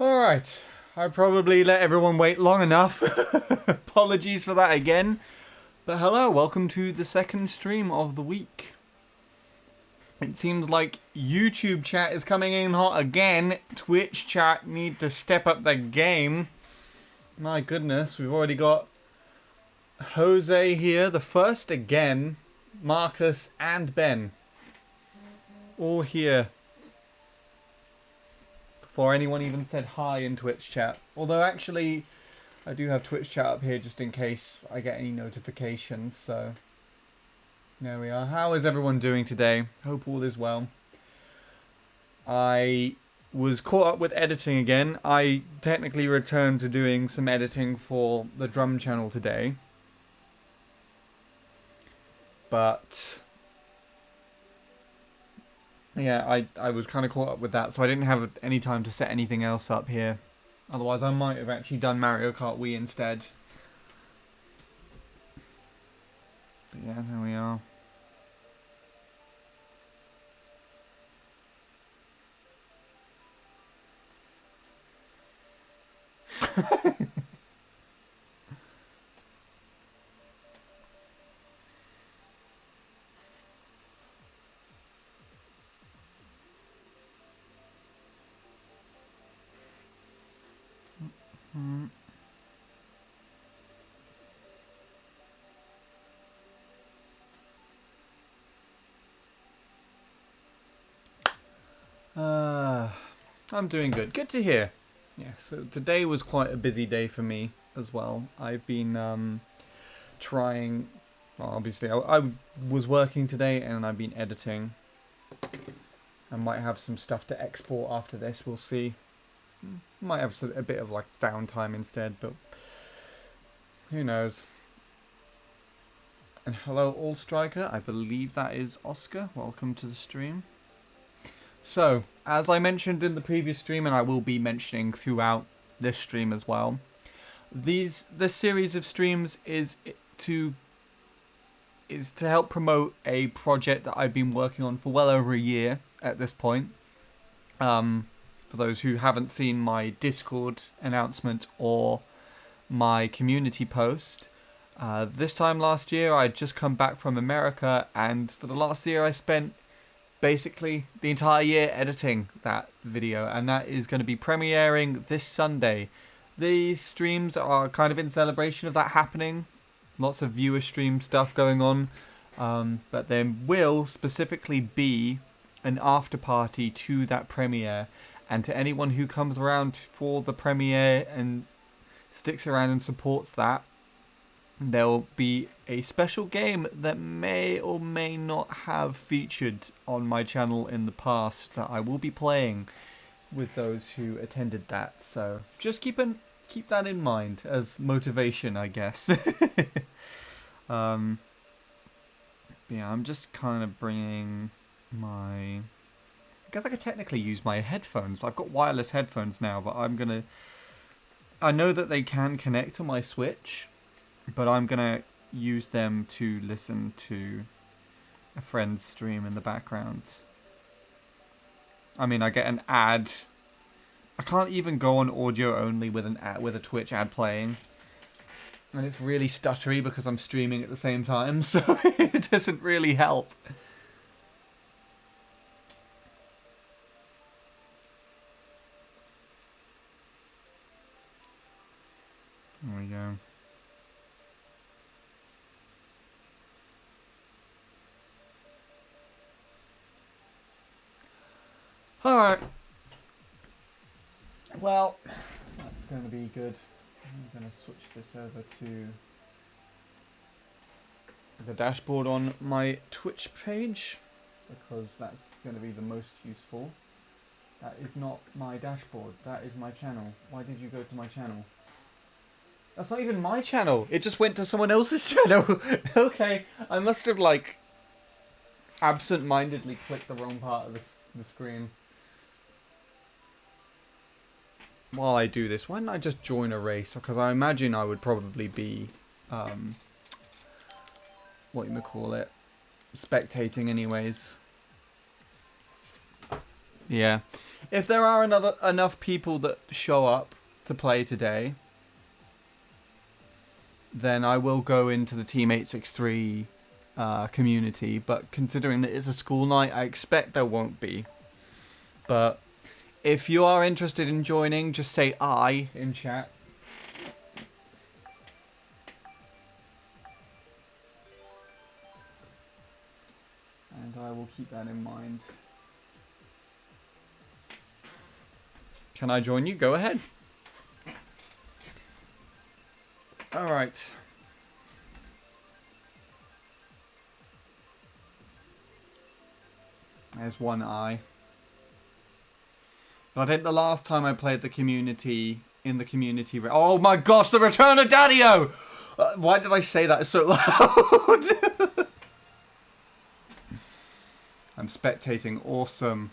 Alright, I probably let everyone wait long enough. Apologies for that again. But hello, welcome to the second stream of the week. It seems like YouTube chat is coming in hot again. Twitch chat need to step up their game. My goodness, we've already got Jose here, the first again, Marcus and Ben. All here. Before anyone even said hi in Twitch chat. Although actually, I do have Twitch chat up here just in case I get any notifications, so there we are. How is everyone doing today? Hope all is well. I was caught up with editing again. I technically returned to doing some editing for the drum channel today. But yeah, I was kind of caught up with that, so I didn't have any time to set anything else up here. Otherwise, I might have actually done Mario Kart Wii instead. But yeah, there we are. I'm doing good. Good to hear. Yeah, so today was quite a busy day for me as well. I've been trying... Well, obviously, I was working today and I've been editing. I might have some stuff to export after this, we'll see. Might have a bit of like downtime instead, but who knows. And hello, All Striker. I believe that is Oscar. Welcome to the stream. So, as I mentioned in the previous stream, and I will be mentioning throughout this stream as well, this series of streams is to help promote a project that I've been working on for well over a year at this point. For those who haven't seen my Discord announcement or my community post, this time last year I'd just come back from America, and for the last year I spent basically the entire year editing that video, and that is going to be premiering this Sunday. These streams are kind of in celebration of that happening. Lots of viewer stream stuff going on, but there will specifically be an after party to that premiere, and to anyone who comes around for the premiere and sticks around and supports that, there will be a special game that may or may not have featured on my channel in the past that I will be playing with those who attended that. So just keep that in mind as motivation, I guess. Yeah, I'm just kind of bringing my... I guess I could technically use my headphones. I've got wireless headphones now, but I know that they can connect to my Switch, but I'm gonna use them to listen to a friend's stream in the background. I mean, I get an ad. I can't even go on audio only with a Twitch ad playing, and it's really stuttery because I'm streaming at the same time, so it doesn't really help. There we go. Alright. Well, that's going to be good. I'm going to switch this over to the dashboard on my Twitch page, because that's going to be the most useful. That is not my dashboard. That is my channel. Why did you go to my channel? That's not even my channel. It just went to someone else's channel. Okay, I must have like absent-mindedly clicked the wrong part of the screen. While I do this, why don't I just join a race? Because I imagine I would probably be, what you may call it, spectating anyways. Yeah. If there are enough people that show up to play today, then I will go into the Team 863 community. But considering that it's a school night, I expect there won't be. But if you are interested in joining, just say I in chat. And I will keep that in mind. Can I join you? Go ahead. Alright. There's one eye. But I think the last time I played the community, in the community... Oh my gosh, the return of Daddy-O! Why did I say that so loud? I'm spectating. Awesome.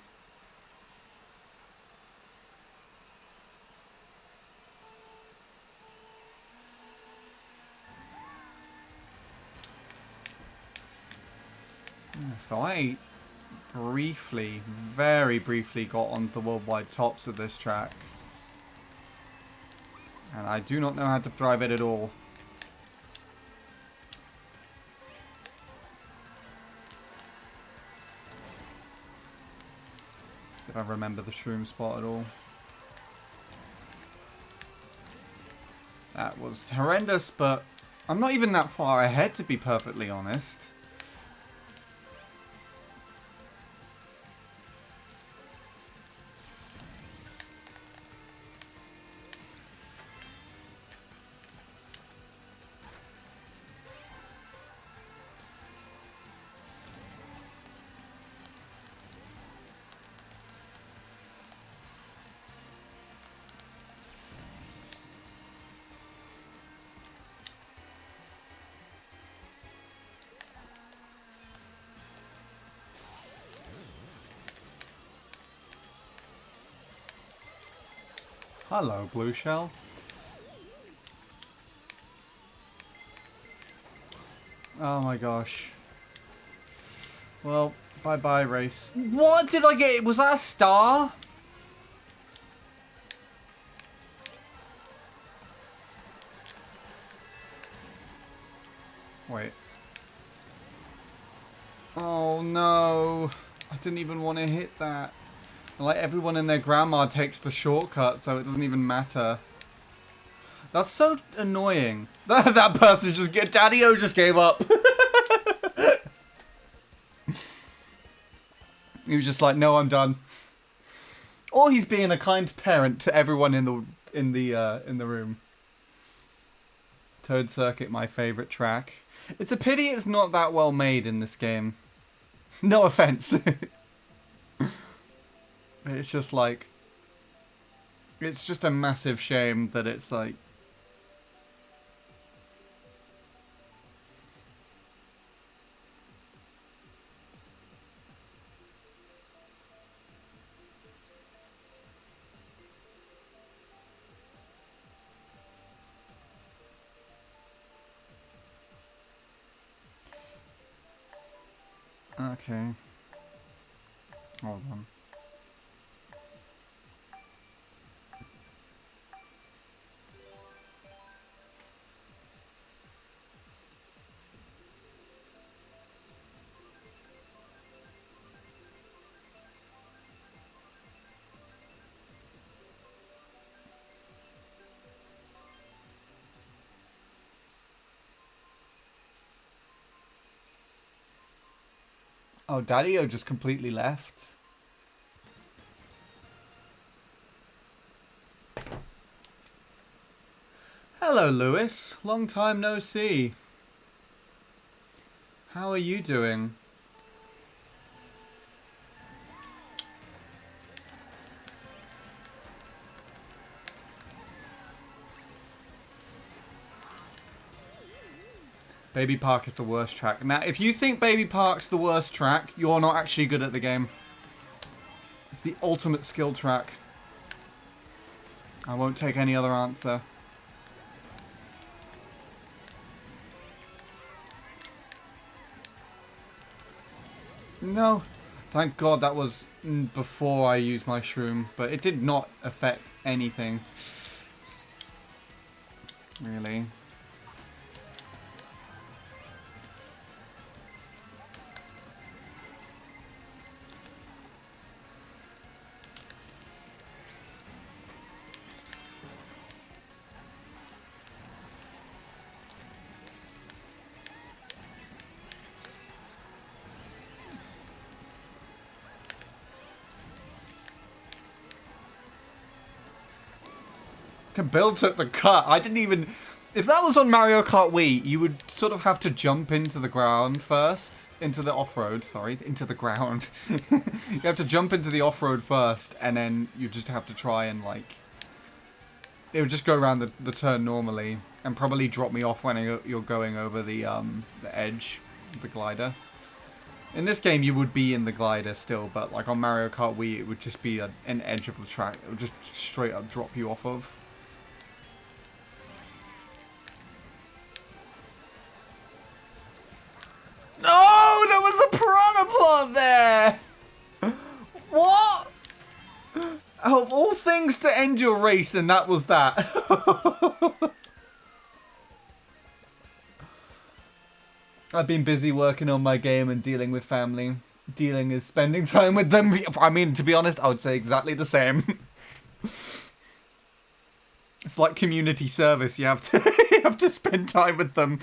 So I briefly, very briefly got on the worldwide tops of this track. And I do not know how to drive it at all. If I remember the shroom spot at all. That was horrendous, but I'm not even that far ahead, to be perfectly honest. Hello, Blue Shell. Oh my gosh. Well, bye-bye, race. What did I get? Was that a star? Wait. Oh no. I didn't even want to hit that. Like, everyone and their grandma takes the shortcut, so it doesn't even matter. That's so annoying. That person just Daddy-O just gave up. He was just like, no, I'm done. Or he's being a kind parent to everyone in the room. Toad Circuit, my favorite track. It's a pity it's not that well made in this game. No offense. It's just like, it's just a massive shame that it's like, okay, hold on. Oh, Daddy-O just completely left. Hello, Lewis. Long time no see. How are you doing? Baby Park is the worst track. Now, if you think Baby Park's the worst track, you're not actually good at the game. It's the ultimate skill track. I won't take any other answer. No. Thank God that was before I used my shroom, but it did not affect anything. Really. Bill took the cut. I didn't even... If that was on Mario Kart Wii, you would sort of have to jump into the ground first. Into the off-road, sorry. Into the ground. You have to jump into the off-road first, and then you just have to try and, like... It would just go around the turn normally, and probably drop me off when you're going over the edge of the glider. In this game, you would be in the glider still, but like on Mario Kart Wii, it would just be an edge of the track. It would just straight up drop you off of. No! There was a piranha plant there! What? Of all things to end your race, and that was that. I've been busy working on my game and dealing with family. Dealing is spending time with them. I mean, to be honest, I would say exactly the same. It's like community service. You have to you have to spend time with them.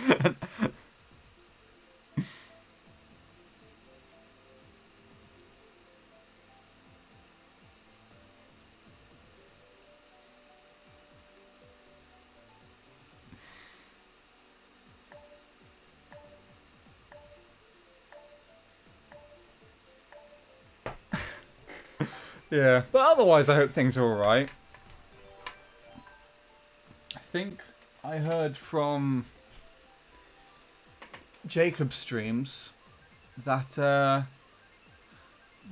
Yeah, but otherwise I hope things are alright. I think I heard from Jacob's streams that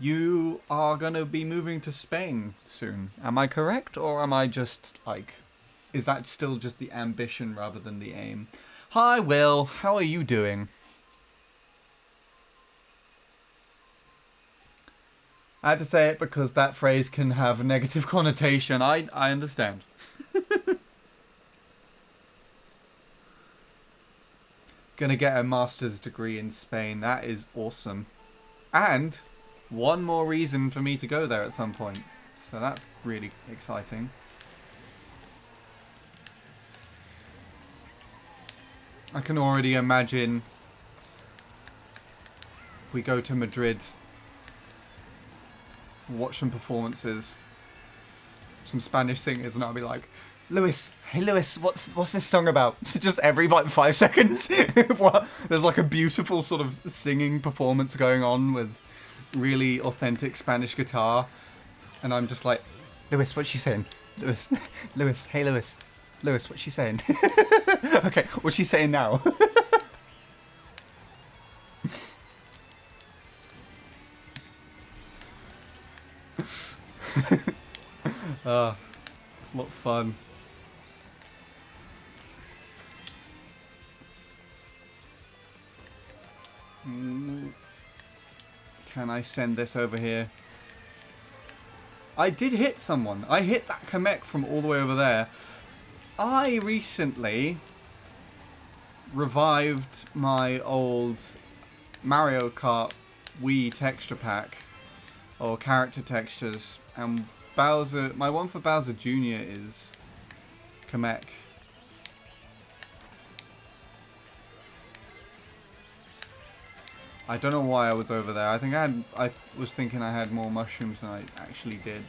you are going to be moving to Spain soon. Am I correct? Or am I just, like, is that still just the ambition rather than the aim? Hi, Will. How are you doing? I had to say it because that phrase can have a negative connotation. I understand. Gonna get a master's degree in Spain. That is awesome. And one more reason for me to go there at some point. So that's really exciting. I can already imagine we go to Madrid, watch some performances, some Spanish singers, and I'll be like, Lewis, hey Lewis, what's this song about? Just every like 5 seconds. There's like a beautiful sort of singing performance going on with really authentic Spanish guitar, and I'm just like, Lewis, what's she saying? Lewis, Lewis, hey Lewis, Lewis, what's she saying? Okay, what's she saying now? What fun. Can I send this over here? I did hit someone. I hit that Kamek from all the way over there. I recently revived my old Mario Kart Wii texture pack, or character textures, and Bowser, my one for Bowser Jr. is Kamek. I don't know why I was over there. I think I was thinking I had more mushrooms than I actually did.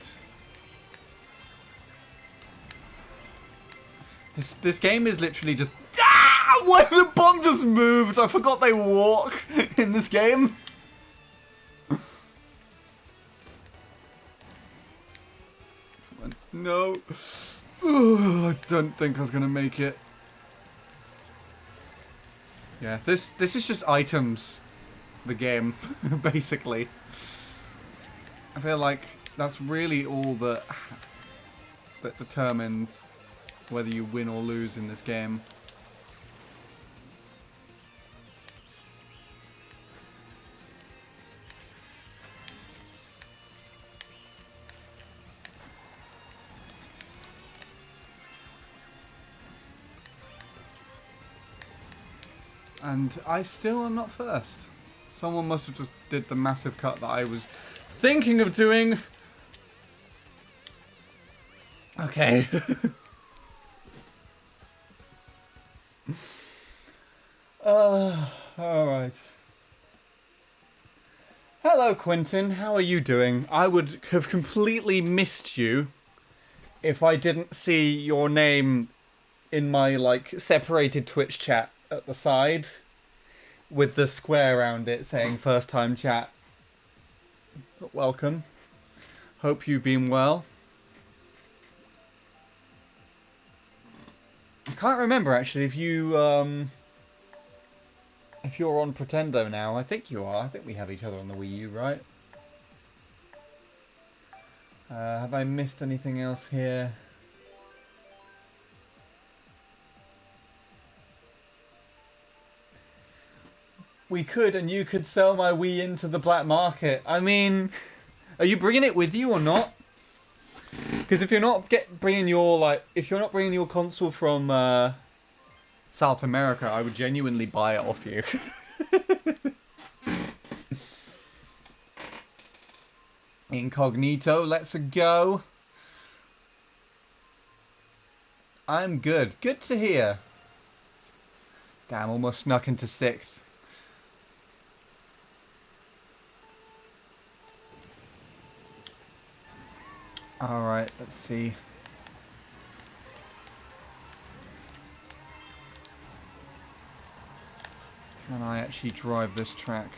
This game is literally just... Ah! Why the bomb just moved? I forgot they walk in this game. No. Ooh, I don't think I was gonna make it. Yeah, this is just items. The game, basically. I feel like that's really all that determines whether you win or lose in this game. And I still am not first. Someone must have just did the massive cut that I was thinking of doing. Okay. Alright. Hello, Quentin. How are you doing? I would have completely missed you if I didn't see your name in my, like, separated Twitch chat at the side with the square around it saying first time chat. Welcome. Hope you've been well. I can't remember, actually, if you're on Pretendo now. I think you are. I think we have each other on the Wii U, right? Have I missed anything else here? We could, and you could sell my Wii into the black market. I mean, are you bringing it with you or not? Because if you're not bringing your console from South America, I would genuinely buy it off you. Incognito, let's go. I'm good. Good to hear. Damn, almost snuck into 6th. Alright, let's see. Can I actually drive this track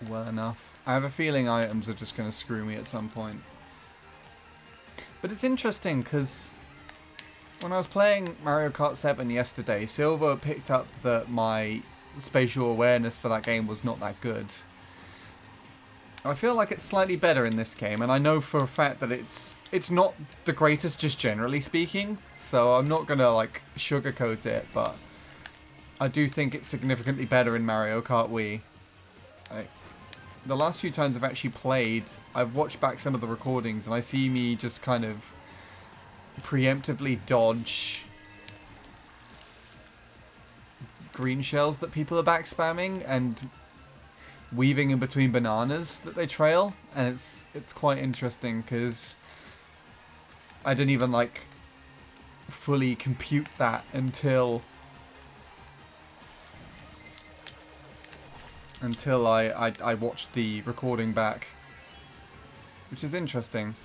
well enough? I have a feeling items are just going to screw me at some point. But it's interesting because when I was playing Mario Kart 7 yesterday, Silver picked up that my spatial awareness for that game was not that good. I feel like it's slightly better in this game, and I know for a fact that it's not the greatest just generally speaking, so I'm not going to like sugarcoat it, but I do think it's significantly better in Mario Kart Wii. The last few times I've actually played, I've watched back some of the recordings and I see me just kind of preemptively dodge green shells that people are back spamming and weaving in between bananas that they trail, and it's quite interesting because I didn't even like fully compute that until I watched the recording back, which is interesting.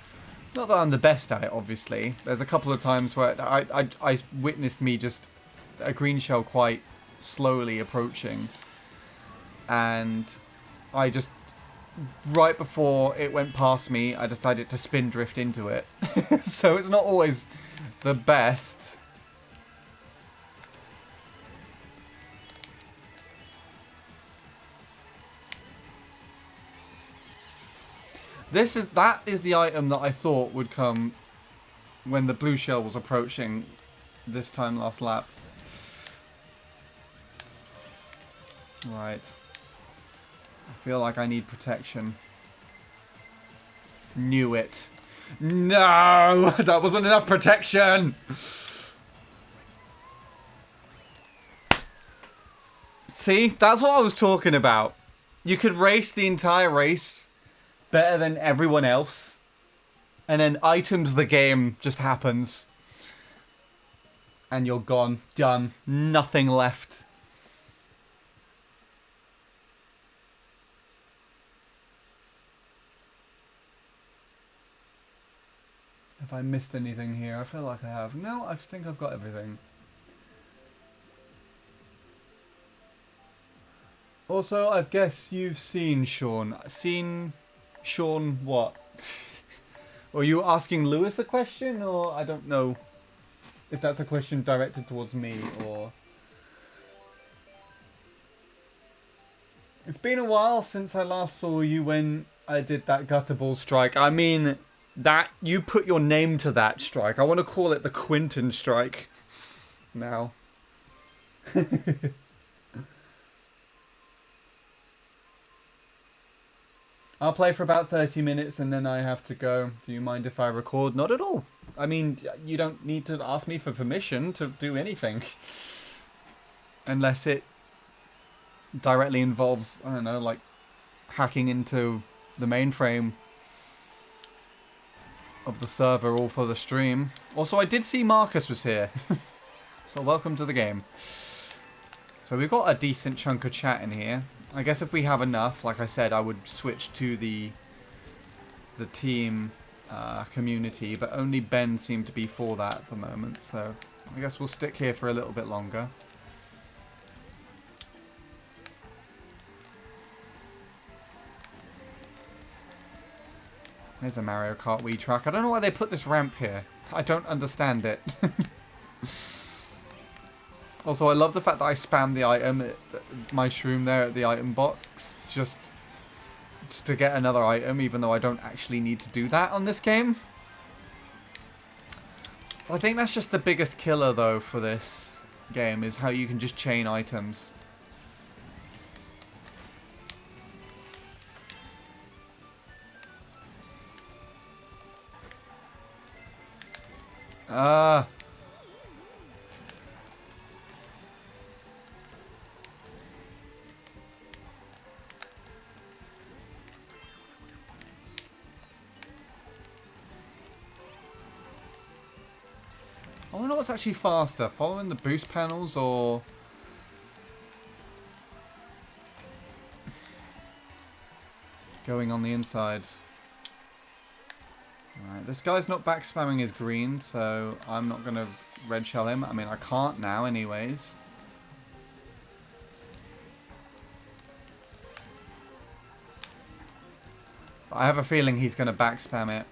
Not that I'm the best at it, obviously. There's a couple of times where I witnessed me just a green shell quite slowly approaching, and I just, right before it went past me, I decided to spin drift into it. So it's not always the best. That is the item that I thought would come when the blue shell was approaching this time last lap. Right. I feel like I need protection. Knew it. No! That wasn't enough protection! See? That's what I was talking about. You could race the entire race better than everyone else, and then items the game just happens. And you're gone. Done. Nothing left. Have I missed anything here? I feel like I have. No, I think I've got everything. Also, I guess you've seen Sean. Seen Sean what? Were you asking Lewis a question, or I don't know if that's a question directed towards me, or... It's been a while since I last saw you when I did that gutter ball strike. I mean, that you put your name to that strike. I want to call it the Quinton strike now. I'll play for about 30 minutes and then I have to go. Do you mind if I record? Not at all. I mean, you don't need to ask me for permission to do anything. Unless it directly involves, I don't know, like hacking into the mainframe of the server all for the stream. Also, I did see Marcus was here. So welcome to the game. So we've got a decent chunk of chat in here. I guess if we have enough, like I said, I would switch to the team community, but only Ben seemed to be for that at the moment, so I guess we'll stick here for a little bit longer. There's a Mario Kart Wii track. I don't know why they put this ramp here. I don't understand it. Also, I love the fact that I spam the item, my shroom there at the item box, just to get another item, even though I don't actually need to do that on this game. I think that's just the biggest killer, though, for this game, is how you can just chain items. Ah. I wonder what's actually faster, following the boost panels or going on the inside. Alright, this guy's not back spamming his green, so I'm not going to red shell him. I mean, I can't now anyways. But I have a feeling he's going to back spam it.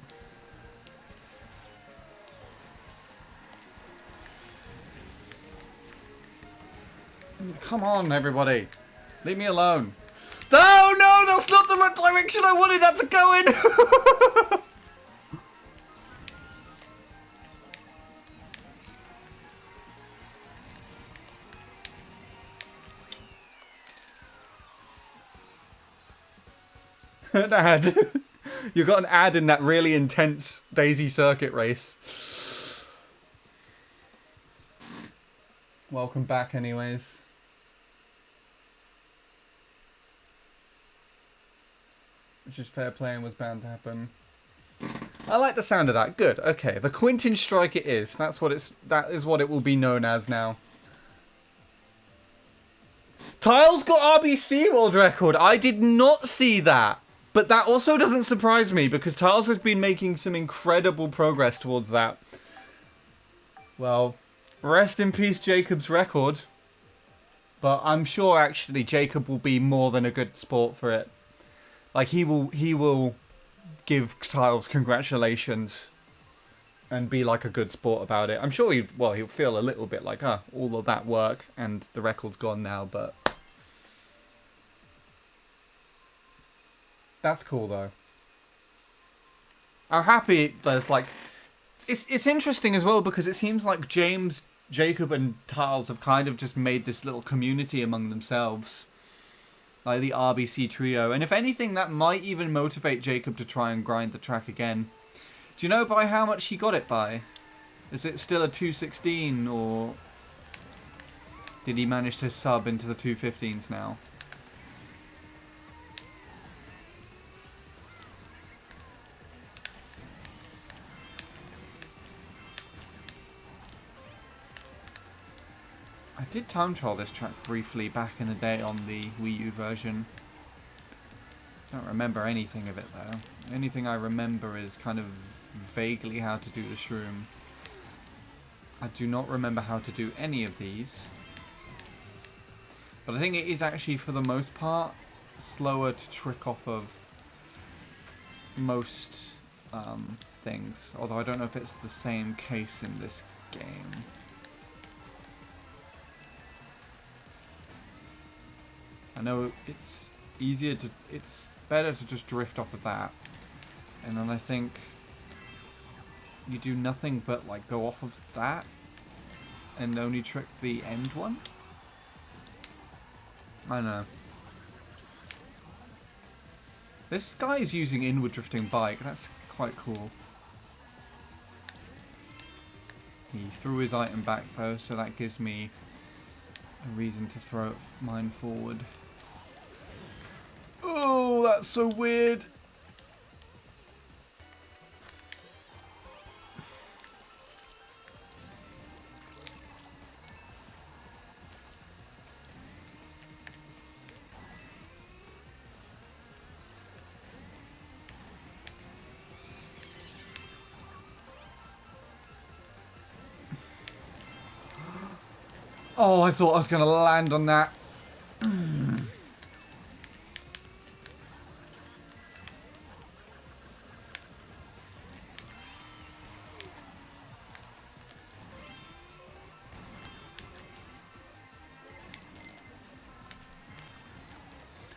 Come on, everybody. Leave me alone. No, no, that's not the right direction I wanted that to go in. An ad. You got an ad in that really intense Daisy Circuit race. Welcome back anyways. Which is fair play and was bound to happen. I like the sound of that. Good. Okay, the Quintin strike it is. That is what it will be known as now. Tiles got RBC world record. I did not see that. But that also doesn't surprise me because Tiles has been making some incredible progress towards that. Well, rest in peace Jacob's record. But I'm sure actually Jacob will be more than a good sport for it. Like he will give Tiles congratulations and be like a good sport about it. I'm sure he'll feel a little bit like, all of that work and the record's gone now, but that's cool though. I'm happy there's like it's interesting as well because it seems like James, Jacob and Tiles have kind of just made this little community among themselves. Like the RBC trio. And if anything, that might even motivate Jacob to try and grind the track again. Do you know by how much he got it by? Is it still a 216 or did he manage to sub into the 215s now? I did time trial this track briefly back in the day on the Wii U version. Don't remember anything of it though. The only thing I remember is kind of vaguely how to do the shroom. I do not remember how to do any of these. But I think it is actually, for the most part, slower to trick off of most things. Although I don't know if it's the same case in this game. I know it's it's better to just drift off of that. And then I think you do nothing but like go off of that and only trick the end one. I don't know. This guy is using inward drifting bike. That's quite cool. He threw his item back though, so that gives me a reason to throw mine forward. No, that's so weird. Oh, I thought I was going to land on that.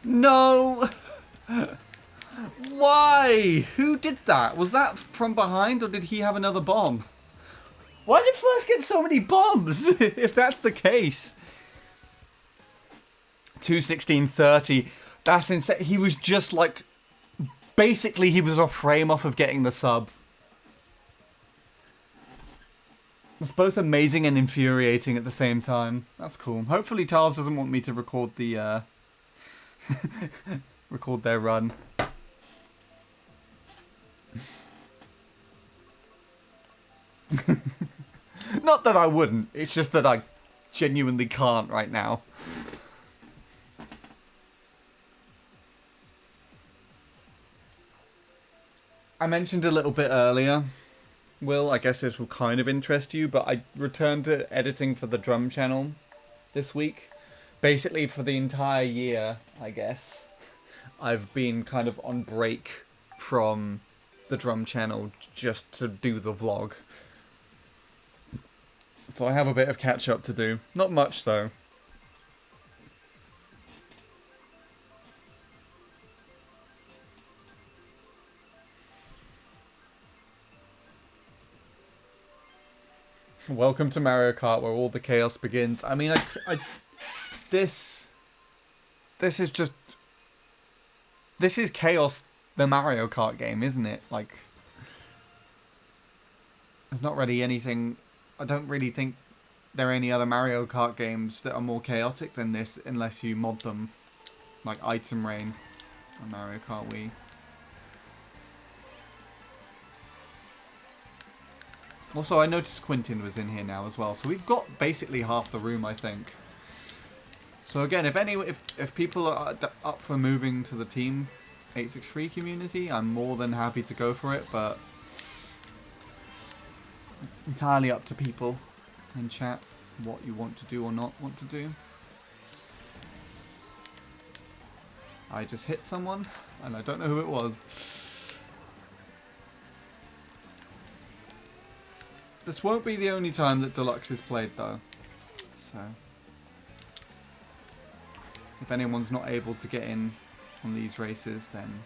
No! Why? Who did that? Was that from behind or did he have another bomb? Why did First get so many bombs, if that's the case? 2:16:30. That's insane. He was just like... Basically, he was a frame off of getting the sub. It's both amazing and infuriating at the same time. That's cool. Hopefully Tars doesn't want me to record the... record their run. Not that I wouldn't, it's just that I genuinely can't right now. I mentioned a little bit earlier, Will, I guess this will kind of interest you, but I returned to editing for the drum channel this week. Basically for the entire year, I guess, I've been kind of on break from the drum channel just to do the vlog. So I have a bit of catch up to do. Not much though. Welcome to Mario Kart, where all the chaos begins. I mean, this is just... This is Chaos, the Mario Kart game, isn't it? Like, there's not really anything... I don't really think there are any other Mario Kart games that are more chaotic than this, unless you mod them. Like Item Rain on Mario Kart Wii. Also, I noticed Quentin was in here now as well, so we've got basically half the room, I think. So again, if people are up for moving to the Team 863 community, I'm more than happy to go for it, but entirely up to people in chat what you want to do or not want to do. I just hit someone, and I don't know who it was. This won't be the only time that Deluxe is played, though. So, if anyone's not able to get in on these races, then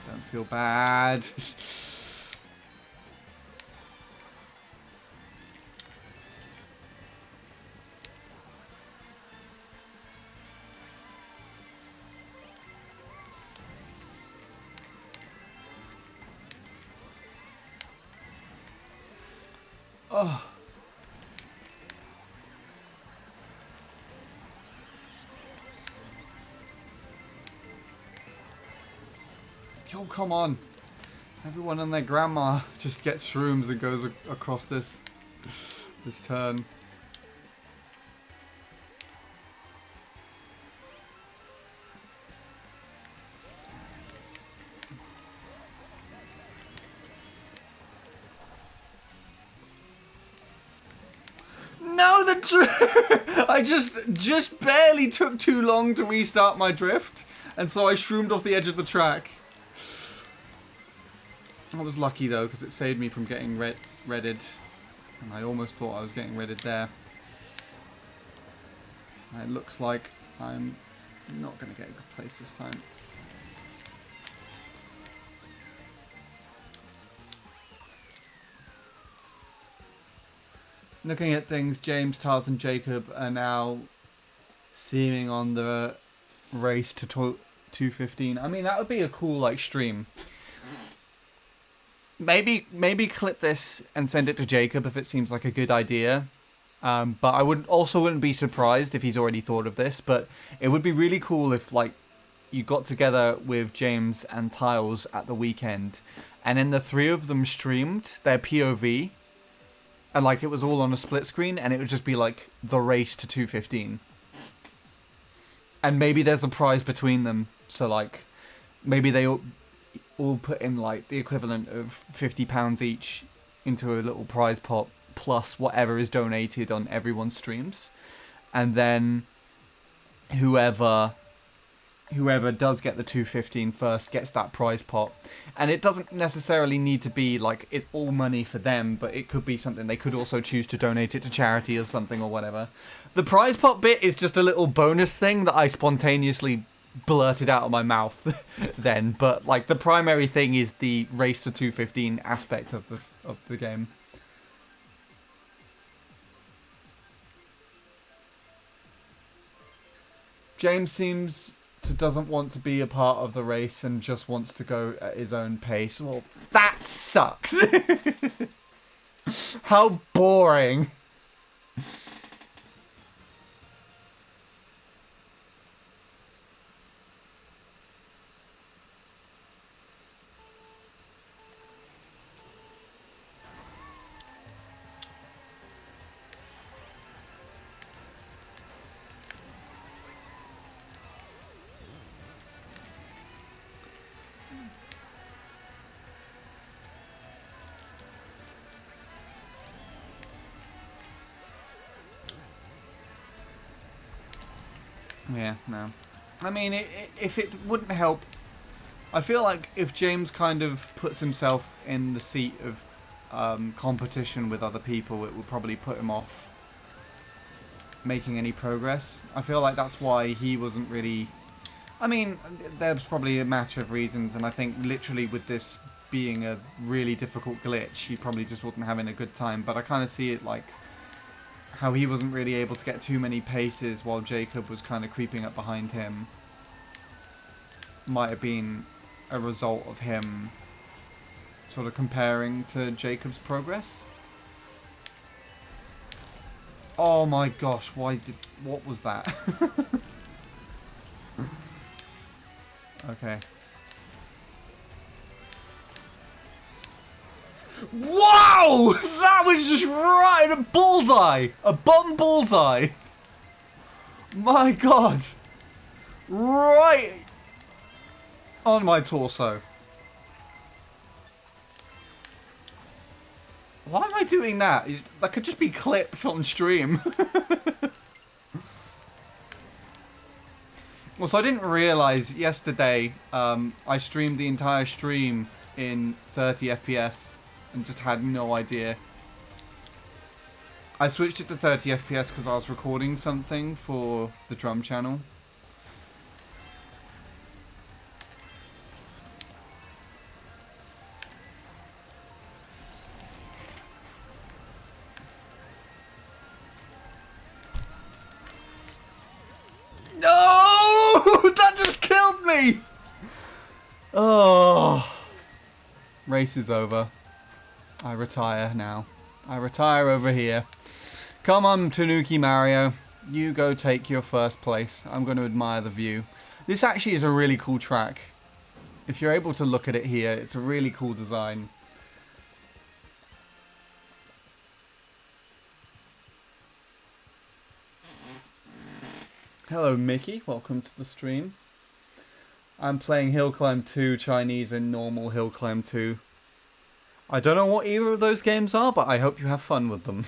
don't feel bad. Oh. Oh, come on. Everyone and their grandma just gets shrooms and goes across this turn. No, the drift! I just barely took too long to restart my drift, and so I shroomed off the edge of the track. I was lucky though, because it saved me from getting redded, and I almost thought I was getting redded there. And it looks like I'm not going to get a good place this time. Looking at things, James, Tars and Jacob are now seeming on the race to 2:15. I mean, that would be a cool like stream. Maybe clip this and send it to Jacob if it seems like a good idea. But I wouldn't be surprised if he's already thought of this. But it would be really cool if like you got together with James and Tiles at the weekend, and then the three of them streamed their POV, and like it was all on a split screen, and it would just be like the race to 215. And maybe there's a prize between them, so like maybe they all put in like the equivalent of £50 each into a little prize pot, plus whatever is donated on everyone's streams, and then whoever does get the 215 first gets that prize pot. And it doesn't necessarily need to be like it's all money for them, but it could be something they could also choose to donate it to charity or something or whatever. The prize pot bit is just a little bonus thing that I spontaneously blurted out of my mouth then, but like the primary thing is the race to 215 aspect of the game. James seems doesn't want to be a part of the race and just wants to go at his own pace. Well, that sucks. How boring. Yeah, no. I mean, if it wouldn't help, I feel like if James kind of puts himself in the seat of competition with other people, it would probably put him off making any progress. I feel like that's why he wasn't really... I mean, there's probably a matter of reasons, and I think literally with this being a really difficult glitch, he probably just wasn't having a good time, but I kind of see it like how he wasn't really able to get too many paces while Jacob was kind of creeping up behind him. Might have been a result of him sort of comparing to Jacob's progress. Oh my gosh, what was that? Okay. Wow! That was just right in a bullseye! A bum bullseye! My god! Right on my torso. Why am I doing that? That could just be clipped on stream. Well, so I didn't realise yesterday I streamed the entire stream in 30 FPS and just had no idea. I switched it to 30 FPS because I was recording something for the drum channel. No! That just killed me! Oh. Race is over. I retire now. I retire over here. Come on, Tanuki Mario. You go take your first place. I'm going to admire the view. This actually is a really cool track. If you're able to look at it here, it's a really cool design. Hello, Mickey. Welcome to the stream. I'm playing Hill Climb 2 Chinese and normal Hill Climb 2. I don't know what either of those games are, but I hope you have fun with them.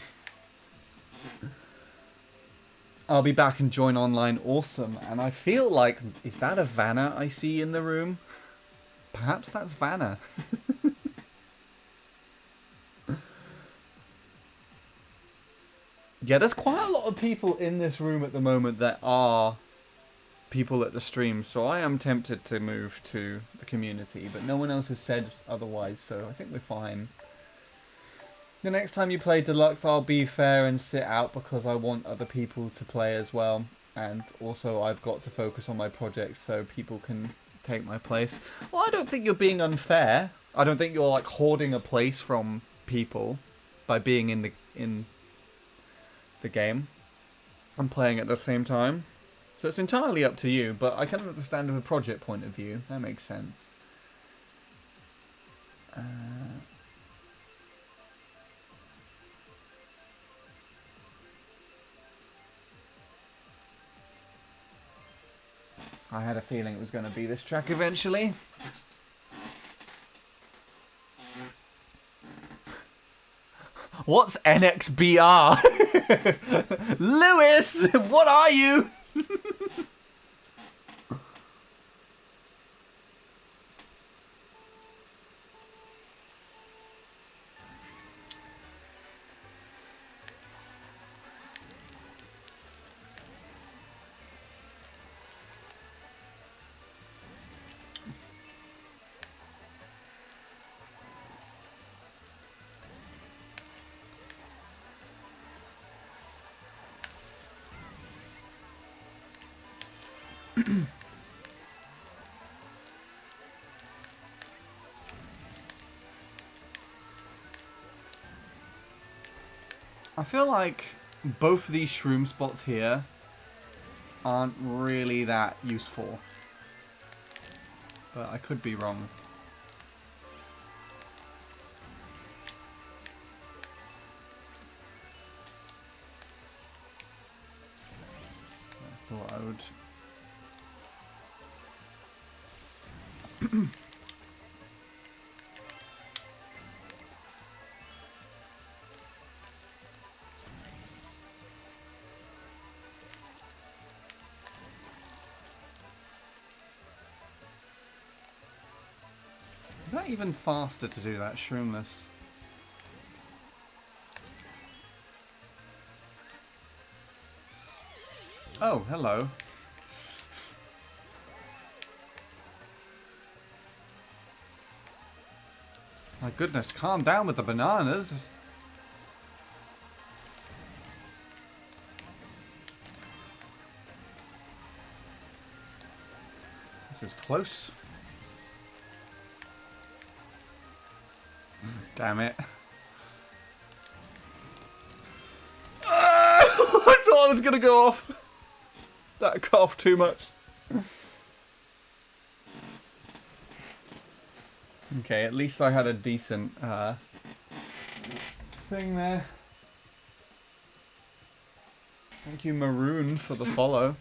I'll be back and join online. Awesome. And I feel like... Is that a Vanna I see in the room? Perhaps that's Vanna. Yeah, there's quite a lot of people in this room at the moment that are people at the stream, so I am tempted to move to the community, but no one else has said otherwise, so I think we're fine. The next time you play Deluxe, I'll be fair and sit out because I want other people to play as well, and also I've got to focus on my projects so people can take my place. Well, I don't think you're being unfair. I don't think you're like hoarding a place from people by being in the game and playing at the same time. So it's entirely up to you, but I can understand from a project point of view. That makes sense. I had a feeling it was going to be this track eventually. What's NXBR? Lewis, what are you? I feel like both of these shroom spots here aren't really that useful. But I could be wrong. I thought I would... Is that even faster to do that shroomless? Oh, hello. My goodness, calm down with the bananas. This is close. Damn it. I thought I was gonna go off. That cut off too much. Okay, at least I had a decent thing there. Thank you, Maroon, for the follow.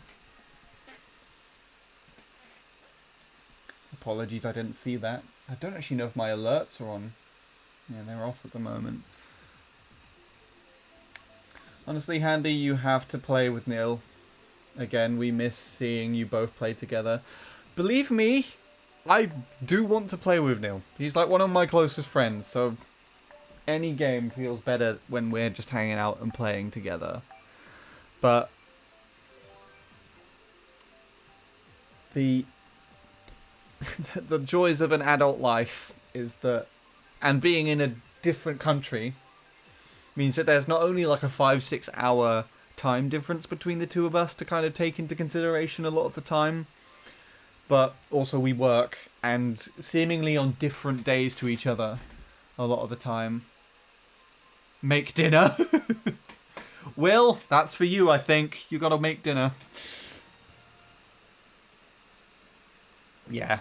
Apologies, I didn't see that. I don't actually know if my alerts are on. Yeah, they're off at the moment. Honestly, Handy, you have to play with Neil. Again, we miss seeing you both play together. Believe me, I do want to play with Neil. He's like one of my closest friends, so any game feels better when we're just hanging out and playing together. But the joys of an adult life is that, and being in a different country means that there's not only like a 5-6 hour time difference between the two of us to kind of take into consideration a lot of the time, but also we work and seemingly on different days to each other a lot of the time. Make dinner. Will, that's for you, I think. You gotta make dinner. Yeah.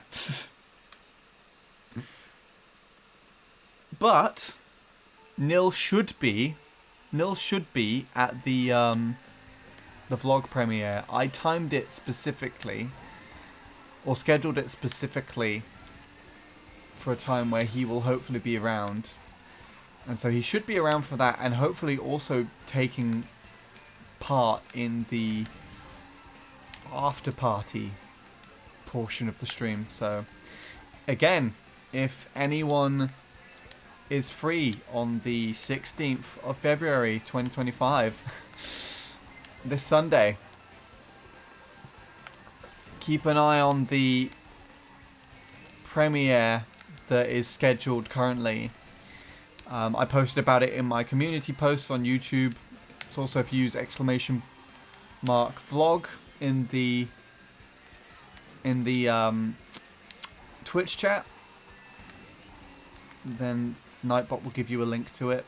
But Nil should be at the vlog premiere. I timed it specifically, or scheduled it specifically for a time where he will hopefully be around. And so he should be around for that, and hopefully also taking part in the after party portion of the stream. So again, if anyone is free on the 16th of February 2025, this Sunday, keep an eye on the premiere that is scheduled currently. I posted about it in my community posts on YouTube. It's also, if you use !vlog in the Twitch chat, then Nightbot will give you a link to it.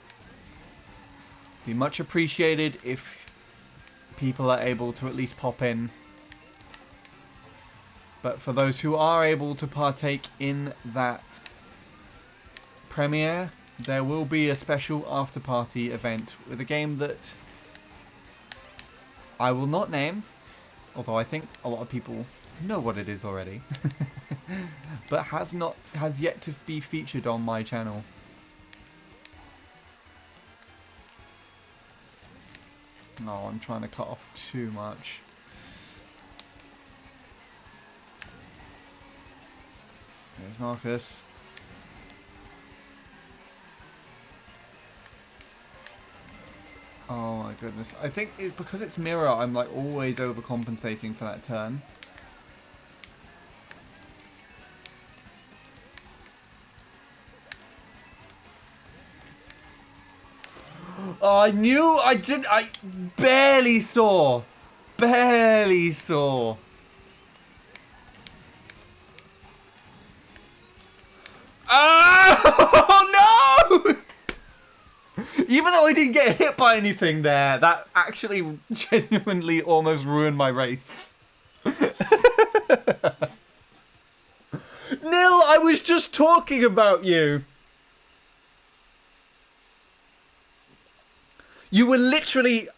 Be much appreciated if people are able to at least pop in But for those who are able to partake in that premiere, there will be a special after-party event with a game that I will not name, although I think a lot of people know what it is already, but has yet to be featured on my channel. No, I'm trying to cut off too much. There's Marcus. Oh my goodness. I think it's because it's mirror, I'm like always overcompensating for that turn. Oh, I barely saw. Barely saw. Oh, no! Even though I didn't get hit by anything there, that actually genuinely almost ruined my race. Nil, I was just talking about you. You were literally,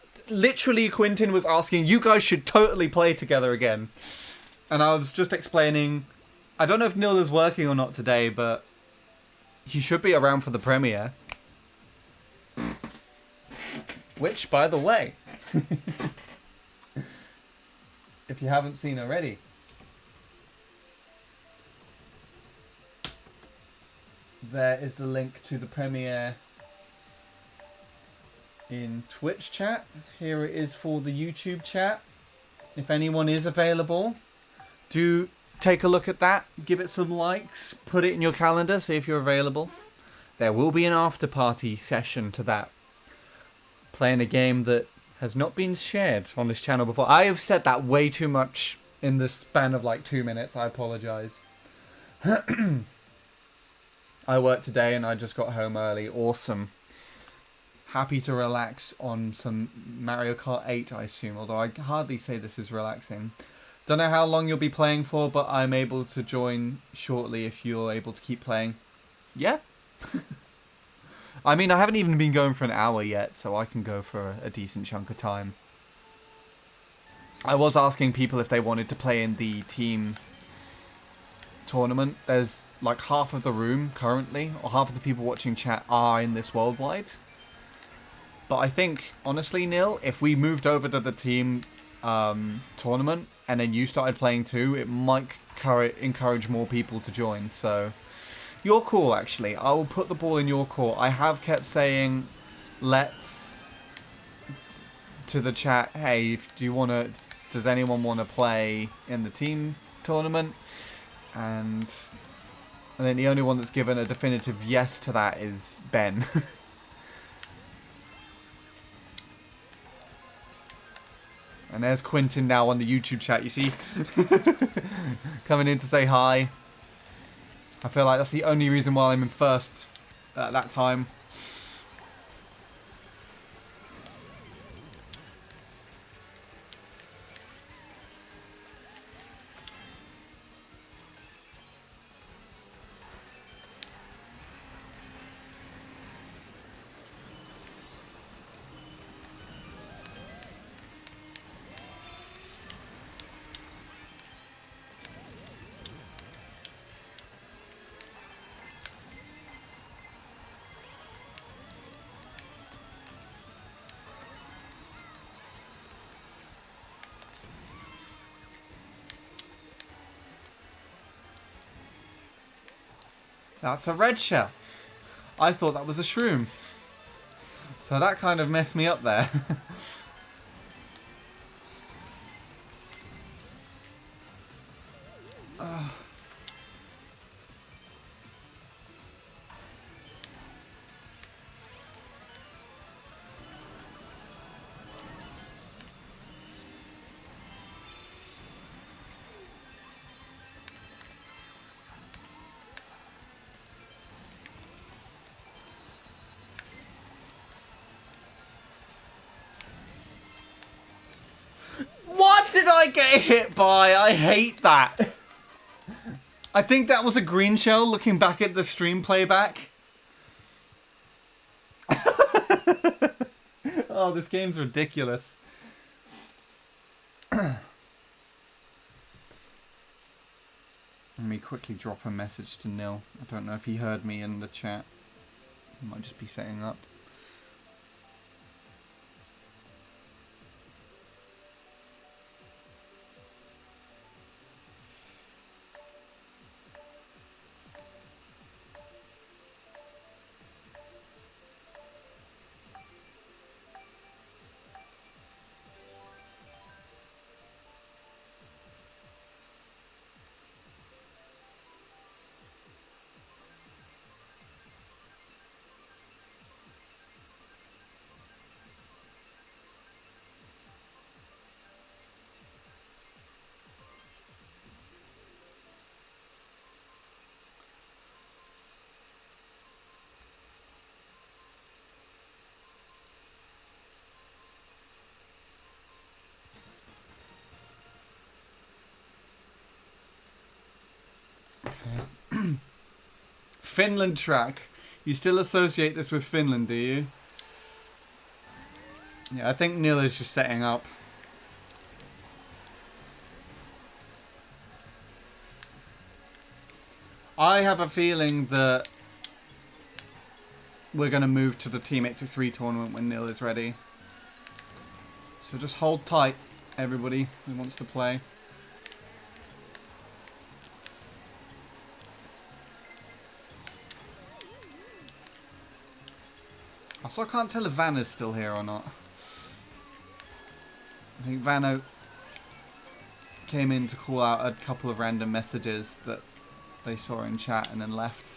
Quentin was asking, you guys should totally play together again. And I was just explaining, I don't know if Nil is working or not today, but he should be around for the premiere. Which, by the way, if you haven't seen already, there is the link to the premiere in Twitch chat. Here it is for the YouTube chat. If anyone is available, do take a look at that. Give it some likes. Put it in your calendar. See if you're available. There will be an after party session to that. Playing a game that has not been shared on this channel before. I have said that way too much in the span of like 2 minutes. I apologize. I worked today and I just got home early. Awesome. Happy to relax on some Mario Kart 8, I assume. Although I hardly say this is relaxing. Don't know how long you'll be playing for, but I'm able to join shortly if you're able to keep playing. Yeah. I mean, I haven't even been going for an hour yet, so I can go for a decent chunk of time. I was asking people if they wanted to play in the team tournament. There's like half of the room currently, or half of the people watching chat are in this worldwide. But I think, honestly, Neil, if we moved over to the team tournament and then you started playing too, it might encourage more people to join, so... Your call, actually. I will put the ball in your court. I have kept saying, let's... to the chat, hey, does anyone want to play in the team tournament? And then the only one that's given a definitive yes to that is Ben. And there's Quentin now on the YouTube chat, you see? Coming in to say hi. I feel like that's the only reason why I'm in first at that time. That's a red shell. I thought that was a shroom. So that kind of messed me up there. What did I get hit by? I hate that. I think that was a green shell looking back at the stream playback. Oh, this game's ridiculous. Let me quickly drop a message to Nil. I don't know if he heard me in the chat. He might just be setting up. Finland track. You still associate this with Finland, do you? Yeah, I think Nil is just setting up. I have a feeling that we're going to move to the Team 863 tournament when Nil is ready. So just hold tight, everybody who wants to play. Also, I can't tell if Vanna's still here or not. I think Vanna came in to call out a couple of random messages that they saw in chat and then left.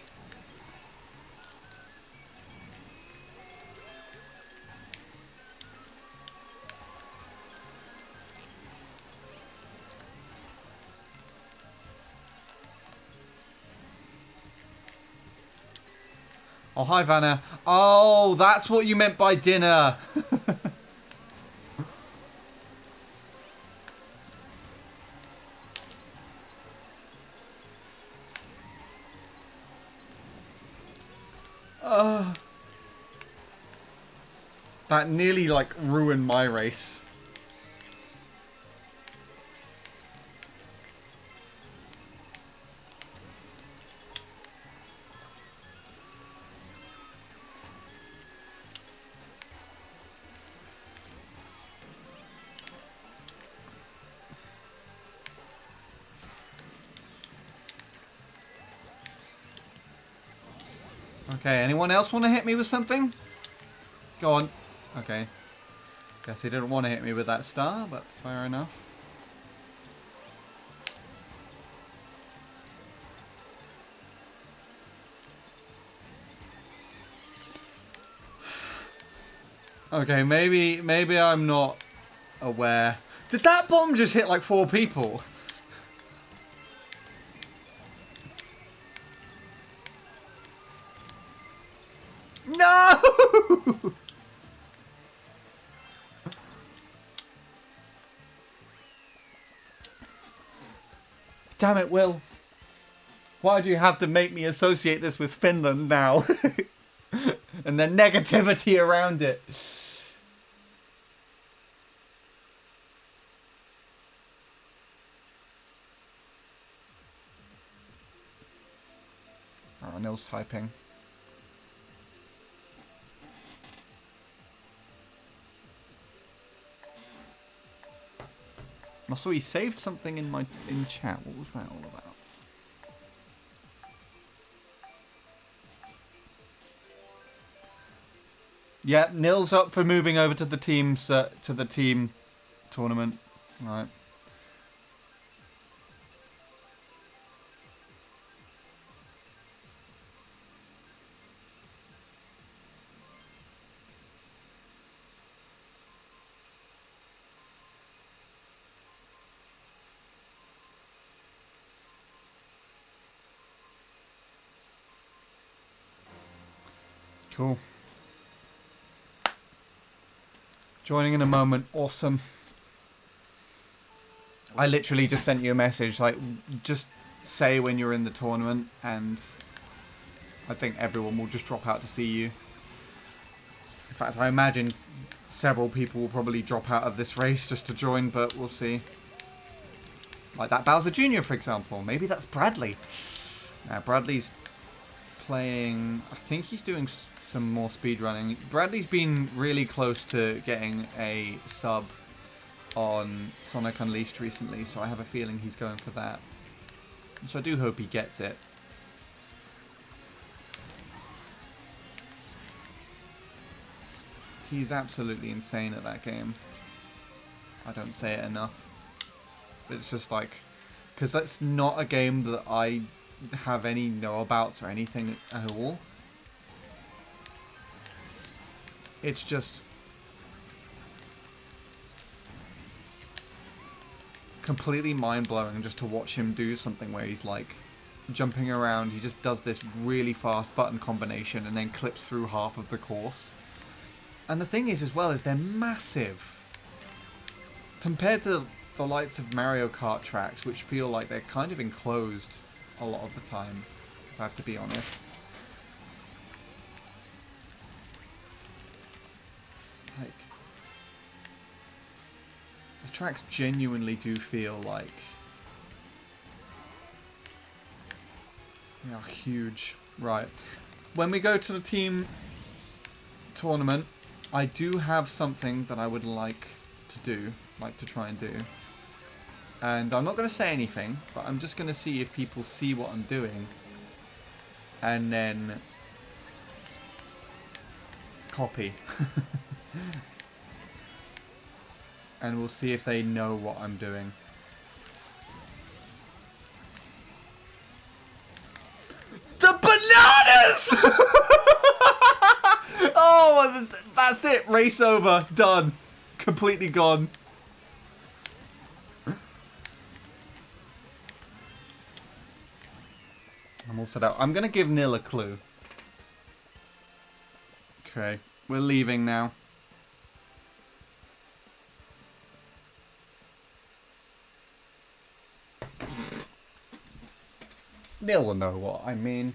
Oh, hi, Vanna. Oh, that's what you meant by dinner. That nearly, like, ruined my race. Okay, anyone else want to hit me with something? Go on. Okay. Guess he didn't want to hit me with that star, but fair enough. Okay, maybe I'm not aware. Did that bomb just hit like 4 people? No! Damn it, Will. Why do you have to make me associate this with Finland now? And the negativity around it. Oh, Nil's typing. Also, he saved something in chat. What was that all about? Yeah, Nil's up for moving over to the team tournament. All right. Cool. Joining in a moment. Awesome. I literally just sent you a message. Like, just say when you're in the tournament, and I think everyone will just drop out to see you. In fact, I imagine several people will probably drop out of this race just to join, but we'll see. Like that Bowser Jr., for example. Maybe that's Bradley. Now, Bradley's playing... I think he's doing some more speedrunning. Bradley's been really close to getting a sub on Sonic Unleashed recently, so I have a feeling he's going for that. So I do hope he gets it. He's absolutely insane at that game. I don't say it enough. It's just like... because that's not a game that I have any know-abouts or anything at all. It's just... completely mind-blowing just to watch him do something where he's like jumping around. He just does this really fast button combination and then clips through half of the course. And the thing is as well is they're massive. Compared to the likes of Mario Kart tracks, which feel like they're kind of enclosed a lot of the time, if I have to be honest. Like, the tracks genuinely do feel like they are huge. Right. When we go to the team tournament, I do have something that I would like to try and do. And I'm not going to say anything, but I'm just going to see if people see what I'm doing. And then copy. And we'll see if they know what I'm doing. The bananas! Oh, that's it. Race over. Done. Completely gone. I'm all set out. I'm going to give Nil a clue. Okay. We're leaving now. Nil will know what I mean.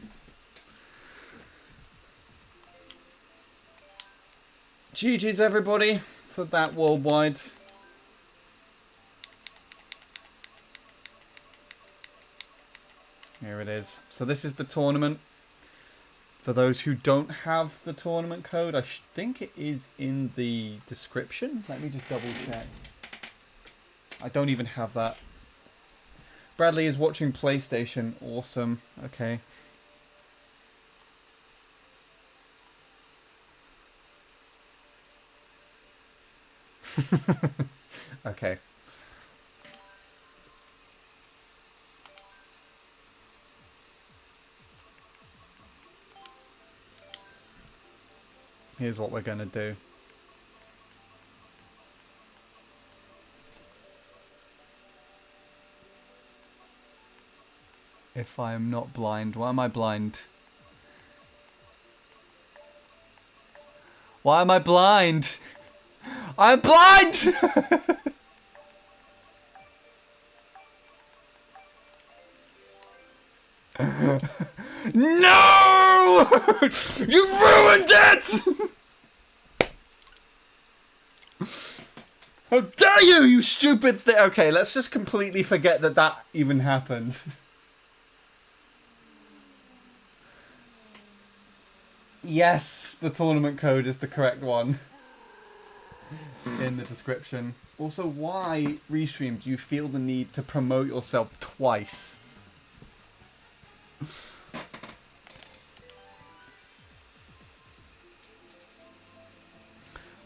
GG's everybody for that worldwide. Here it is. So this is the tournament. For those who don't have the tournament code, I think it is in the description. Let me just double check. I don't even have that. Bradley is watching PlayStation. Awesome. Okay. Okay. Here's what we're going to do. If I am not blind. Why am I blind? Why am I blind? I'm blind! No! You ruined it! How dare you, you stupid thing! Okay, let's just completely forget that that even happened. Yes, the tournament code is the correct one. In the description. Also, why, Restream, do you feel the need to promote yourself twice?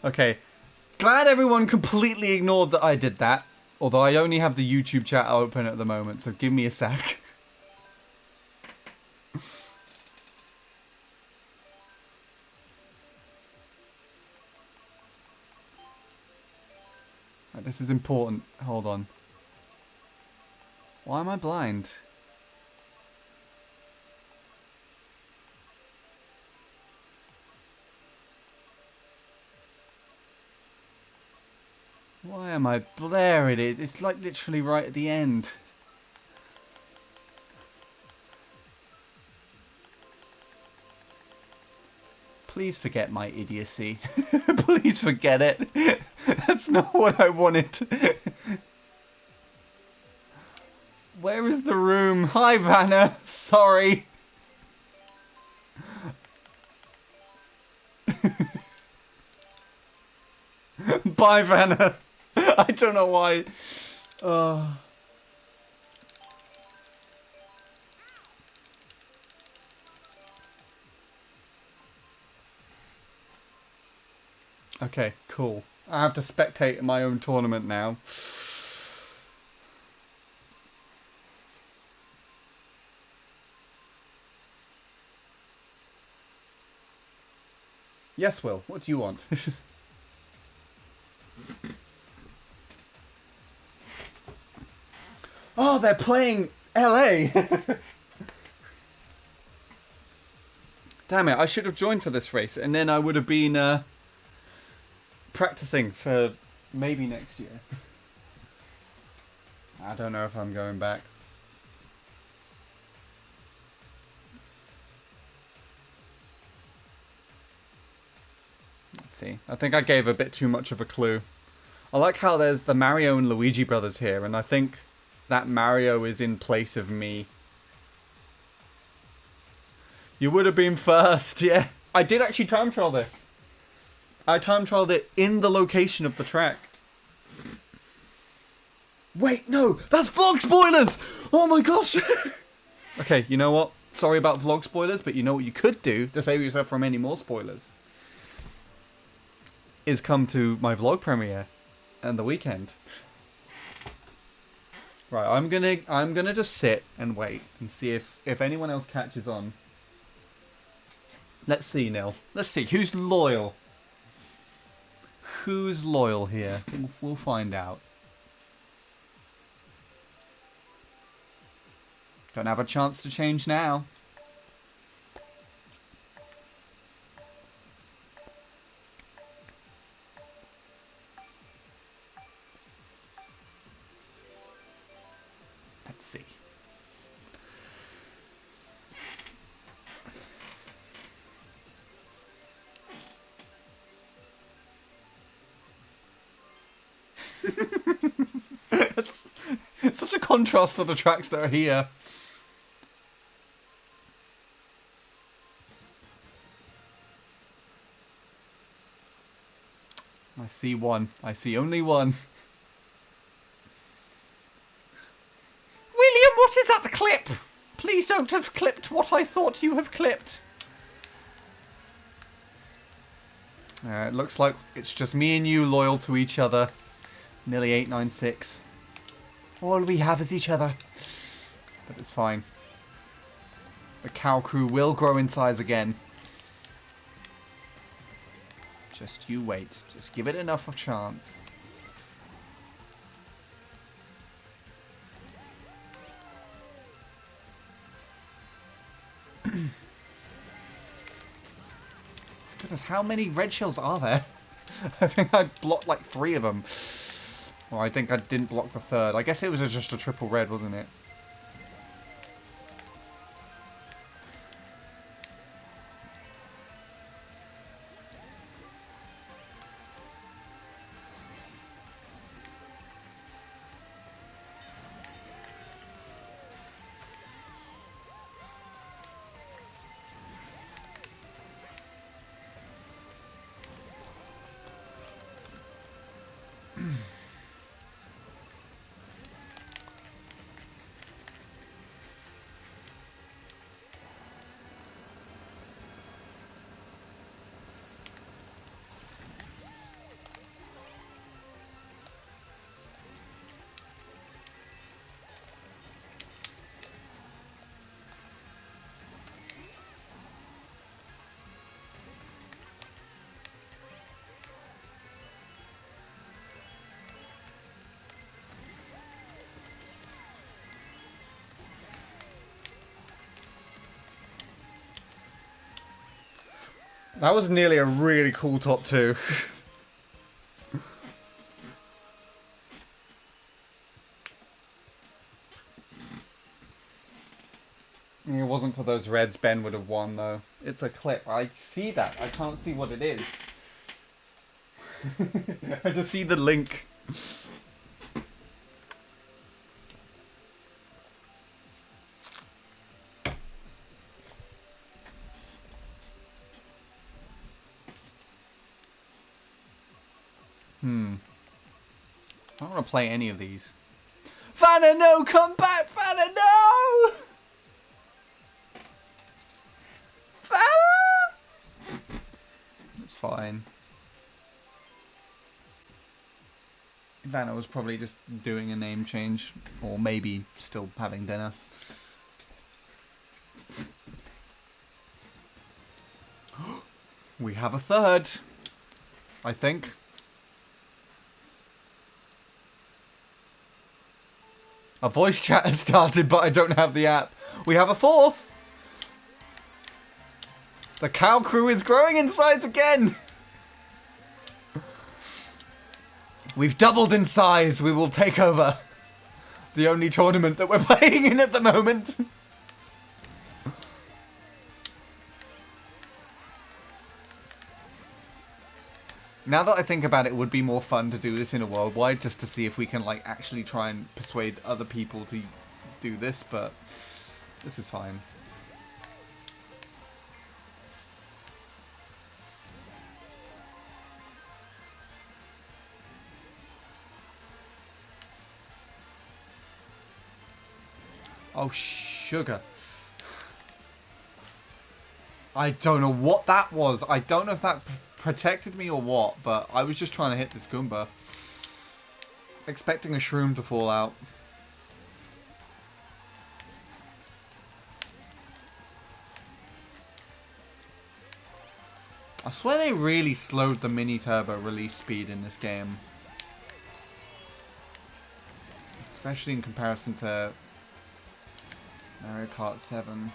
Okay. Glad everyone completely ignored that I did that. Although I only have the YouTube chat open at the moment, so give me a sec. Right, this is important. Hold on. Why am I blind? Why am I... There it is. It's like literally right at the end. Please forget my idiocy. Please forget it. That's not what I wanted. Where is the room? Hi, Vanna. Sorry. Bye, Vanna. I don't know why. Okay, cool. I have to spectate in my own tournament now. Yes, Will. What do you want? Oh, they're playing LA. Damn it, I should have joined for this race, and then I would have been practicing for maybe next year. I don't know if I'm going back. Let's see. I think I gave a bit too much of a clue. I like how there's the Mario and Luigi brothers here, and I think that Mario is in place of me. You would have been first, yeah. I did actually time trial this. I time trialed it in the location of the track. Wait, no, that's vlog spoilers! Oh my gosh! Okay, you know what? Sorry about vlog spoilers, but you know what you could do to save yourself from any more spoilers? Is come to my vlog premiere and the weekend. Right, I'm gonna just sit and wait and see if anyone else catches on. Let's see, Nil. Let's see who's loyal. Who's loyal here? We'll find out. Don't have a chance to change now. Let's see. It's such a contrast to the tracks that are here. I see one. I see only one. William, what is that clip? Please don't have clipped what I thought you have clipped. It looks like it's just me and you loyal to each other. Nearly 896. All we have is each other. But it's fine. The cow crew will grow in size again. Just you wait. Just give it enough of a chance. Goodness, how many red shells are there? I think I blocked like 3 of them. Well, I think I didn't block the 3rd. I guess it was just a triple red, wasn't it? That was nearly a really cool top 2. It wasn't for those reds, Ben would have won, though. It's a clip. I see that. I can't see what it is. I just see the link. I don't want to play any of these. Vanna, no! Come back! Vanna, no! Vanna! It's fine. Vanna was probably just doing a name change. Or maybe still having dinner. We have a third. I think. A voice chat has started, but I don't have the app. We have a fourth. The cow crew is growing in size again. We've doubled in size. We will take over the only tournament that we're playing in at the moment. Now that I think about it, it would be more fun to do this in a worldwide, just to see if we can, like, actually try and persuade other people to do this, but this is fine. Oh, sugar. I don't know what that was. I don't know if that protected me or what, but I was just trying to hit this Goomba. Expecting a shroom to fall out. I swear they really slowed the mini turbo release speed in this game. Especially in comparison to Mario Kart 7.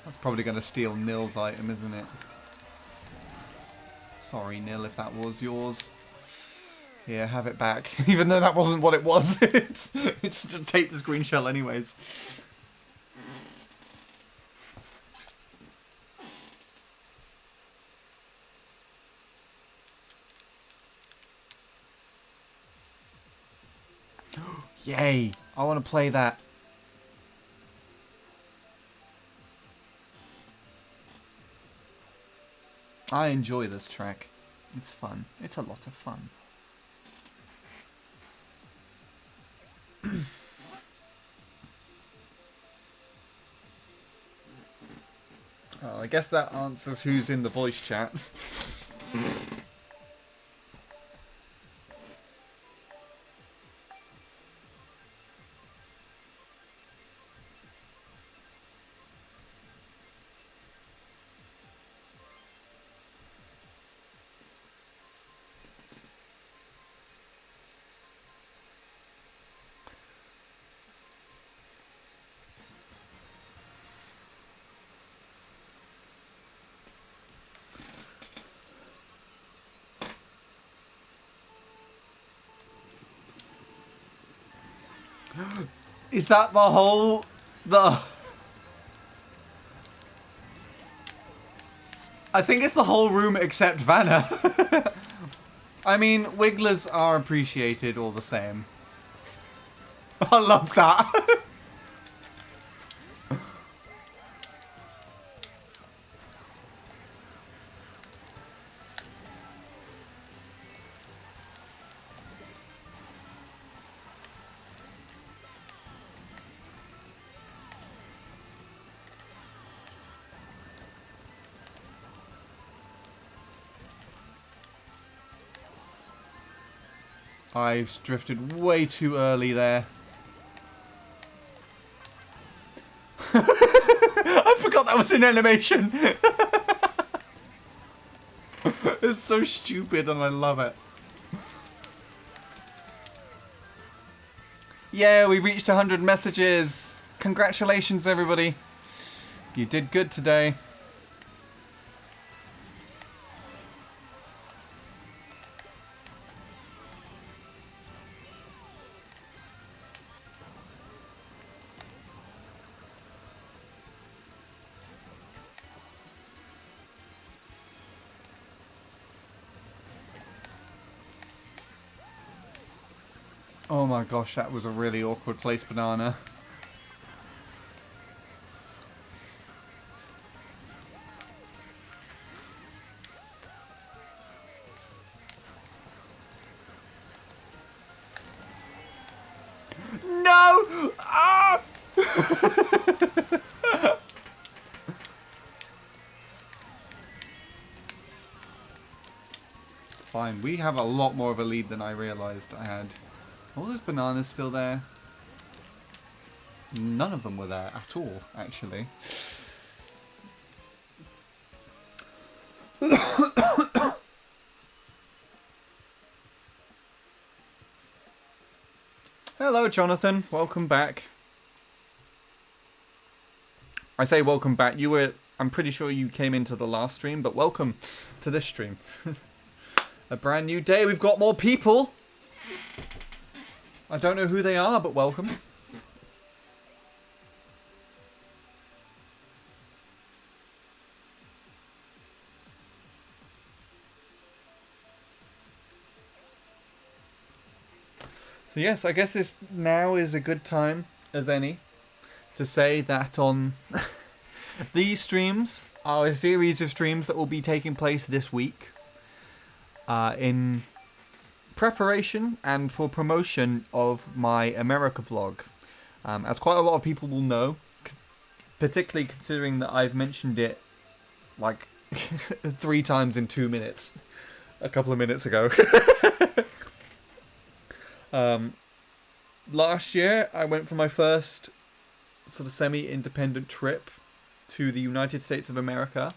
That's probably going to steal Nil's item, isn't it? Sorry, Nil, if that was yours. Here, have it back. Even though that wasn't what it was. it's to take the green shell anyways. Yay! I want to play that. I enjoy this track. It's fun. It's a lot of fun. Well, I guess that answers who's in the voice chat. Is that the whole... I think it's the whole room except Vanna. I mean, wigglers are appreciated all the same. I love that. I've drifted way too early there. I forgot that was in animation. It's so stupid and I love it. Yeah, we reached 100 messages. Congratulations, everybody. You did good today. Oh my gosh, that was a really awkward place, banana. No! Ah! It's fine. We have a lot more of a lead than I realized I had. All those bananas still there? None of them were there at all, actually. Hello, Jonathan. Welcome back. I say welcome back. I'm pretty sure you came into the last stream, but welcome to this stream. A brand new day. We've got more people. I don't know who they are, but welcome. So yes, I guess this now is a good time as any to say that on these streams are a series of streams that will be taking place this week in preparation and for promotion of my America vlog. As quite a lot of people will know, particularly considering that I've mentioned it like 3 times in 2 minutes a couple of minutes ago. Last year, I went for my first sort of semi-independent trip to the United States of America.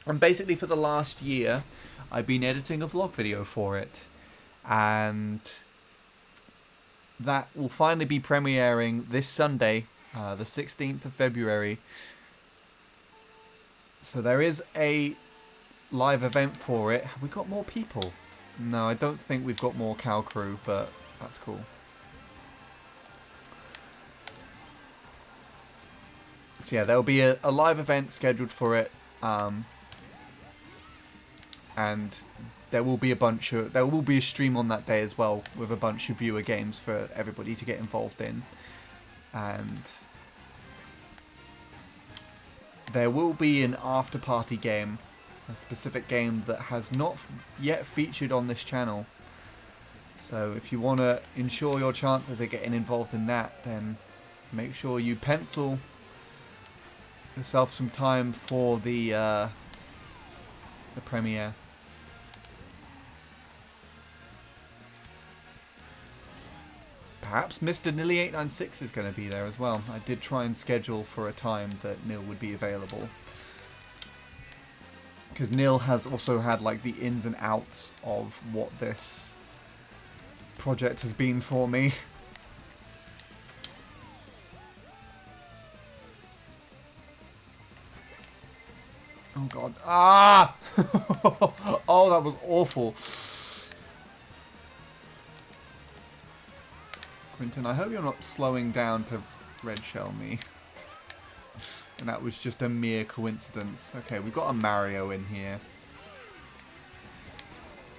And basically for the last year, I've been editing a vlog video for it. And that will finally be premiering this Sunday, the 16th of February. So there is a live event for it. Have we got more people? No, I don't think we've got more cow crew, but that's cool. So yeah, there'll be a live event scheduled for it, and there will be a stream on that day as well with a bunch of viewer games for everybody to get involved in, and there will be an after party game, a specific game that has not yet featured on this channel. So if you want to ensure your chances of getting involved in that, then make sure you pencil yourself some time for the premiere. Perhaps Mr. Nilly896 is going to be there as well. I did try and schedule for a time that Nil would be available, because Nil has also had like the ins and outs of what this project has been for me. Oh god. Ah! Oh, that was awful. Quinton, I hope you're not slowing down to red shell me. And that was just a mere coincidence. Okay, we've got a Mario in here.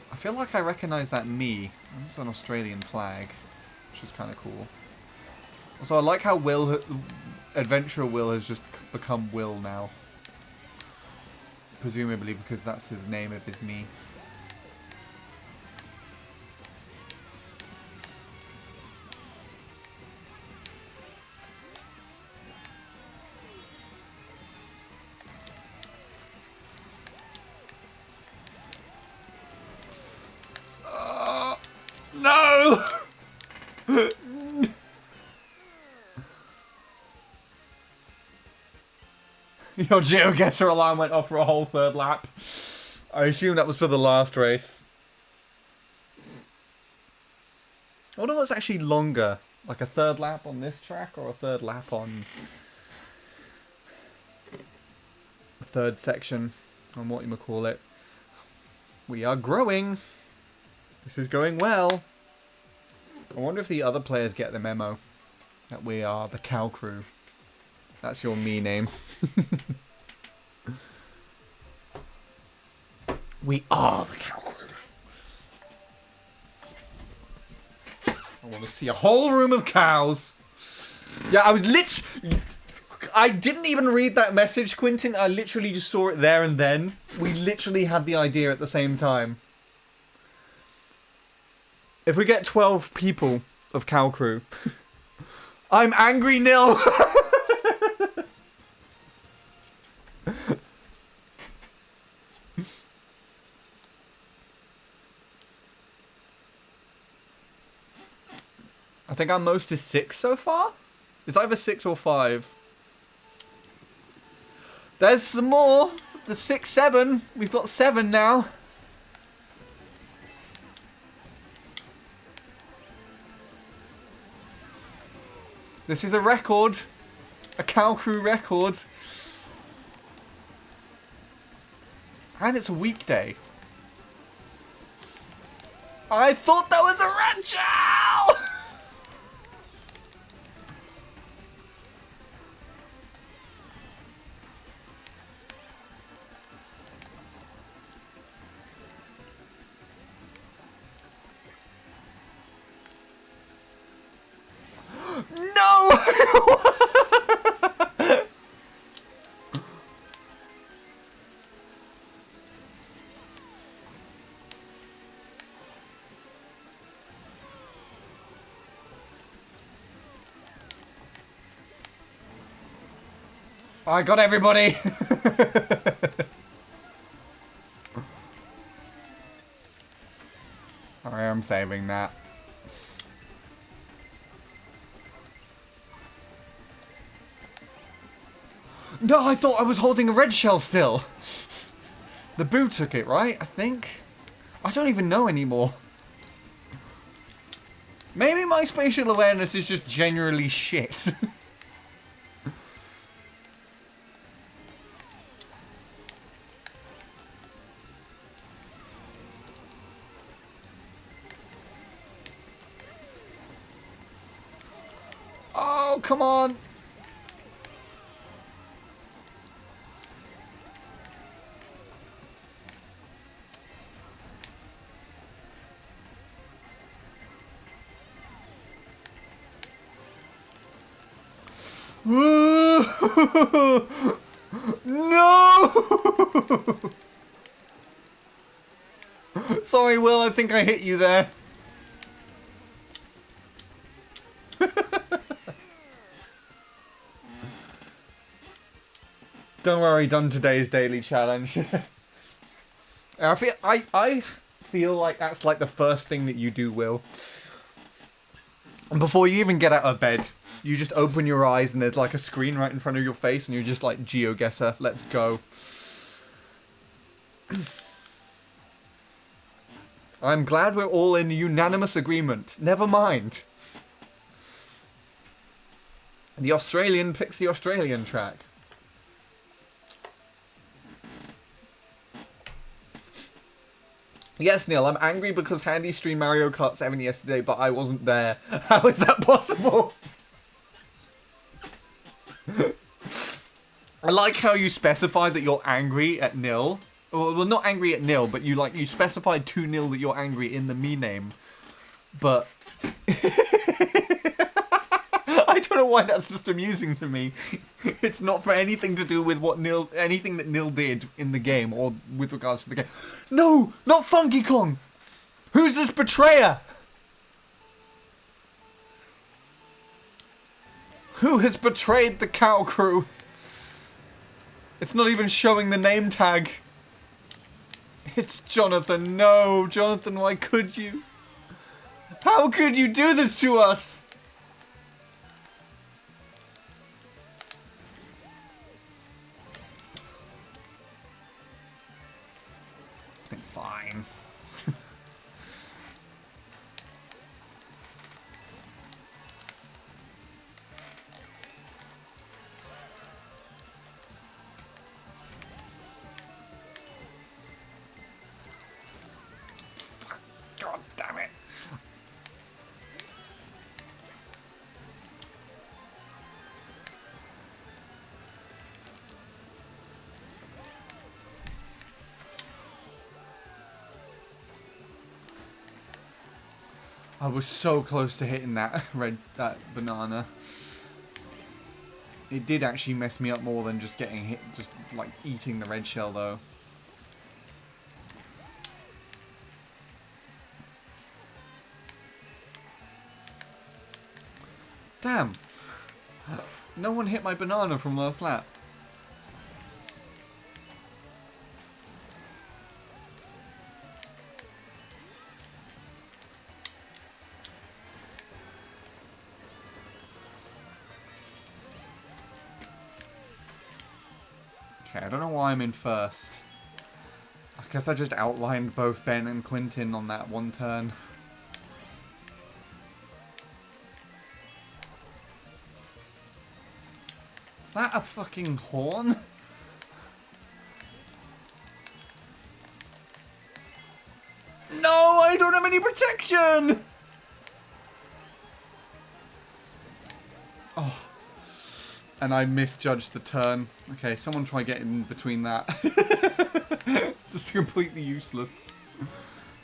I feel like I recognise that me. It's an Australian flag, which is kind of cool. Also, I like how Adventurer Will has just become Will now. Presumably because that's his name of his me. No! Your GeoGuessr alarm went off for a whole third lap. I assume that was for the last race. Oh no, it's actually longer Like a third lap on this track or a third lap on the third section on what you call it. We are growing. This is going well. I wonder if the other players get the memo that we are the Cow Crew. That's your me name. We are the Cow Crew. I want to see a whole room of cows. Yeah, I didn't even read that message, Quentin. I literally just saw it there and then. We literally had the idea at the same time. If we get 12 people of Cow Crew, I'm angry nil. I think our most is 6 so far. It's either 6 or 5. There's some more. The 6, 7. We've got 7 now. This is a record. A Cow Crew record. And it's a weekday. I thought that was a red chow! No! I got everybody! I am saving that. No, I thought I was holding a red shell still. The boo took it, right? I think. I don't even know anymore. Maybe my spatial awareness is just generally shit. Oh, come on. No! Sorry, Will, I think I hit you there. Don't worry, done today's daily challenge. I feel like that's like the first thing that you do, Will. And before you even get out of bed, you just open your eyes and there's like a screen right in front of your face and you're just like, GeoGuessr, let's go. I'm glad we're all in unanimous agreement. Never mind. The Australian picks the Australian track. Yes, Neil, I'm angry because Handy streamed Mario Kart 7 yesterday, but I wasn't there. How is that possible? I like how you specify that you're angry at nil. Well, not angry at nil, but you specified 2-0 that you're angry in the me name. But I don't know why that's just amusing to me. It's not for anything to do with anything that Nil did in the game or with regards to the game. No, not Funky Kong. Who's this betrayer? Who has betrayed the Cow Crew? It's not even showing the name tag. It's Jonathan. No, Jonathan, why could you? How could you do this to us? It's fine. I was so close to hitting that that banana. It did actually mess me up more than just getting hit, just like eating the red shell though. Damn. No one hit my banana from last lap. Okay, I don't know why I'm in first. I guess I just outlined both Ben and Quentin on that one turn. Is that a fucking horn? No, I don't have any protection! Oh. And I misjudged the turn. Okay, someone try getting between that. Just completely useless.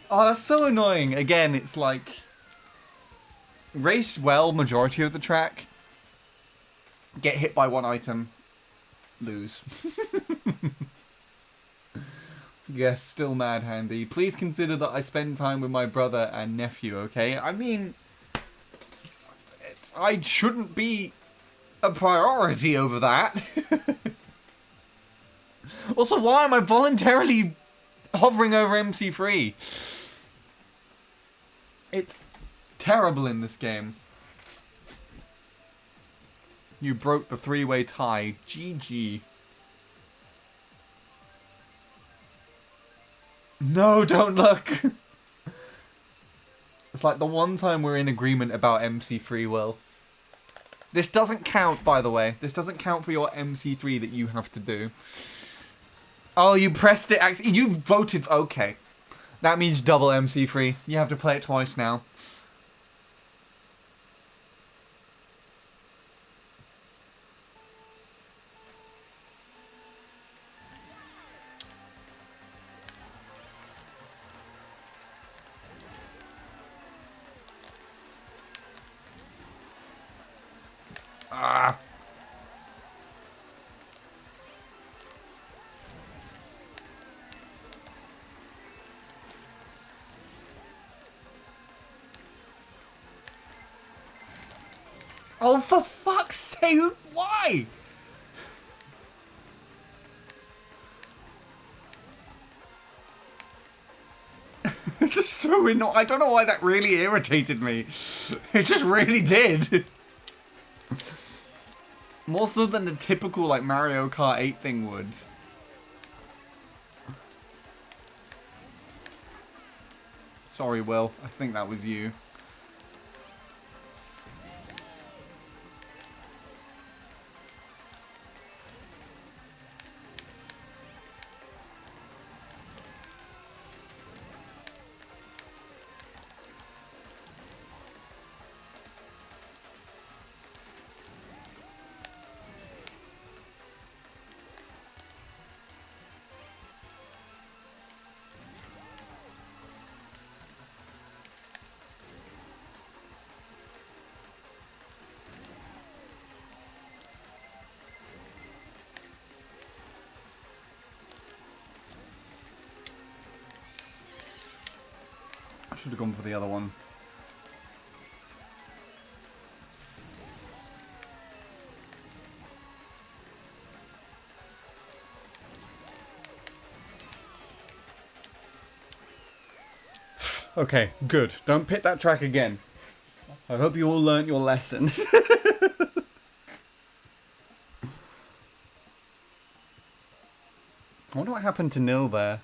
Oh, that's so annoying. Again, it's like... race well majority of the track. Get hit by one item. Lose. Yes, still mad handy. Please consider that I spend time with my brother and nephew, okay? I mean... I shouldn't be a priority over that. Also, why am I voluntarily hovering over MC3? It's terrible in this game. You broke the three-way tie. GG. No, don't look. It's like the one time we're in agreement about MC3, Will. This doesn't count, by the way. This doesn't count for your MC3 that you have to do. Oh, you pressed it. You voted. Okay. That means double MC3. You have to play it twice now. Ah. Oh, for fuck's sake, why? It's just so annoying. I don't know why that really irritated me. It just really did. More so than the typical, like, Mario Kart 8 thing would. Sorry, Will. I think that was you. I should have gone for the other one. Okay, good. Don't pit that track again. I hope you all learnt your lesson. I wonder what happened to Nil there.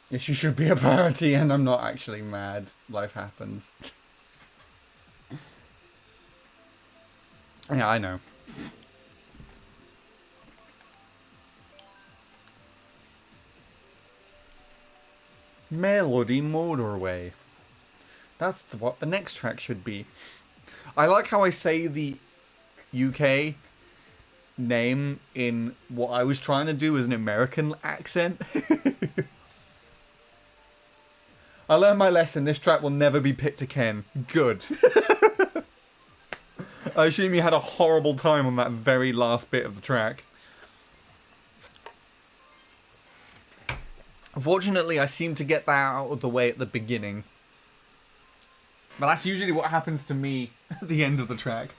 Yeah, she should be a priority, and I'm not actually mad. Life happens. Yeah, I know. Melody Motorway. That's what the next track should be. I like how I say the UK name in what I was trying to do as an American accent. I learned my lesson. This track will never be picked again. Good. I assume you had a horrible time on that very last bit of the track. Unfortunately, I seem to get that out of the way at the beginning. But that's usually what happens to me at the end of the track.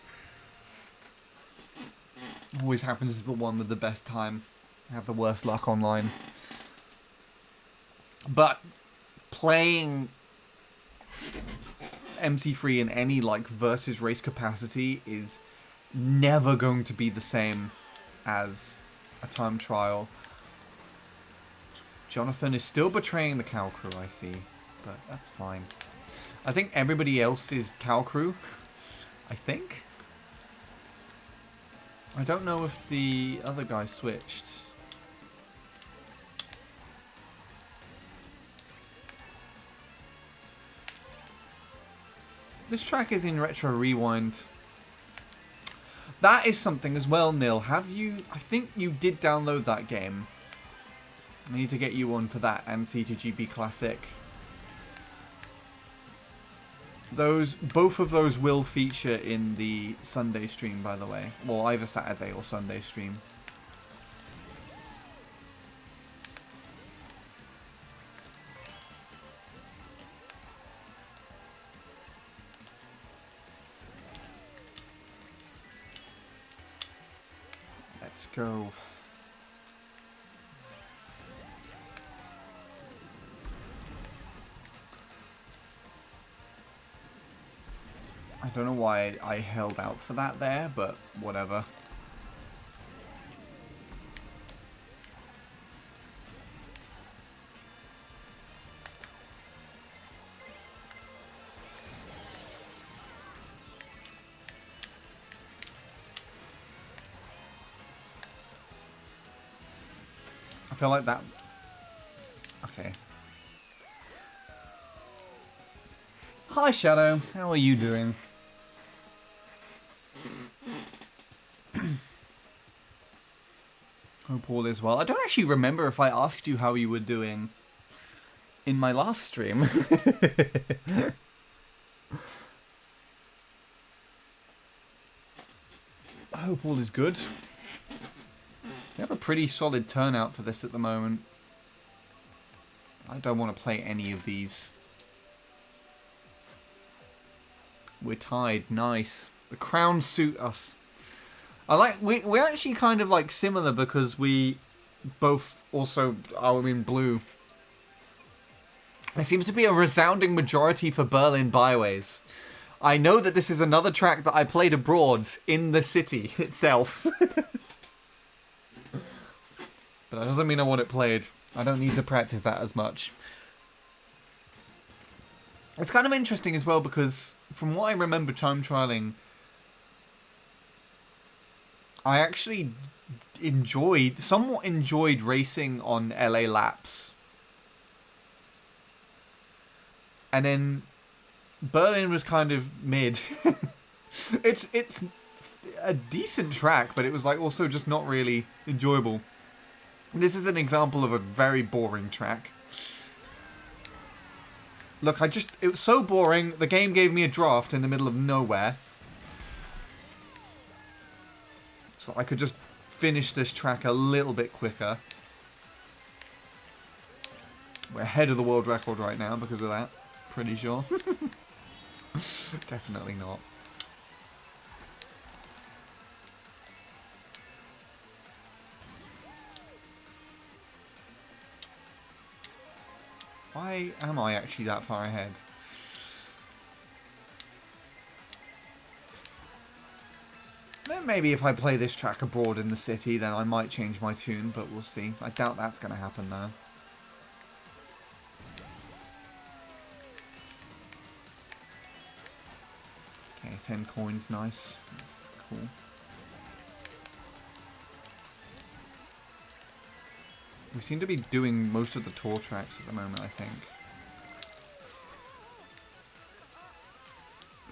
Always happens to the one with the best time. I have the worst luck online. But playing MC3 in any like versus race capacity is never going to be the same as a time trial. Jonathan is still betraying the cow crew, I see, but that's fine. I think everybody else is cow crew. I think. I don't know if the other guy switched. This track is in Retro Rewind. That is something as well, Nil. Have you... I think you did download that game. I need to get you onto that and C2GB Classic. Both of those will feature in the Sunday stream, by the way. Well, either Saturday or Sunday stream. Let's go. I don't know why I held out for that there, but whatever. I feel like that... Okay. Hi, Shadow. How are you doing? Hope all is well. I don't actually remember if I asked you how you were doing in my last stream. I hope all is good. We have a pretty solid turnout for this at the moment. I don't want to play any of these. We're tied. Nice. The crowns suit us. I like... We're actually kind of like similar because we both also are in blue. There seems to be a resounding majority for Berlin Byways. I know that this is another track that I played abroad in the city itself. But that doesn't mean I want it played. I don't need to practice that as much. It's kind of interesting as well because from what I remember time trialing, I actually somewhat enjoyed racing on LA laps. And then Berlin was kind of mid. It's a decent track, but it was like also just not really enjoyable. This is an example of a very boring track. Look, it was so boring, the game gave me a draft in the middle of nowhere. So I could just finish this track a little bit quicker. We're ahead of the world record right now because of that. Pretty sure. Definitely not. Why am I actually that far ahead? Then maybe if I play this track abroad in the city, then I might change my tune, but we'll see. I doubt that's going to happen though. Okay, 10 coins, nice. That's cool. We seem to be doing most of the tour tracks at the moment, I think.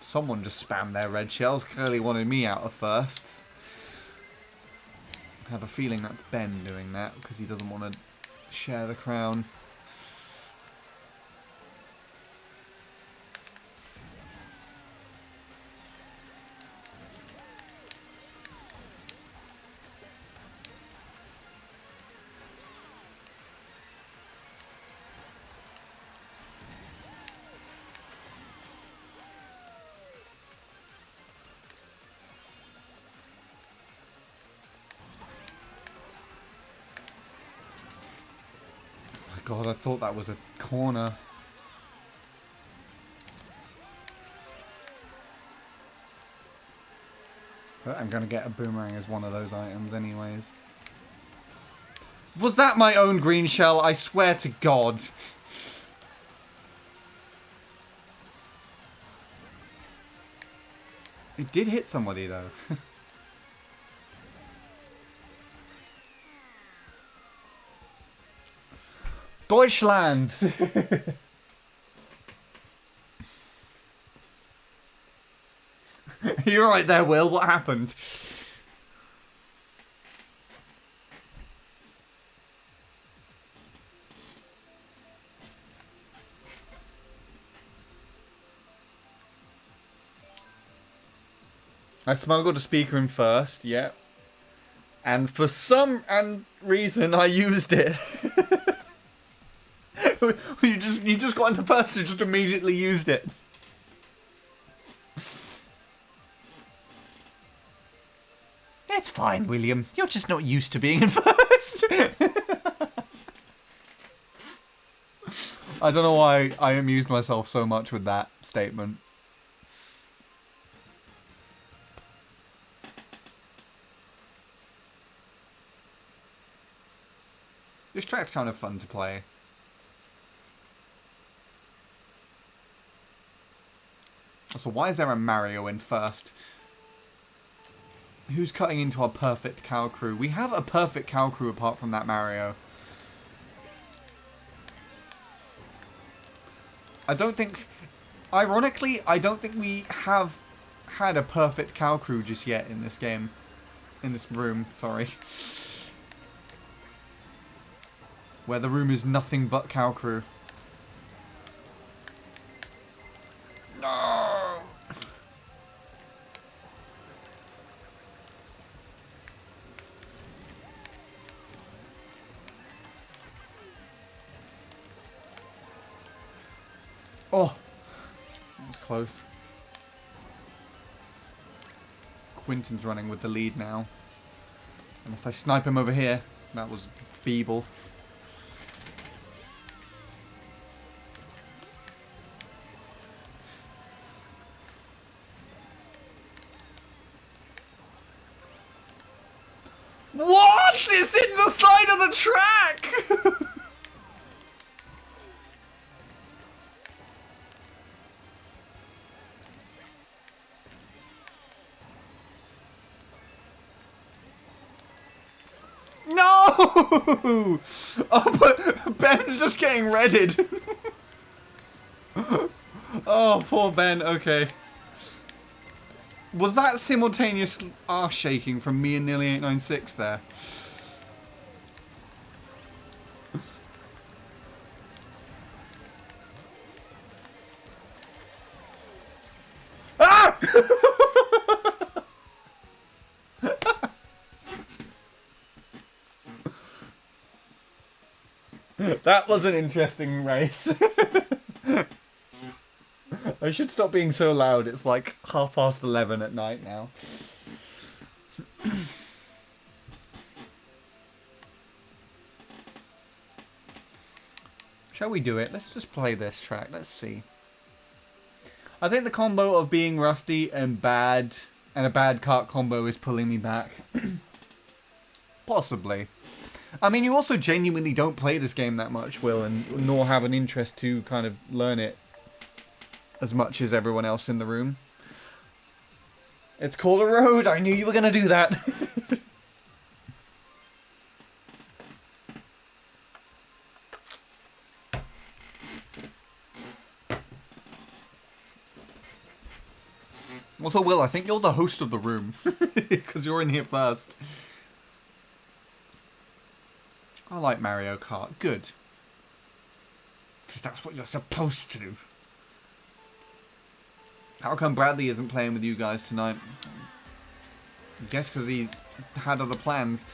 Someone just spammed their red shells, clearly wanted me out of first. I have a feeling that's Ben doing that, because he doesn't want to share the crown. God, I thought that was a corner. But I'm going to get a boomerang as one of those items anyways. Was that my own green shell? I swear to God. It did hit somebody though. Deutschland! You're right there, Will. What happened? I smuggled a speaker in first, yeah. And for some reason, I used it. you just got into first and just immediately used it. It's fine, William. You're just not used to being in first. I don't know why I amused myself so much with that statement. This track's kind of fun to play. So why is there a Mario in first? Who's cutting into our perfect cow crew? We have a perfect cow crew apart from that Mario. I don't think... Ironically, I don't think we have had a perfect cow crew just yet in this game. In this room, sorry. Where the room is nothing but cow crew. No! Oh! That was close. Quinton's running with the lead now. Unless I snipe him over here. That was feeble. What? It's in the side of the track! No! Oh, but Ben's just getting redded. Oh, poor Ben. Okay. Was that simultaneous arse shaking from me and Nearly 896 there? Ah! That was an interesting race. I should stop being so loud. It's like 11:30 at night now. Shall we do it? Let's just play this track. Let's see. I think the combo of being rusty and a bad kart combo is pulling me back. Possibly. I mean, you also genuinely don't play this game that much, Will, and nor have an interest to kind of learn it as much as everyone else in the room. It's called a road. I knew you were going to do that. Also, Will, I think you're the host of the room. Because you're in here first. I like Mario Kart. Good. Because that's what you're supposed to do. How come Bradley isn't playing with you guys tonight? I guess because he's had other plans.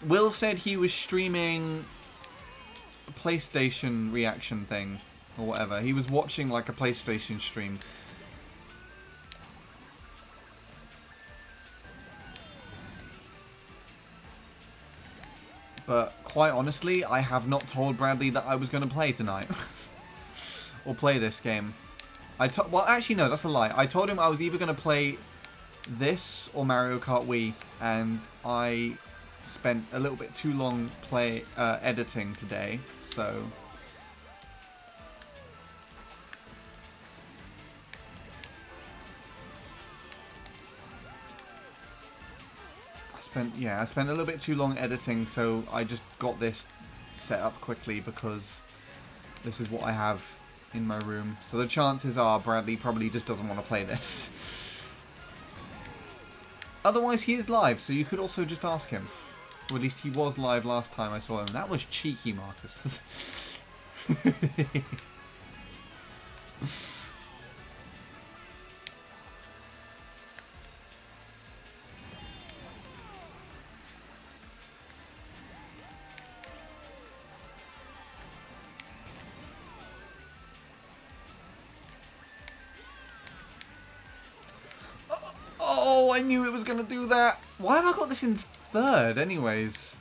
Will said he was streaming a PlayStation reaction thing. Or whatever. He was watching like a PlayStation stream. But quite honestly, I have not told Bradley that I was going to play tonight. Or play this game. Well, actually, no, that's a lie. I told him I was either going to play this or Mario Kart Wii, and I spent a little bit too long editing today, so... I spent a little bit too long editing, so I just got this set up quickly because this is what I have in my room. So the chances are Bradley probably just doesn't want to play this. Otherwise, he is live, so you could also just ask him. Or at least he was live last time I saw him. That was cheeky, Marcus. Oh, I knew it was going to do that. Why have I got this in third anyways?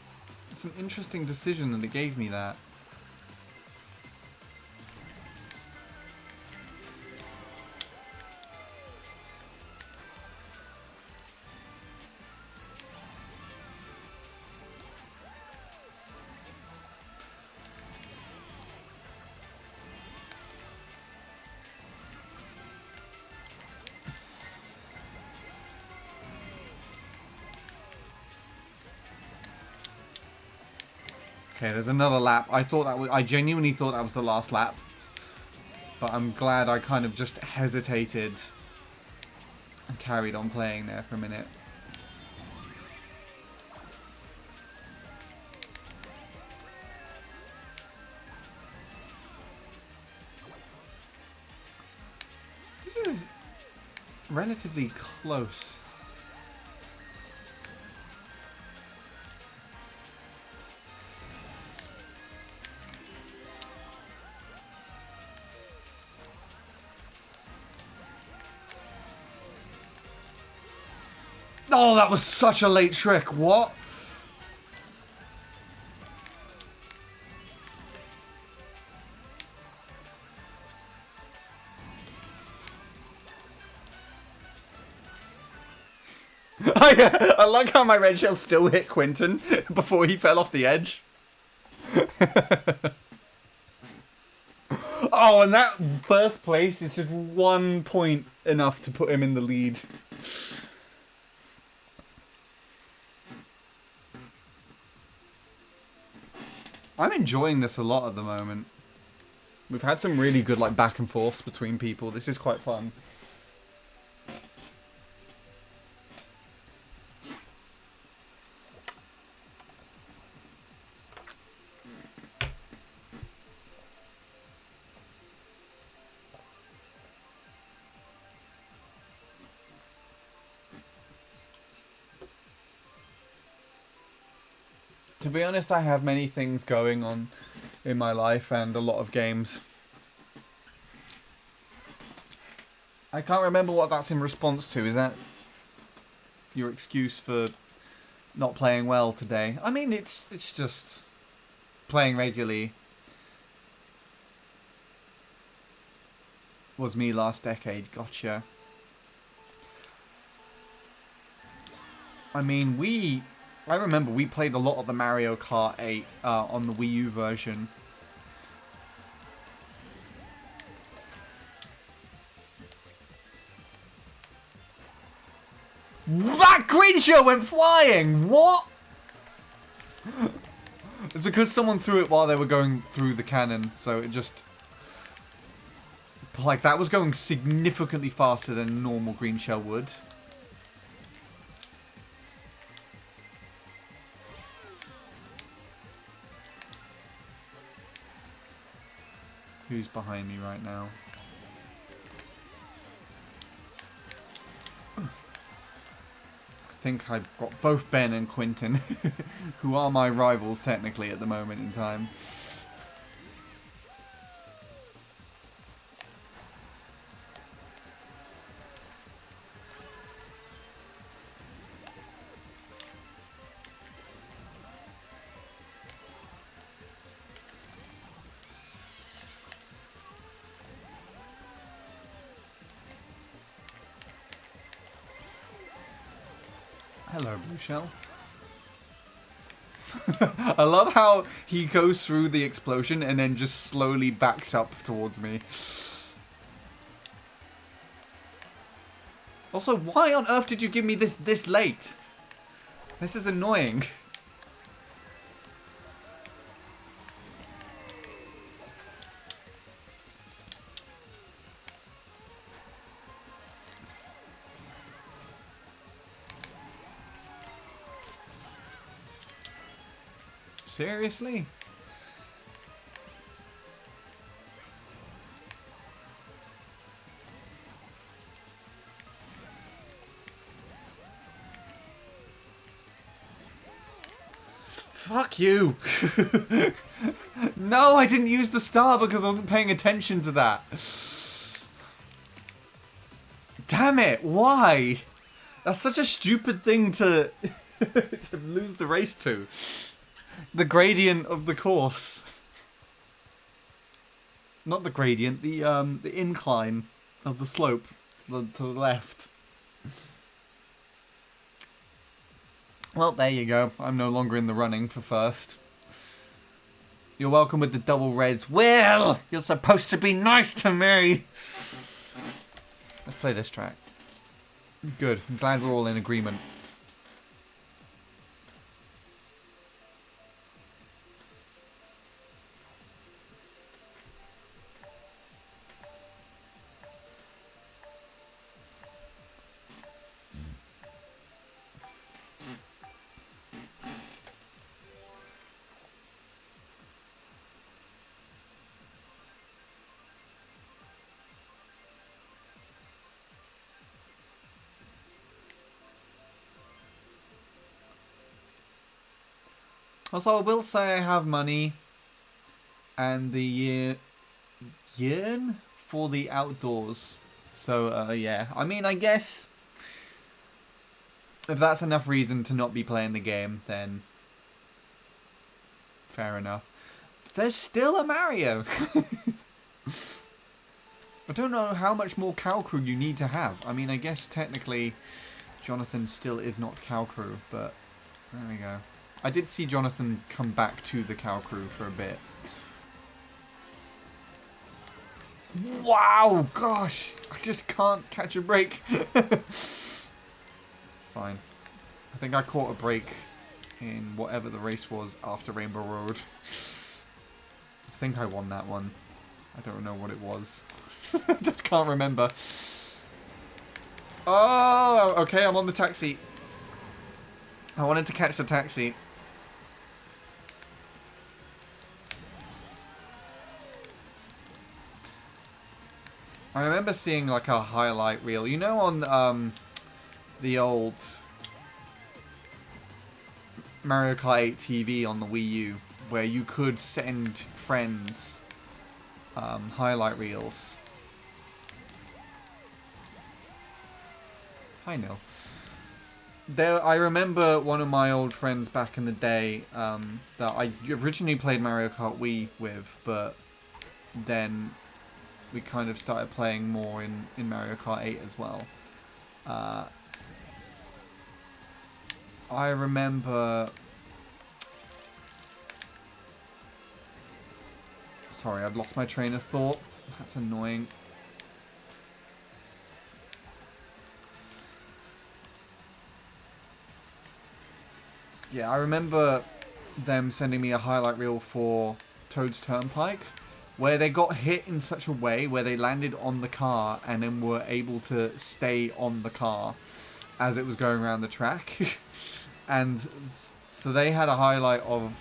It's an interesting decision that it gave me that. Okay, there's another lap. I genuinely thought that was the last lap. But I'm glad I kind of just hesitated and carried on playing there for a minute. This is relatively close. Oh, that was such a late trick. What? I like how my red shell still hit Quinton before he fell off the edge. Oh, and that first place is just 1 point enough to put him in the lead. I'm enjoying this a lot at the moment. We've had some really good like back and forths between people. This is quite fun. To be honest, I have many things going on in my life and a lot of games. I can't remember what that's in response to. Is that your excuse for not playing well today? I mean, it's just playing regularly was me last decade. Gotcha. I mean, I remember we played a lot of the Mario Kart 8 on the Wii U version. That green shell went flying! What? It's because someone threw it while they were going through the cannon, so it just... Like, that was going significantly faster than a normal green shell would. Who's behind me right now? I think I've got both Ben and Quinton, who are my rivals technically at the moment in time. Hello, Blue Shell. I love how he goes through the explosion and then just slowly backs up towards me. Also, why on earth did you give me this late? This is annoying. Seriously? Fuck you! No, I didn't use the star because I wasn't paying attention to that. Damn it, why? That's such a stupid thing to, to lose the race to. The gradient of the course. Not the gradient, the incline of the slope to the left. Well, there you go. I'm no longer in the running for first. You're welcome with the double reds. Will! You're supposed to be nice to me! Let's play this track. Good. I'm glad we're all in agreement. Also, I will say I have money and the yearn for the outdoors. So, yeah. I mean, I guess if that's enough reason to not be playing the game, then fair enough. There's still a Mario! I don't know how much more Cow Crew you need to have. I mean, I guess technically Jonathan still is not Cow Crew, but there we go. I did see Jonathan come back to the Cow Crew for a bit. Wow, gosh, I just can't catch a break. It's fine. I think I caught a break in whatever the race was after Rainbow Road. I think I won that one. I don't know what it was. I just can't remember. Oh, okay, I'm on the taxi. I wanted to catch the taxi. I remember seeing like a highlight reel, you know, on the old Mario Kart 8 TV on the Wii U, where you could send friends highlight reels. Hi, Neil. I remember one of my old friends back in the day that I originally played Mario Kart Wii with, but then we kind of started playing more in Mario Kart 8 as well. I remember... Sorry, I've lost my train of thought. That's annoying. Yeah, I remember them sending me a highlight reel for Toad's Turnpike, where they got hit in such a way where they landed on the car and then were able to stay on the car as it was going around the track. And so they had a highlight of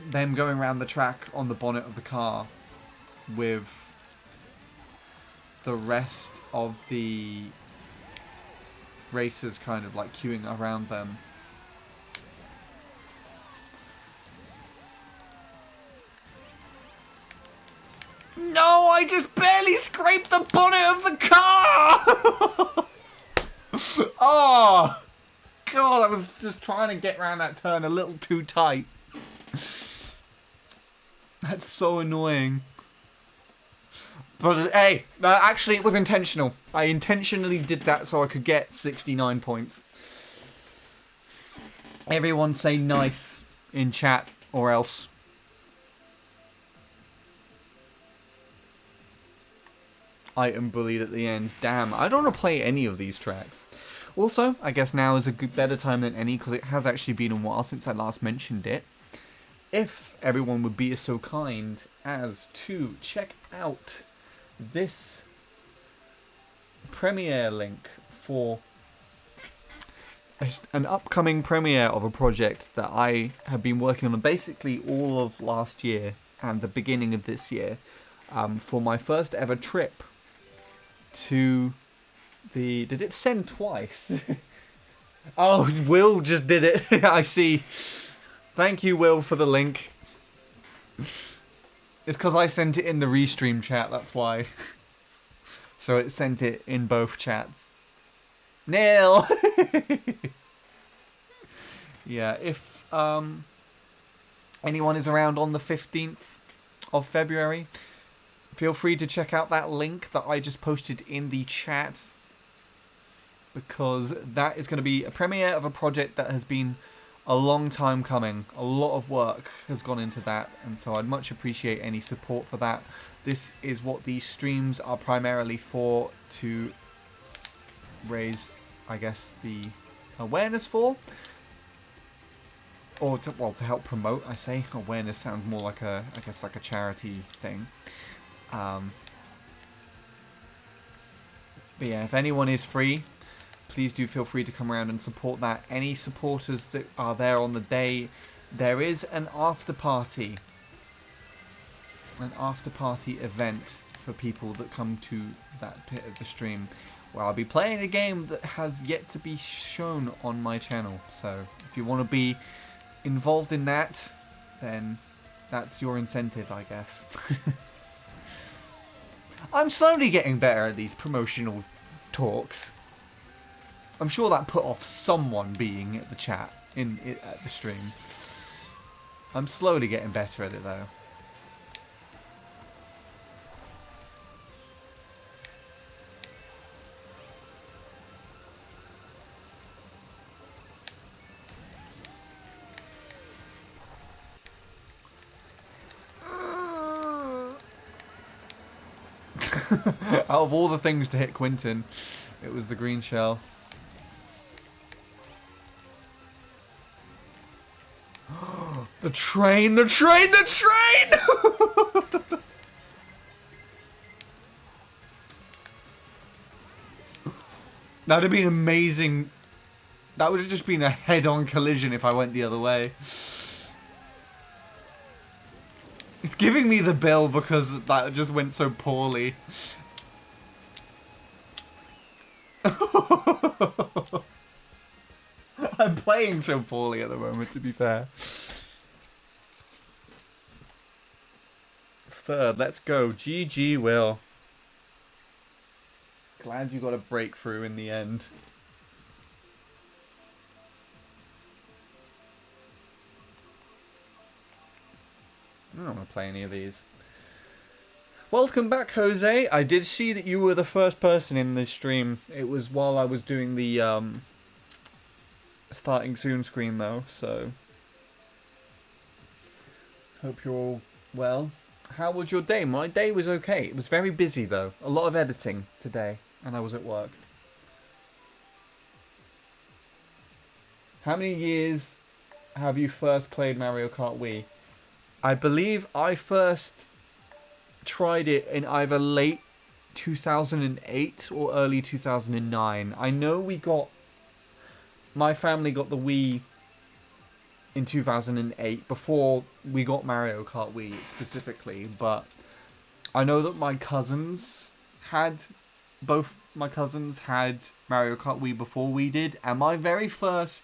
them going around the track on the bonnet of the car with the rest of the racers kind of like queuing around them. No, I just barely scraped the bonnet of the car! Oh! God, I was just trying to get around that turn a little too tight. That's so annoying. But hey, actually it was intentional. I intentionally did that so I could get 69 points. Everyone say nice in chat or else. Item bullied at the end. Damn, I don't want to play any of these tracks. Also, I guess now is a better time than any because it has actually been a while since I last mentioned it. If everyone would be so kind as to check out this premiere link for an upcoming premiere of a project that I have been working on basically all of last year and the beginning of this year for my first ever trip to the... Did it send twice? Oh, Will just did it. I see. Thank you, Will, for the link. It's because I sent it in the restream chat, that's why. So it sent it in both chats. Nail! Yeah, if anyone is around on the 15th of February, feel free to check out that link that I just posted in the chat. Because that is going to be a premiere of a project that has been a long time coming. A lot of work has gone into that, and so I'd much appreciate any support for that. This is what these streams are primarily for, to raise, I guess, the awareness for. Or to, well, to help promote, I say. Awareness sounds more like a, I guess, like a charity thing. But yeah, if anyone is free, please do feel free to come around and support that. Any supporters that are there on the day, there is an after party. An after party event for people that come to that bit of the stream, where I'll be playing a game that has yet to be shown on my channel. So if you want to be involved in that, then that's your incentive, I guess. I'm slowly getting better at these promotional talks. I'm sure that put off someone being at the chat at the stream. I'm slowly getting better at it though. Out of all the things to hit Quinton, it was the green shell. The train, the train, the train! That would have been amazing. That would have just been a head-on collision if I went the other way. It's giving me the bill because that just went so poorly. I'm playing so poorly at the moment, to be fair. Third, let's go. GG, Will. Glad you got a breakthrough in the end. I don't want to play any of these. Welcome back, Jose. I did see that you were the first person in this stream. It was while I was doing the starting soon screen though, so hope you're all well. How was your day? My day was okay. It was very busy though. A lot of editing today, and I was at work. How many years have you first played Mario Kart Wii? I believe I first tried it in either late 2008 or early 2009. I know my family got the Wii in 2008 before we got Mario Kart Wii specifically, but I know that both my cousins had Mario Kart Wii before we did, and my very first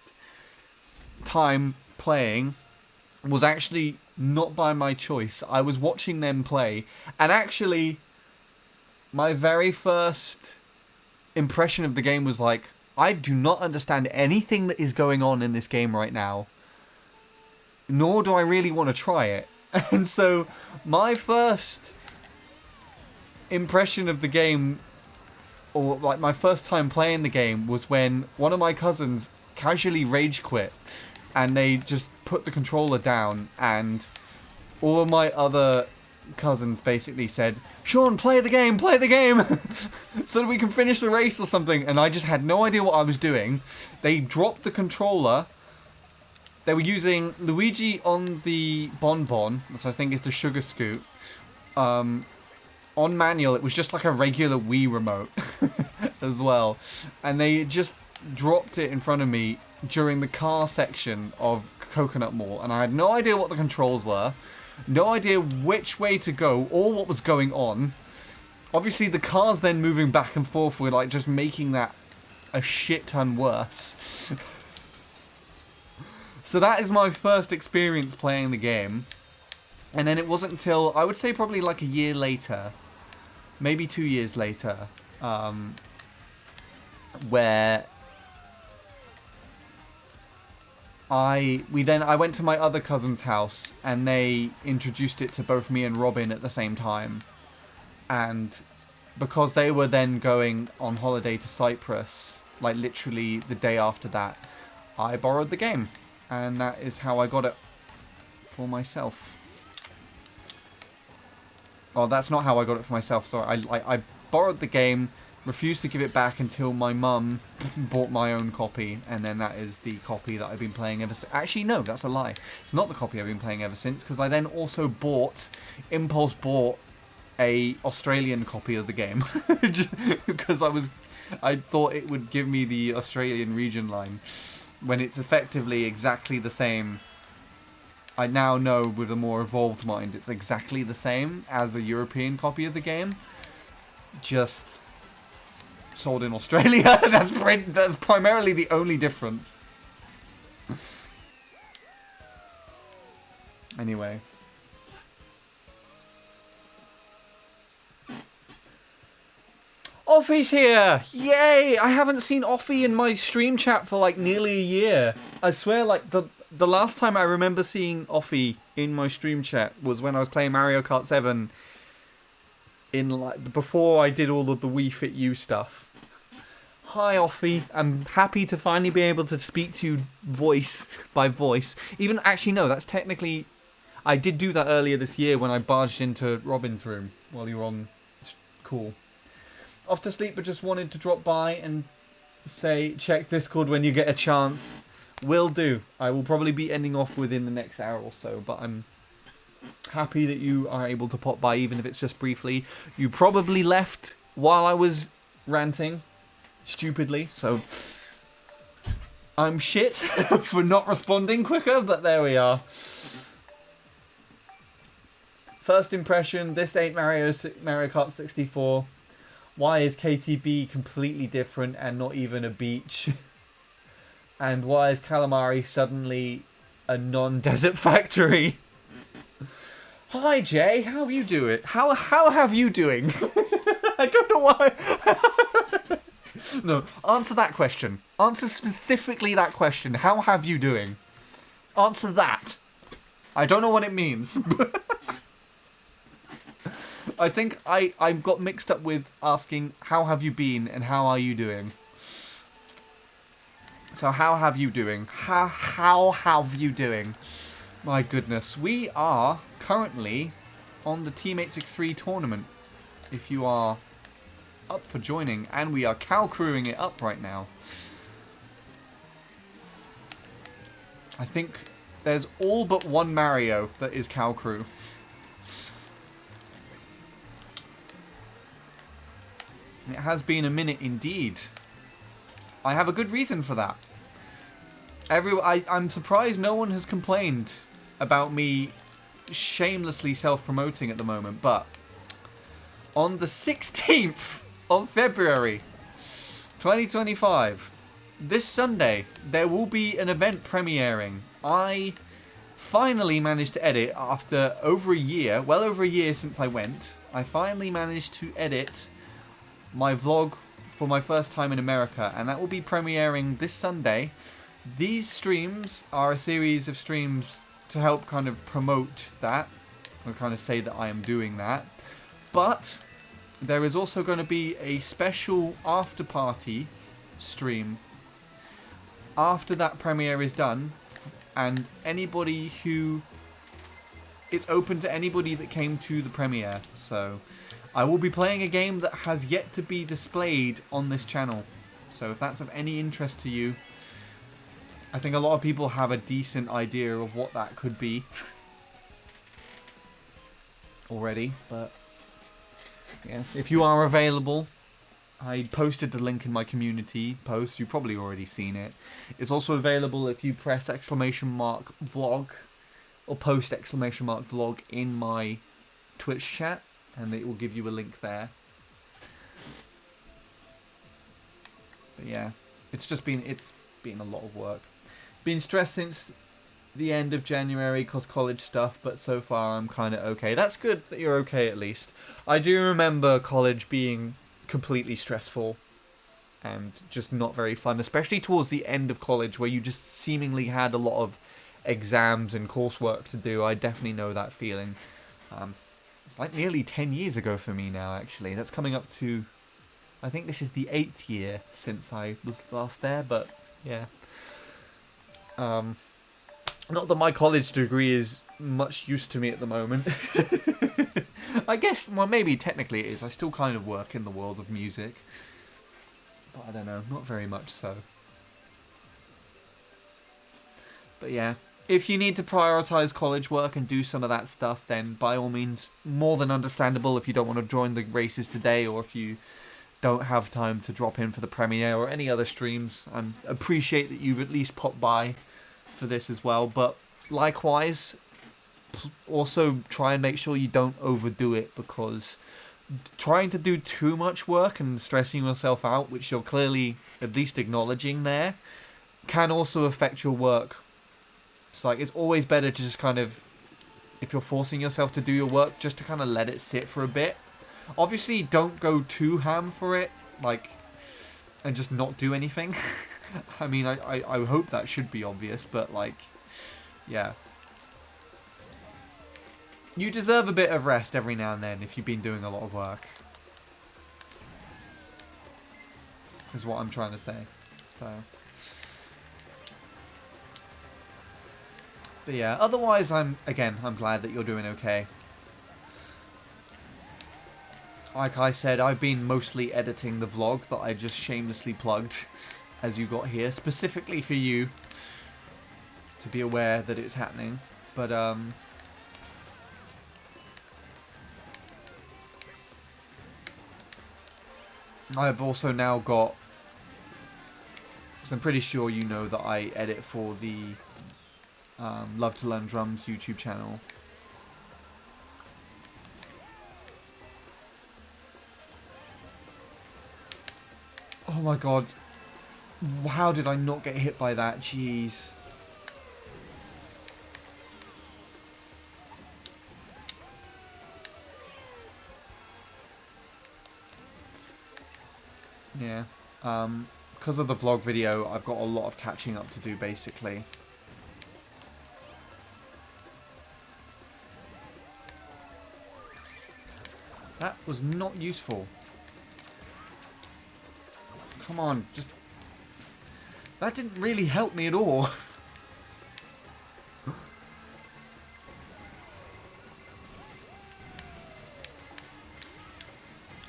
time playing was actually not by my choice. I was watching them play, and actually my very first impression of the game was like, I do not understand anything that is going on in this game right now, nor do I really want to try it. And so my first impression of the game, or like my first time playing the game, was when one of my cousins casually rage quit and they just put the controller down, and all of my other cousins basically said, Sean, play the game, so that we can finish the race or something. And I just had no idea what I was doing. They dropped the controller. They were using Luigi on the Bonbon, which I think is the Sugar Scoop. On manual, it was just like a regular Wii remote as well. And they just dropped it in front of me during the car section of Coconut Mall. And I had no idea what the controls were. No idea which way to go or what was going on. Obviously, the cars then moving back and forth were like just making that a shit ton worse. So that is my first experience playing the game. And then it wasn't until, I would say probably like a year later, maybe 2 years later, where I went to my other cousin's house and they introduced it to both me and Robin at the same time. And because they were then going on holiday to Cyprus, like literally the day after that, I borrowed the game. And that is how I got it for myself. Oh, that's not how I got it for myself. Sorry, I borrowed the game, refused to give it back until my mum bought my own copy, and then that is the copy that I've been playing ever since. Actually, no, that's a lie. It's not the copy I've been playing ever since, because I then also impulse bought a Australian copy of the game, because I thought it would give me the Australian region line, when it's effectively exactly the same. I now know with a more evolved mind, it's exactly the same as a European copy of the game, just sold in Australia. That's primarily the only difference. Anyway. Offie's here! Yay! I haven't seen Offie in my stream chat for like nearly a year. I swear, like, the last time I remember seeing Offie in my stream chat was when I was playing Mario Kart 7 in like before I did all of the Wii Fit U stuff. Hi Offie, I'm happy to finally be able to speak to you voice by voice. Even actually no, that's technically I did do that earlier this year when I barged into Robin's room while you were on call. Off to sleep, but just wanted to drop by and say check Discord when you get a chance. Will do. I will probably be ending off within the next hour or so, but I'm happy that you are able to pop by, even if it's just briefly. You probably left while I was ranting, stupidly, so I'm shit for not responding quicker, but there we are. First impression, this ain't Mario Kart 64. Why is KTB completely different and not even a beach? And why is Calamari suddenly a non-desert factory? Hi Jay, how are you doing? How have you doing? I don't know why. No, answer that question. Answer specifically that question. How have you doing? Answer that. I don't know what it means. I think I got mixed up with asking how have you been and how are you doing. So how have you doing? How have you doing? My goodness. We are currently on the Team 863 tournament. If you are up for joining. And we are cow crewing it up right now. I think there's all but one Mario that is cow crew. It has been a minute indeed. I have a good reason for that. I'm surprised no one has complained about me shamelessly self-promoting at the moment, but on the 16th of February 2025, this Sunday, there will be an event premiering. I finally managed to edit after over a year, well over a year since I went. I finally managed to edit my vlog for my first time in America, and that will be premiering this Sunday. These streams are a series of streams to help kind of promote that, or kind of say that I am doing that. But there is also going to be a special after party stream after that premiere is done, and anybody who... It's open to anybody that came to the premiere, so I will be playing a game that has yet to be displayed on this channel. So if that's of any interest to you, I think a lot of people have a decent idea of what that could be already, but yeah, if you are available, I posted the link in my community post. You've probably already seen it. It's also available if you press !vlog or post !vlog in my Twitch chat, and it will give you a link there. But yeah, it's been a lot of work. Been stressed since the end of January because college stuff, but so far I'm kind of okay. That's good that you're okay at least. I do remember college being completely stressful and just not very fun, especially towards the end of college where you just seemingly had a lot of exams and coursework to do. I definitely know that feeling. It's like nearly 10 years ago for me now, actually. That's coming up to... I think this is the 8th year since I was last there, but yeah. Not that my college degree is much use to me at the moment. I guess, well, maybe technically it is. I still kind of work in the world of music. But I don't know, not very much so. But yeah, if you need to prioritize college work and do some of that stuff, then by all means, more than understandable if you don't want to join the races today, or if you don't have time to drop in for the premiere or any other streams. I appreciate that you've at least popped by for this as well, but likewise, also try and make sure you don't overdo it, because trying to do too much work and stressing yourself out, which you're clearly at least acknowledging there, can also affect your work. It's like, it's always better to just kind of, if you're forcing yourself to do your work, just to kind of let it sit for a bit. Obviously, don't go too ham for it, like, and just not do anything. I mean, I hope that should be obvious, but, like, yeah. You deserve a bit of rest every now and then if you've been doing a lot of work. Is what I'm trying to say. So. But yeah, otherwise, I'm glad that you're doing okay. Like I said, I've been mostly editing the vlog that I just shamelessly plugged as you got here, specifically for you to be aware that it's happening. But I've also now got, because I'm pretty sure you know that I edit for the Love to Learn Drums YouTube channel. Oh my god. How did I not get hit by that? Jeez. Yeah. Because of the vlog video, I've got a lot of catching up to do, basically. That was not useful. Come on, just... That didn't really help me at all.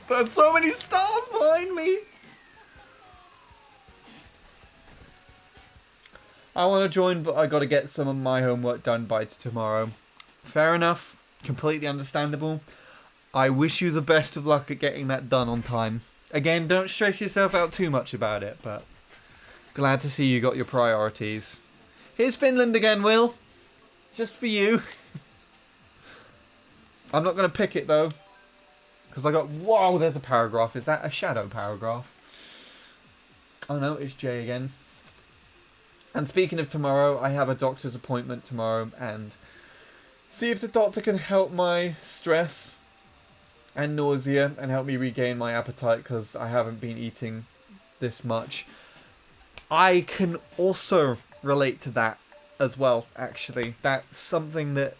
There's so many stars behind me! I want to join, but I got to get some of my homework done by tomorrow. Fair enough. Completely understandable. I wish you the best of luck at getting that done on time. Again, don't stress yourself out too much about it, but glad to see you got your priorities. Here's Finland again, Will. Just for you. I'm not going to pick it, though. Because I got... Whoa, there's a paragraph. Is that a shadow paragraph? Oh, no, it's Jay again. And speaking of tomorrow, I have a doctor's appointment tomorrow, and see if the doctor can help my stress and nausea and help me regain my appetite, because I haven't been eating this much. I can also relate to that as well, actually. That's something that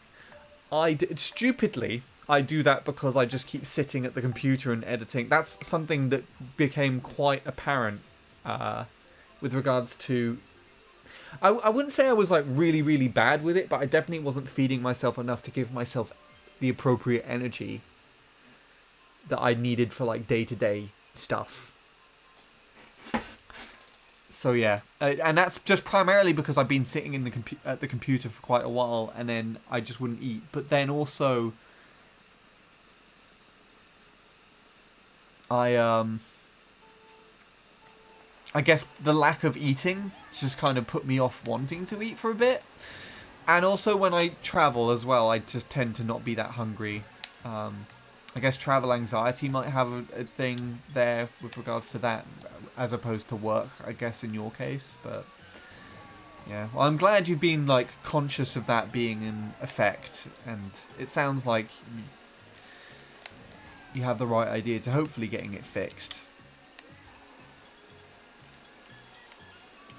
I did stupidly, I do that because I just keep sitting at the computer and editing. That's something that became quite apparent with regards to... I wouldn't say I was like really, really bad with it, but I definitely wasn't feeding myself enough to give myself the appropriate energy that I needed for like day-to-day stuff. So yeah, and that's just primarily because I've been sitting in at the computer for quite a while, and then I just wouldn't eat. But then also, I guess the lack of eating just kind of put me off wanting to eat for a bit. And also when I travel as well, I just tend to not be that hungry. I guess travel anxiety might have a thing there with regards to that, as opposed to work, I guess, in your case. But yeah, well, I'm glad you've been like conscious of that being in effect, and it sounds like you have the right idea to hopefully getting it fixed.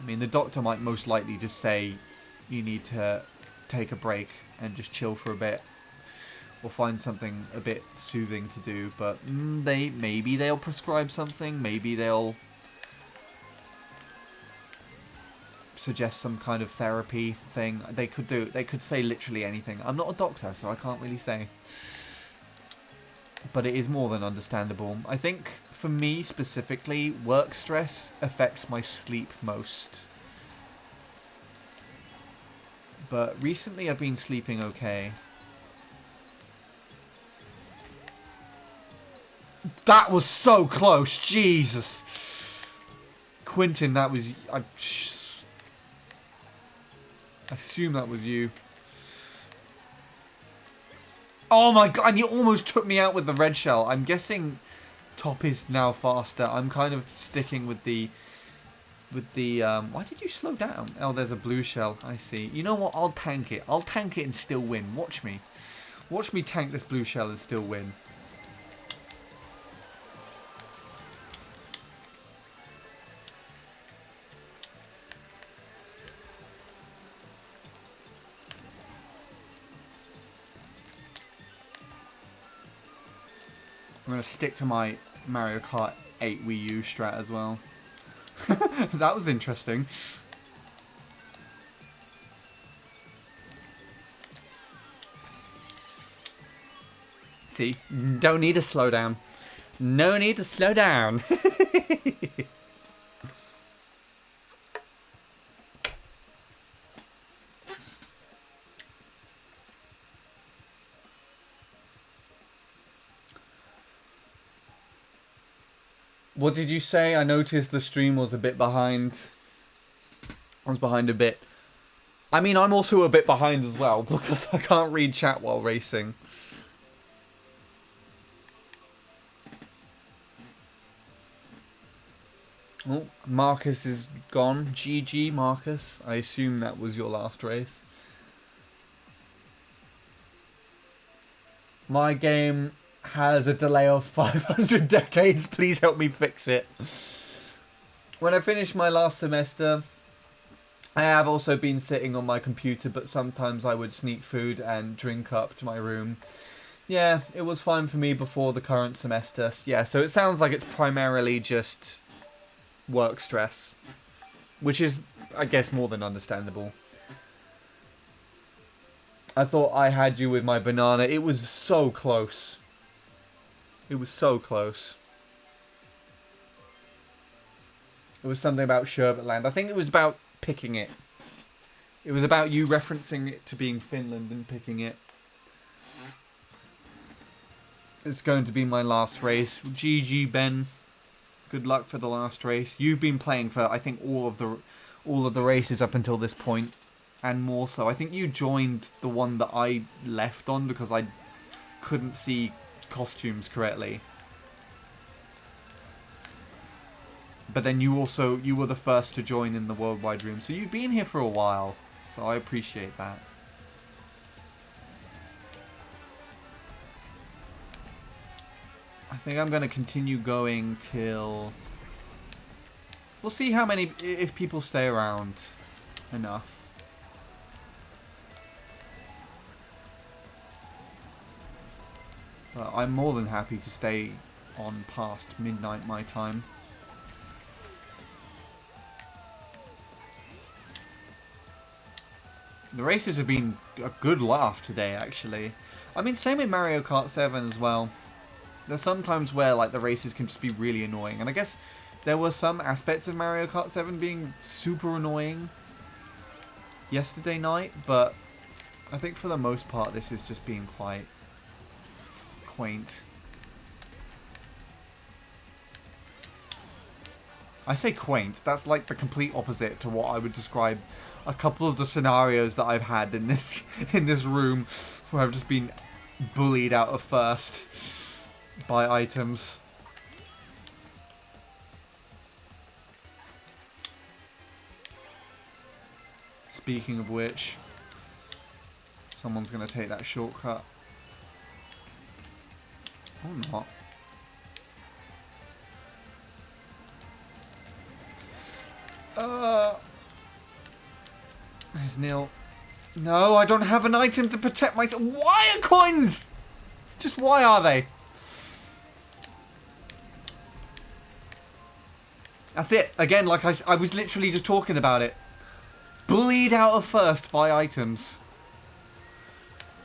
I mean, the doctor might most likely just say you need to take a break and just chill for a bit, or find something a bit soothing to do, but maybe they'll prescribe something, maybe they'll suggest some kind of therapy thing. They could say literally anything. I'm not a doctor, so I can't really say. But it is more than understandable. I think, for me specifically, work stress affects my sleep most. But recently I've been sleeping okay. That was so close, Jesus. Quentin, that was... I assume that was you. Oh my god, you almost took me out with the red shell. I'm guessing top is now faster. I'm kind of sticking with the... why did you slow down? Oh, there's a blue shell. I see. You know what? I'll tank it. I'll tank it and still win. Watch me. Watch me tank this blue shell and still win. I'm going to stick to my Mario Kart 8 Wii U strat as well. That was interesting. See, don't need to slow down. No need to slow down. What did you say? I noticed the stream was a bit behind. I was behind a bit. I mean, I'm also a bit behind as well, because I can't read chat while racing. Oh, Marcus is gone. GG, Marcus. I assume that was your last race. My game has a delay of 500 decades. Please help me fix it. When I finished my last semester, I have also been sitting on my computer, but sometimes I would sneak food and drink up to my room. Yeah, it was fine for me before the current semester. Yeah, so it sounds like it's primarily just work stress, which is, I guess, more than understandable. I thought I had you with my banana. It was so close. It was so close. It was something about Sherbetland. I think it was about picking it. It was about you referencing it to being Finland and picking it. It's going to be my last race. GG, Ben. Good luck for the last race. You've been playing for, I think, all of the races up until this point, and more so. I think you joined the one that I left on because I couldn't see costumes correctly. But then you were the first to join in the worldwide room, so you've been here for a while, so I appreciate that. I think I'm going to continue going till... We'll see how many, if people stay around enough. But I'm more than happy to stay on past midnight my time. The races have been a good laugh today, actually. I mean, same in Mario Kart 7 as well. There's some times where like the races can just be really annoying, and I guess there were some aspects of Mario Kart 7 being super annoying yesterday night, but I think for the most part this is just being quite quaint. I say quaint, that's like the complete opposite to what I would describe a couple of the scenarios that I've had in this room where I've just been bullied out of first by items. Speaking of which, someone's going to take that shortcut. Or not. There's Neil. No, I don't have an item to protect myself. Why are coins? Just why are they? That's it. Again, like I was literally just talking about it. Bullied out of first by items.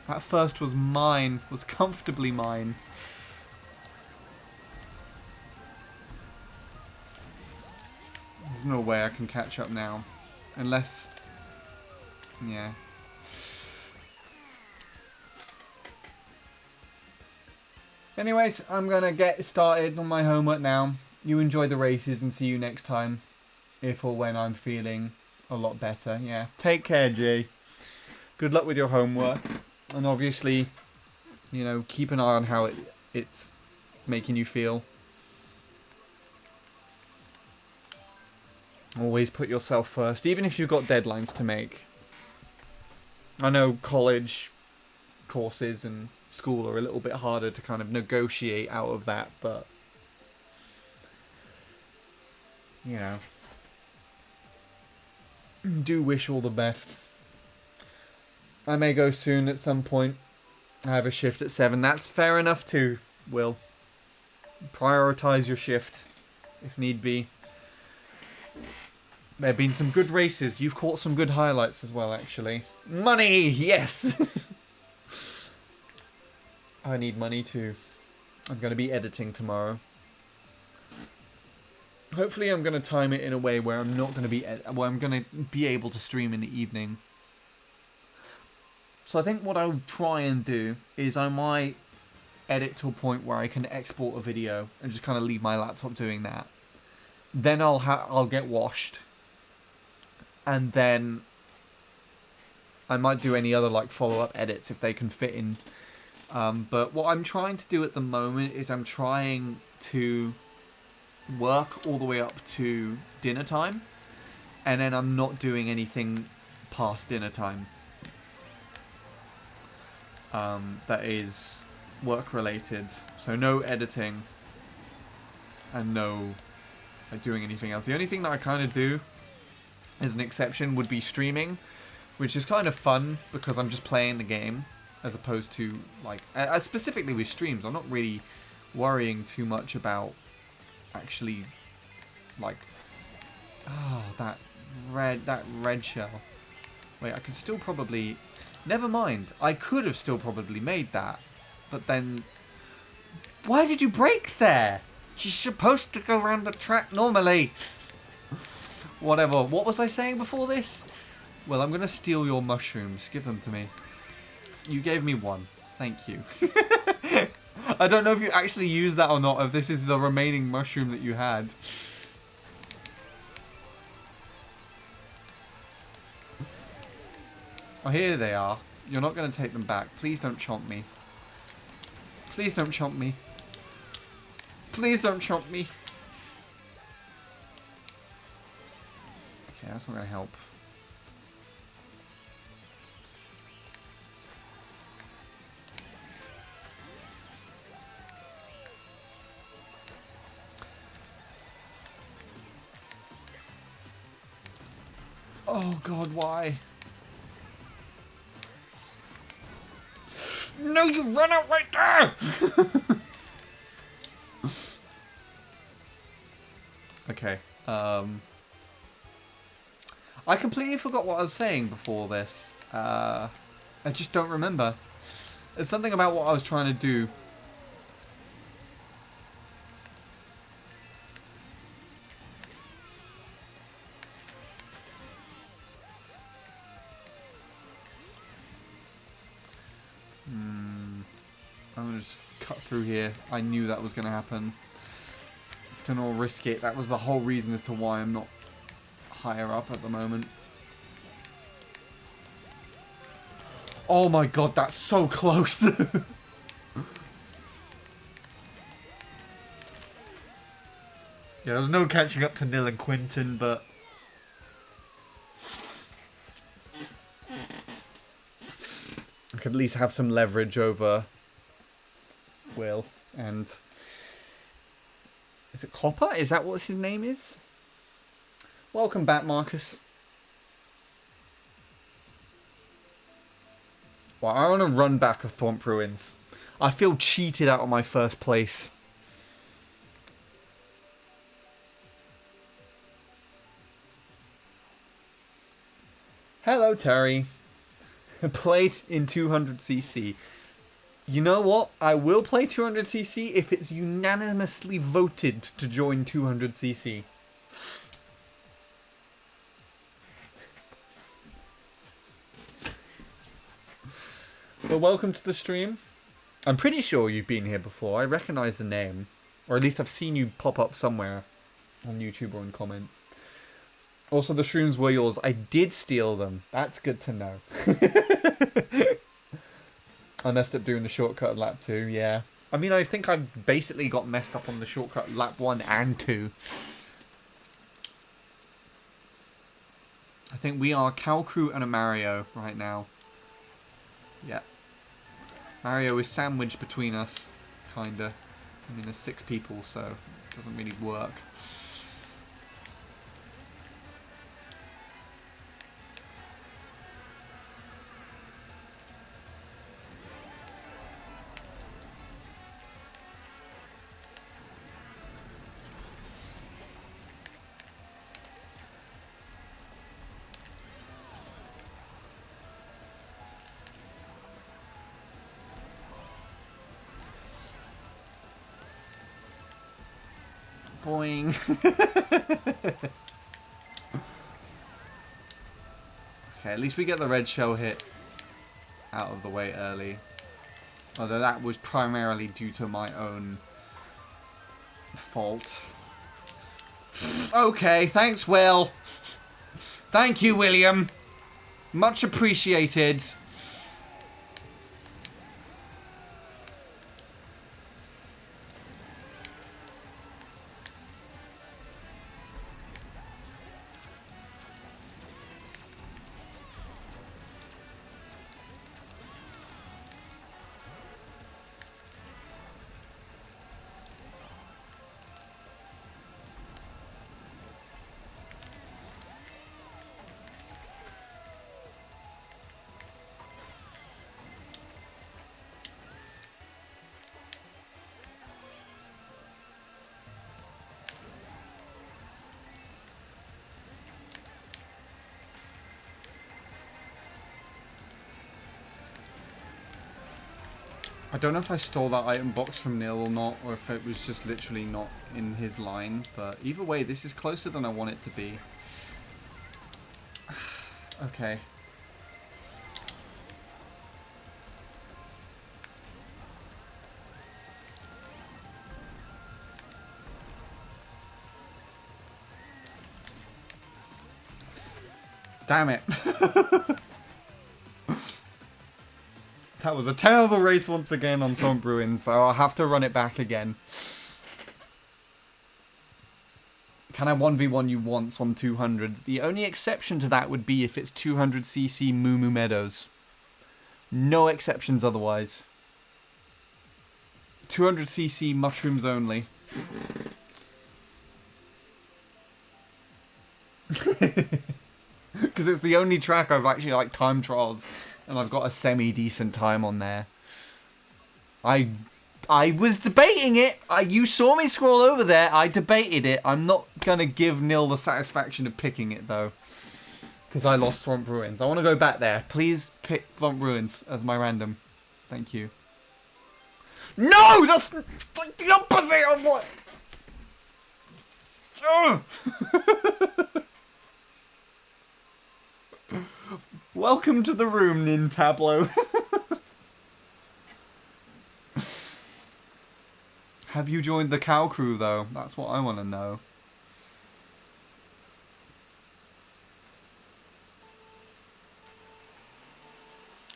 That first was mine. Was comfortably mine. There's no way I can catch up now. Unless... yeah. Anyways, I'm going to get started on my homework now. You enjoy the races and see you next time. If or when I'm feeling a lot better. Yeah. Take care, Jay. Good luck with your homework. And obviously, you know, keep an eye on how it's making you feel. Always put yourself first, even if you've got deadlines to make. I know college courses and school are a little bit harder to kind of negotiate out of that, but you know, do wish all the best. I may go soon at some point. I have a shift at 7. That's fair enough too, Will. Prioritize your shift if need be. There have been some good races. You've caught some good highlights as well, actually. Money! Yes! I need money too. I'm going to be editing tomorrow. Hopefully I'm going to time it in a way where I'm not going to be... where I'm going to be able to stream in the evening. So I think what I'll try and do is I might edit to a point where I can export a video and just kind of leave my laptop doing that. Then I'll get washed. And then I might do any other like follow-up edits if they can fit in. But what I'm trying to do at the moment is I'm trying to work all the way up to dinner time. And then I'm not doing anything past dinner time. That is work related. So no editing. And no doing anything else. The only thing that I kind of do as an exception would be streaming, which is kind of fun because I'm just playing the game as opposed to like specifically with streams I'm not really worrying too much about actually like that red shell. Wait, I could still probably, never mind, I could have still probably made that, but then why did you break there? You're supposed to go around the track normally. Whatever. What was I saying before this? Well, I'm going to steal your mushrooms. Give them to me. You gave me one. Thank you. I don't know if you actually used that or not, if this is the remaining mushroom that you had. Oh, here they are. You're not going to take them back. Please don't chomp me. Please don't chomp me. Please don't chomp me. Okay, that's not going to help. Oh god, why? No, you run out right there! Okay. I completely forgot what I was saying before this. I just don't remember. There's something about what I was trying to do. I'm going to just cut through here. I knew that was going to happen. Don't know, risk it. That was the whole reason as to why I'm not higher up at the moment. Oh my god, that's so close. Yeah, there was no catching up to Nil and Quinton, but I could at least have some leverage over Will. And is it Copper? Is that what his name is? Welcome back, Marcus. Well, I want to run back a Thornp Ruins. I feel cheated out of my first place. Hello, Terry. Play in 200cc. You know what? I will play 200cc if it's unanimously voted to join 200cc. Well, welcome to the stream. I'm pretty sure you've been here before. I recognise the name. Or at least I've seen you pop up somewhere on YouTube or in comments. Also, the shrooms were yours. I did steal them. That's good to know. I messed up doing the shortcut at lap 2, yeah. I mean, I think I basically got messed up on the shortcut lap 1 and 2. I think we are Cal Crew and a Mario right now. Yeah. Mario is sandwiched between us, kinda. I mean, there's 6 people, so it doesn't really work. Boing. Okay, at least we get the red shell hit out of the way early. Although that was primarily due to my own fault. Okay, thanks, Will. Thank you, William. Much appreciated. I don't know if I stole that item box from Neil or not, or if it was just literally not in his line, but either way, this is closer than I want it to be. Okay. Damn it. That was a terrible race once again on Thornp Ruins, so I'll have to run it back again. Can I 1v1 you once on 200? The only exception to that would be if it's 200cc Moo Moo Meadows. No exceptions otherwise. 200cc mushrooms only. Because it's the only track I've actually like time trialed. And I've got a semi-decent time on there. I was debating it. You saw me scroll over there. I debated it. I'm not going to give Nil the satisfaction of picking it, though. Because I lost Thwomp Ruins. I want to go back there. Please pick Thwomp Ruins as my random. Thank you. No! That's like the opposite of what... Welcome to the room, Nin Pablo. Have you joined the cow crew, though? That's what I want to know.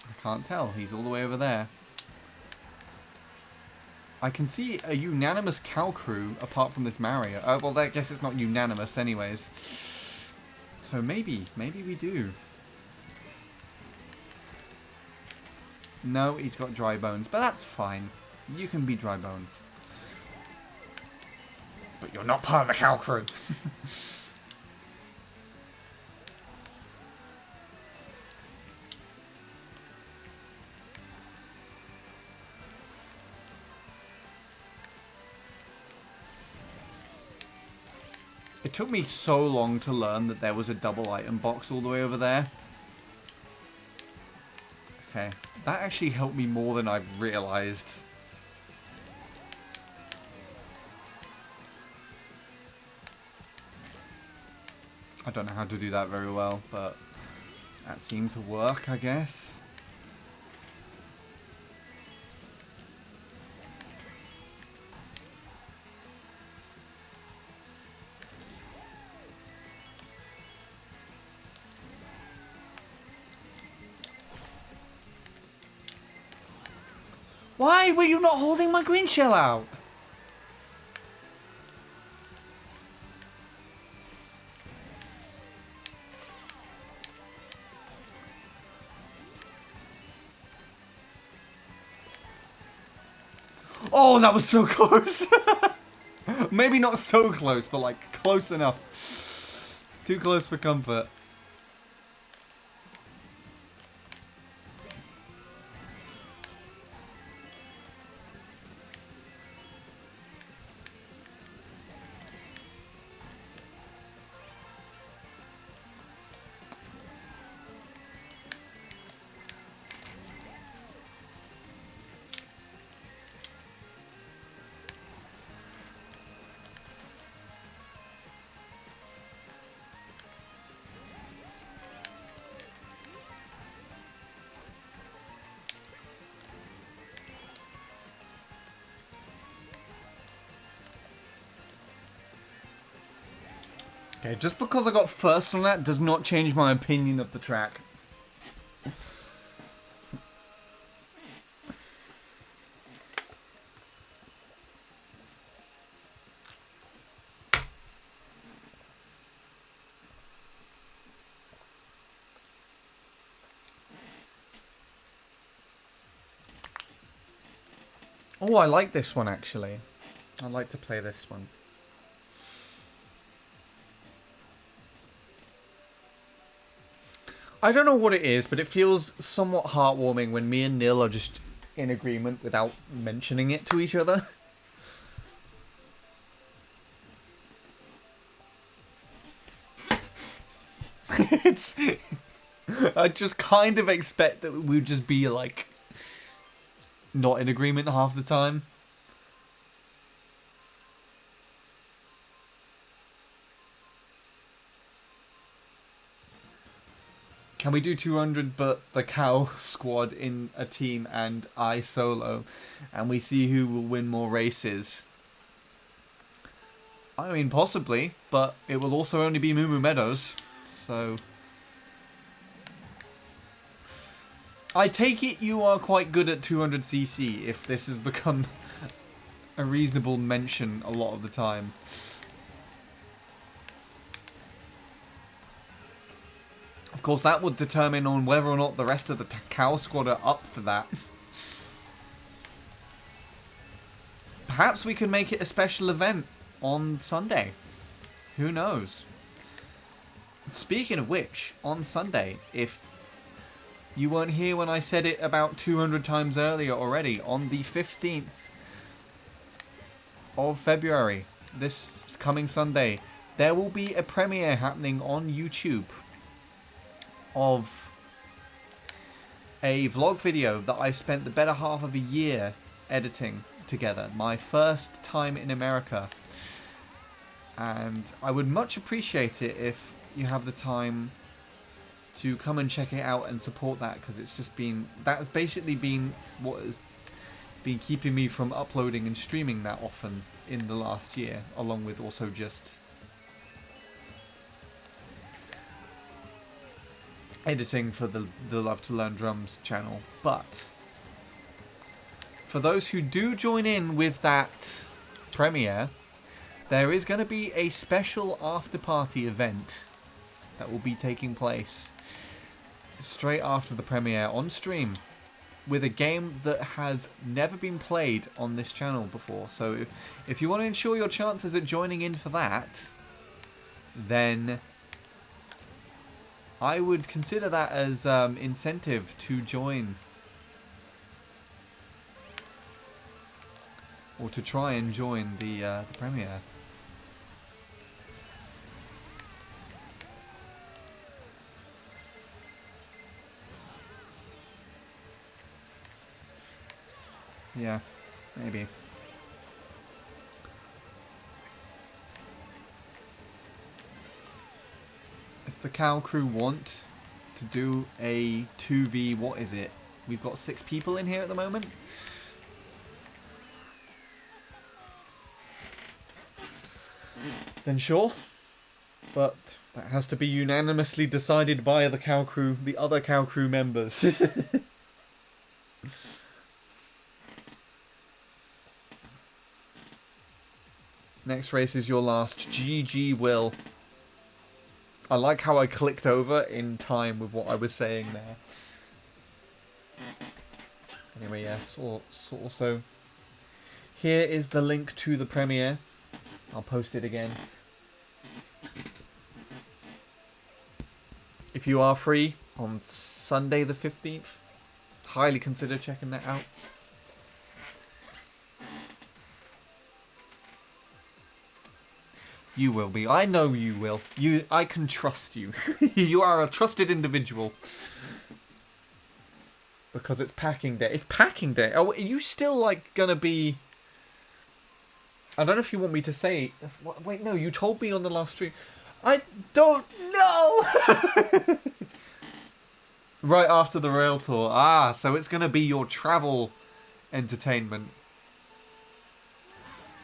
I can't tell. He's all the way over there. I can see a unanimous cow crew apart from this Mario. Oh, well, I guess it's not unanimous anyways. So maybe we do. No, he's got dry bones, but that's fine. You can be dry bones. But you're not part of the cow crew. It took me so long to learn that there was a double item box all the way over there. Okay, that actually helped me more than I've realized. I don't know how to do that very well, but that seemed to work, I guess. Why were you not holding my green shell out? Oh, that was so close. Maybe not so close, but like close enough. Too close for comfort. Okay, just because I got first on that does not change my opinion of the track. Oh, I like this one actually. I like to play this one. I don't know what it is, but it feels somewhat heartwarming when me and Nil are just in agreement without mentioning it to each other. It's... I just kind of expect that we'd just be, like, not in agreement half the time. Can we do 200 but the cow squad in a team and I solo? And we see who will win more races? I mean, possibly, but it will also only be Moo Moo Meadows, so... I take it you are quite good at 200cc if this has become a reasonable mention a lot of the time. Of course, that would determine on whether or not the rest of the cow squad are up for that. Perhaps we could make it a special event on Sunday. Who knows? Speaking of which, on Sunday, if You weren't here when I said it about 200 times earlier already. On the 15th of February, this coming Sunday, there will be a premiere happening on YouTube of a vlog video that I spent the better half of a year editing together. My first time in America. And I would much appreciate it if you have the time to come and check it out and support that, because it's just been, that has basically been what has been keeping me from uploading and streaming that often in the last year, along with also just editing for the Love to Learn Drums channel. But for those who do join in with that premiere, there is going to be a special after party event that will be taking place straight after the premiere on stream with a game that has never been played on this channel before. So if you want to ensure your chances at joining in for that, then I would consider that as incentive to join, or to try and join the premiere. Yeah, maybe. If the Cow Crew want to do a 2v, what is it? We've got 6 people in here at the moment. Then sure. But that has to be unanimously decided by the Cow Crew, the other Cow Crew members. Next race is your last. GG, Will. I like how I clicked over in time with what I was saying there. Anyway, yes. Also, here is the link to the premiere. I'll post it again. If you are free on Sunday the 15th, highly consider checking that out. You will be. I know you will. I can trust you. You are a trusted individual. Because it's packing day. It's packing day. Oh, are you still, like, gonna be... I don't know if you want me to say... Wait, no, you told me on the last stream. I don't know! Right after the rail tour. Ah, so it's gonna be your travel entertainment.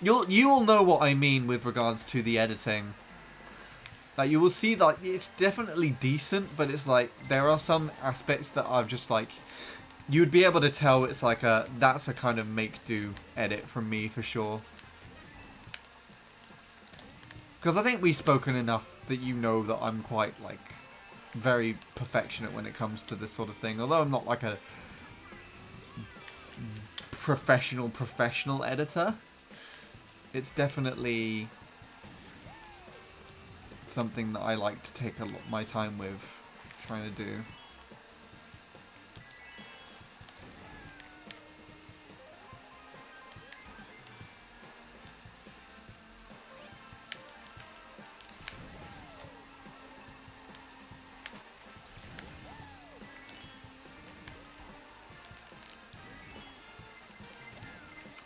You'll know what I mean with regards to the editing. Like, you will see that it's definitely decent, but it's like there are some aspects that are just like you'd be able to tell it's like that's a kind of make-do edit from me for sure. Because I think we've spoken enough that you know that I'm quite like very perfectionate when it comes to this sort of thing. Although I'm not like a professional editor. It's definitely something that I like to take a lot my time with trying to do.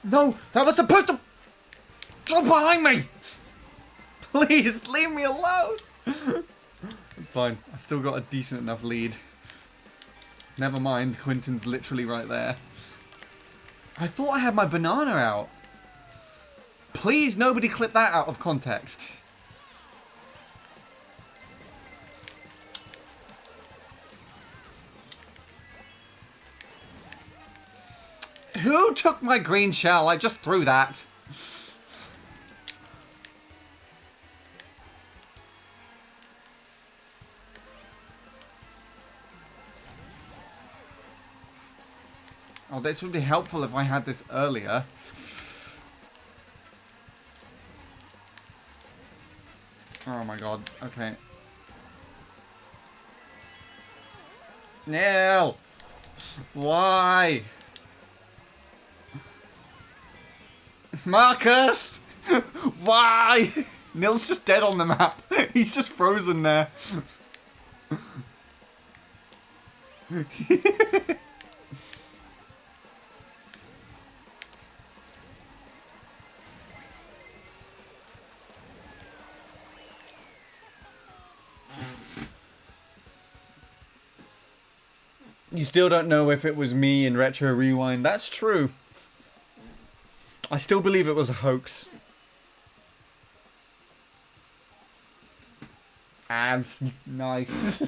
No, that was supposed to drop behind me! Please, leave me alone! It's fine. I still got a decent enough lead. Never mind, Quinton's literally right there. I thought I had my banana out. Please, nobody clip that out of context. Who took my green shell? I just threw that. Oh, this would be helpful if I had this earlier. Oh my god, okay. Neil! Why? Marcus! Why? Neil's just dead on the map. He's just frozen there. You still don't know if it was me in Retro Rewind. That's true. I still believe it was a hoax. Ads. Nice.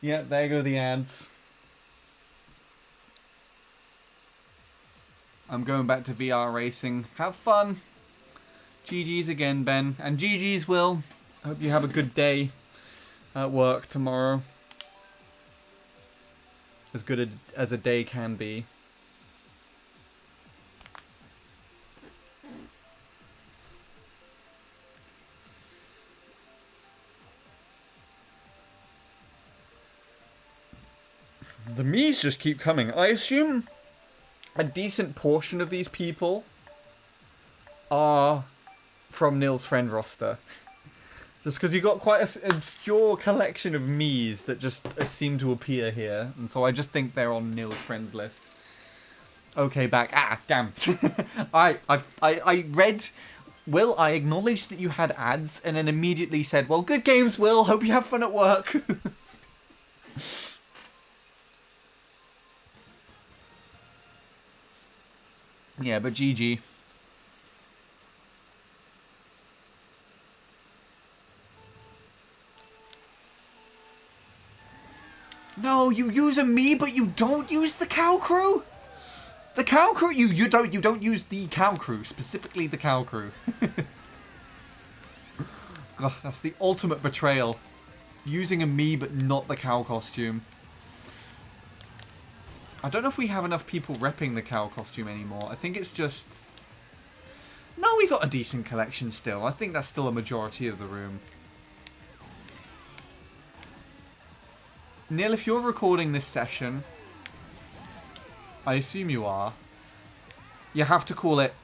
Yep, there go the ads. I'm going back to VR racing. Have fun. GG's again, Ben. And GG's, Will. I hope you have a good day at work tomorrow. As good as a day can be. The me's just keep coming. I assume a decent portion of these people are from Nil's friend roster. Just because you've got quite an obscure collection of me's that just seem to appear here. And so I just think they're on Nil's friends list. Okay, back. Ah, damn. I read... Will, I acknowledged that you had ads and then immediately said, well, good games, Will. Hope you have fun at work. Yeah, but GG. No, you use a me, but you don't use the cow crew. The cow crew, you don't use the cow crew, specifically the cow crew. God, that's the ultimate betrayal. Using a me, but not the cow costume. I don't know if we have enough people repping the cow costume anymore. I think it's just... No, we got a decent collection still. I think that's still a majority of the room. Neil, if you're recording this session, I assume you are, you have to call it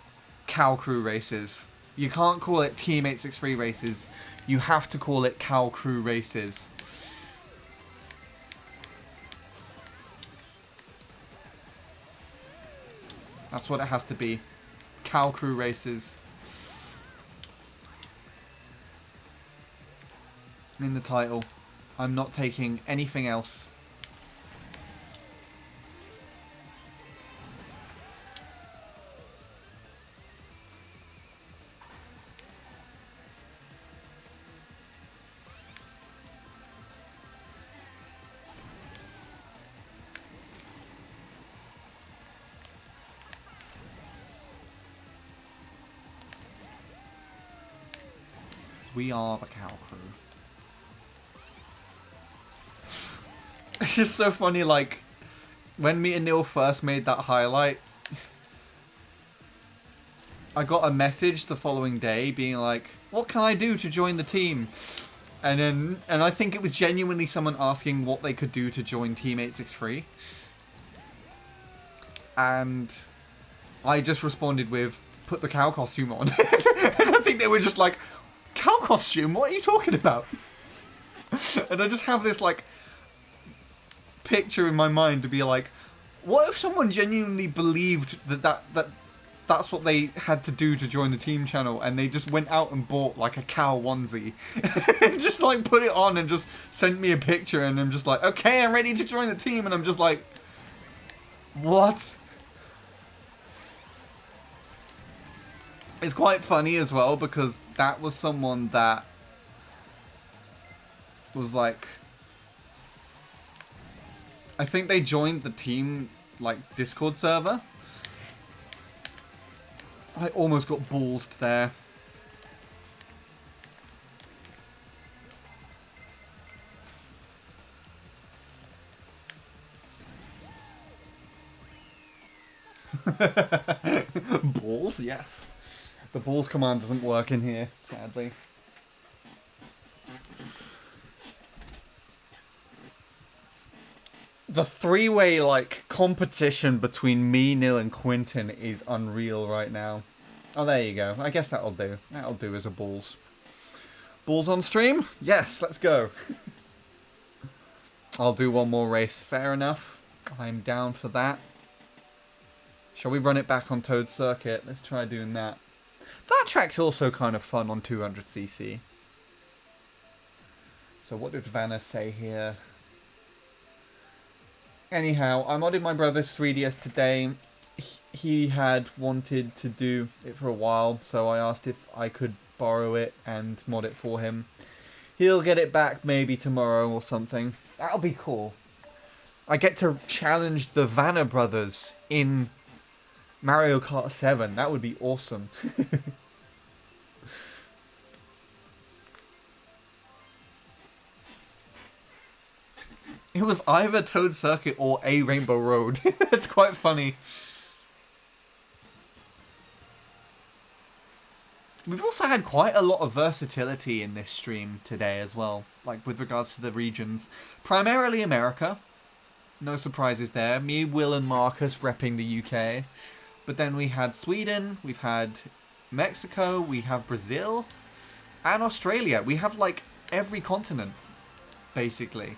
Cow Crew Races. You can't call it Team 863 Races. You have to call it Cow Crew Races. That's what it has to be. Cow Crew Races. In the title. I'm not taking anything else. We are the cow crew. It's just so funny, like, when me and Neil first made that highlight, I got a message the following day being like, what can I do to join the team? And I think it was genuinely someone asking what they could do to join Team 863. And I just responded with, put the cow costume on. And I think they were just like, cow costume? What are you talking about? And I just have this, like, picture in my mind to be like, what if someone genuinely believed that's what they had to do to join the team channel, and they just went out and bought like a cow onesie and just like put it on and just sent me a picture, and I'm just like, okay, I'm ready to join the team, and I'm just like, what? It's quite funny as well because that was someone that was like, I think they joined the team, like, Discord server. I almost got ballsed there. Balls? Yes. The balls command doesn't work in here, sadly. The three-way, like, competition between me, Neil, and Quinton is unreal right now. Oh, there you go. I guess that'll do. That'll do as a balls. Balls on stream? Yes, let's go. I'll do one more race. Fair enough. I'm down for that. Shall we run it back on Toad Circuit? Let's try doing that. That track's also kind of fun on 200cc. So what did Vanna say here? Anyhow, I modded my brother's 3DS today. He had wanted to do it for a while, so I asked if I could borrow it and mod it for him. He'll get it back maybe tomorrow or something. That'll be cool. I get to challenge the Vanna brothers in Mario Kart 7. That would be awesome. It was either Toad Circuit or a Rainbow Road. It's quite funny. We've also had quite a lot of versatility in this stream today as well, like with regards to the regions. Primarily America. No surprises there. Me, Will and Marcus repping the UK. But then we had Sweden, we've had Mexico, we have Brazil, and Australia. We have like every continent, basically.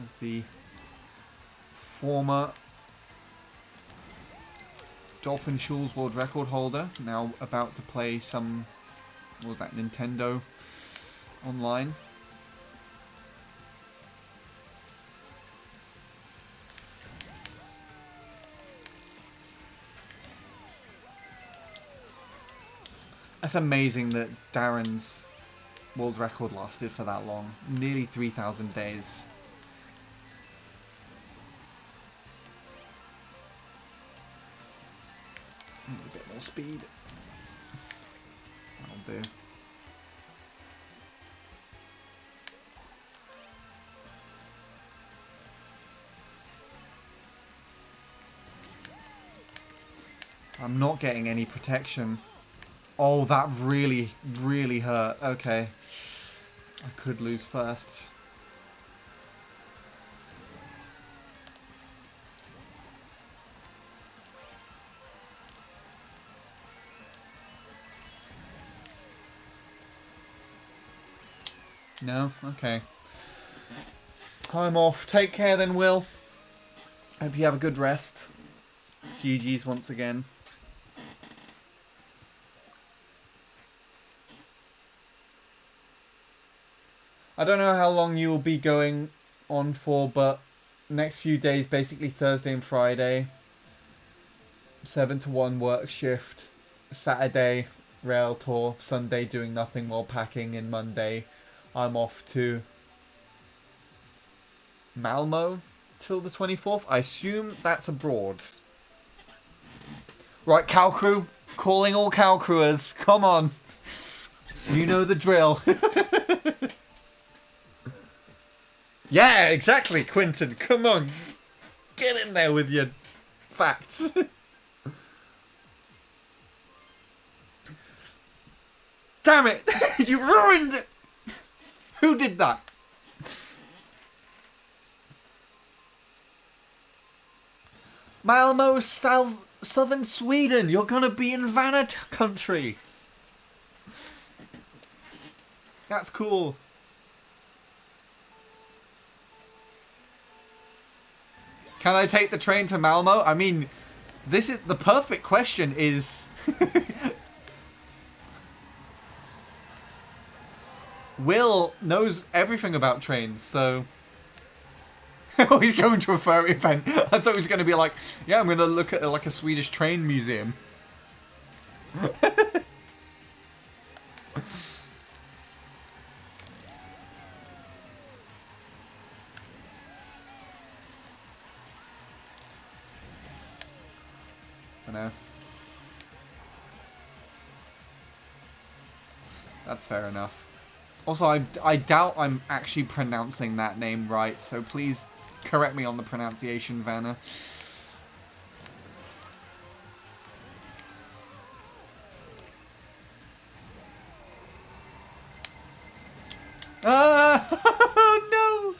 As the former Dolphin Schul's world record holder, now about to play some, what was that, Nintendo online. That's amazing that Darren's world record lasted for that long. Nearly 3,000 days. A bit more speed. That'll do. I'm not getting any protection. Oh, that really, really hurt. Okay. I could lose first. No? Okay. I'm off. Take care then, Will. Hope you have a good rest. GG's once again. I don't know how long you will be going on for, but next few days, basically Thursday and Friday, 7 to 1 work shift, Saturday rail tour, Sunday doing nothing while packing, and Monday I'm off to Malmo till the 24th. I assume that's abroad. Right, cow crew, calling all cow crewers, come on. You know the drill. Yeah, exactly, Quinton. Come on. Get in there with your facts. Damn it! You ruined it! Who did that? Malmo, southern Sweden. You're gonna be in Vanna country. That's cool. Can I take the train to Malmo? I mean, this is the perfect question is... Will knows everything about trains, so... Oh, he's going to a furry event. I thought he was going to be like, yeah, I'm going to look at like a Swedish train museum. I know. That's fair enough. Also, I doubt I'm actually pronouncing that name right, so please Correct me on the pronunciation, Vanna. No!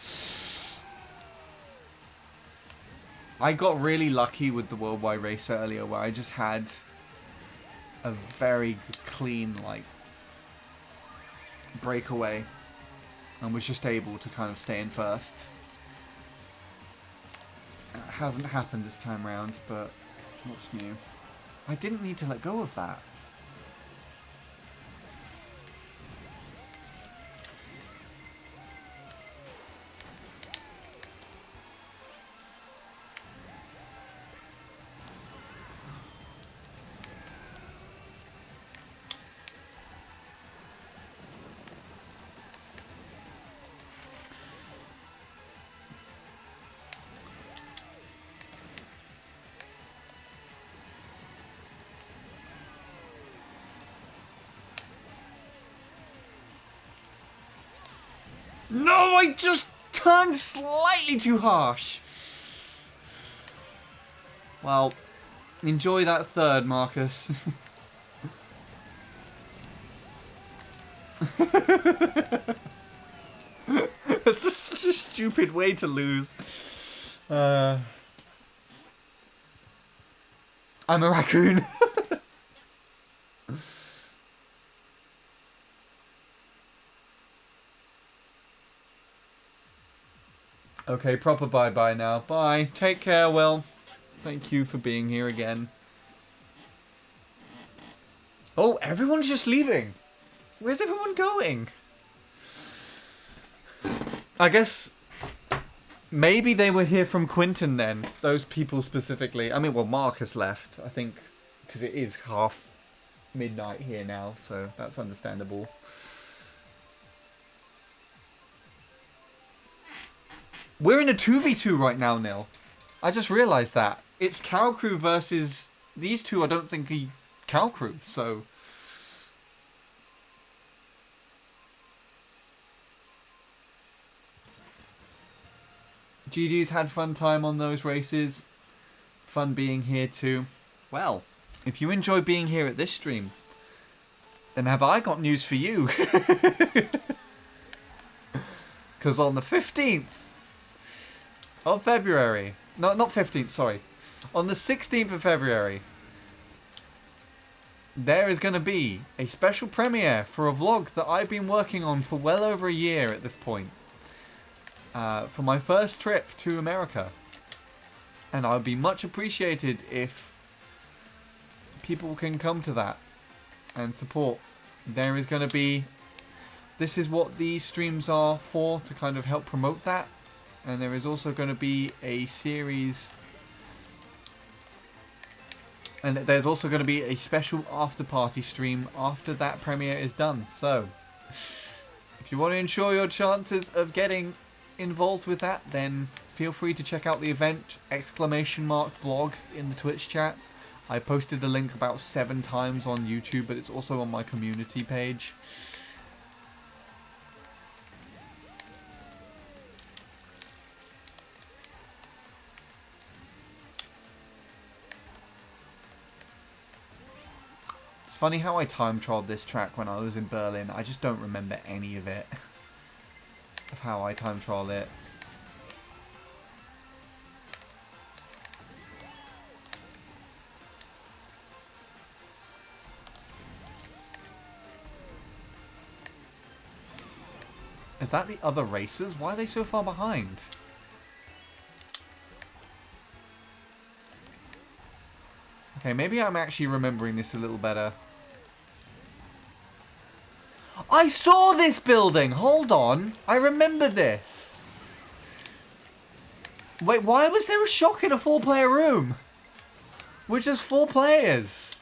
I got really lucky with the worldwide race earlier where I just had a very clean, like, breakaway and was just able to kind of stay in first. It hasn't happened this time round, but what's new? I didn't need to let go of that. No, I just turned slightly too harsh. Well, enjoy that third, Marcus. That's such a stupid way to lose. I'm a raccoon. Okay, proper bye-bye now. Bye. Take care, Will. Thank you for being here again. Oh, everyone's just leaving. Where's everyone going? I guess maybe they were here from Quinton then. Those people specifically. I mean, well, Marcus left, I think, because it is half midnight here now, so that's understandable. We're in a 2v2 right now, Nil. I just realised that. It's Cow Crew versus... These two I don't think are Cow Crew, so... GG's had fun time on those races. Fun being here too. Well, if you enjoy being here at this stream, then have I got news for you. Because on the 15th of February... No, not 15th, sorry. On the 16th of February, there is going to be a special premiere for a vlog that I've been working on for well over a year at this point. For my first trip to America. And I would be much appreciated if people can come to that and support. There is going to be... This is what these streams are for, to kind of help promote that. And there is also going to be a series... And there's also going to be a special after-party stream after that premiere is done. So, if you want to ensure your chances of getting involved with that, then feel free to check out the event !vlog in the Twitch chat. I posted the link about 7 times on YouTube, but it's also on my community page. It's funny how I time trialed this track when I was in Berlin. I just don't remember any of it. Of how I time trial it. Is that the other racers? Why are they so far behind? Okay, maybe I'm actually remembering this a little better. I saw this building! Hold on. I remember this. Wait, why was there a shock in a 4-player room? We're just 4 players.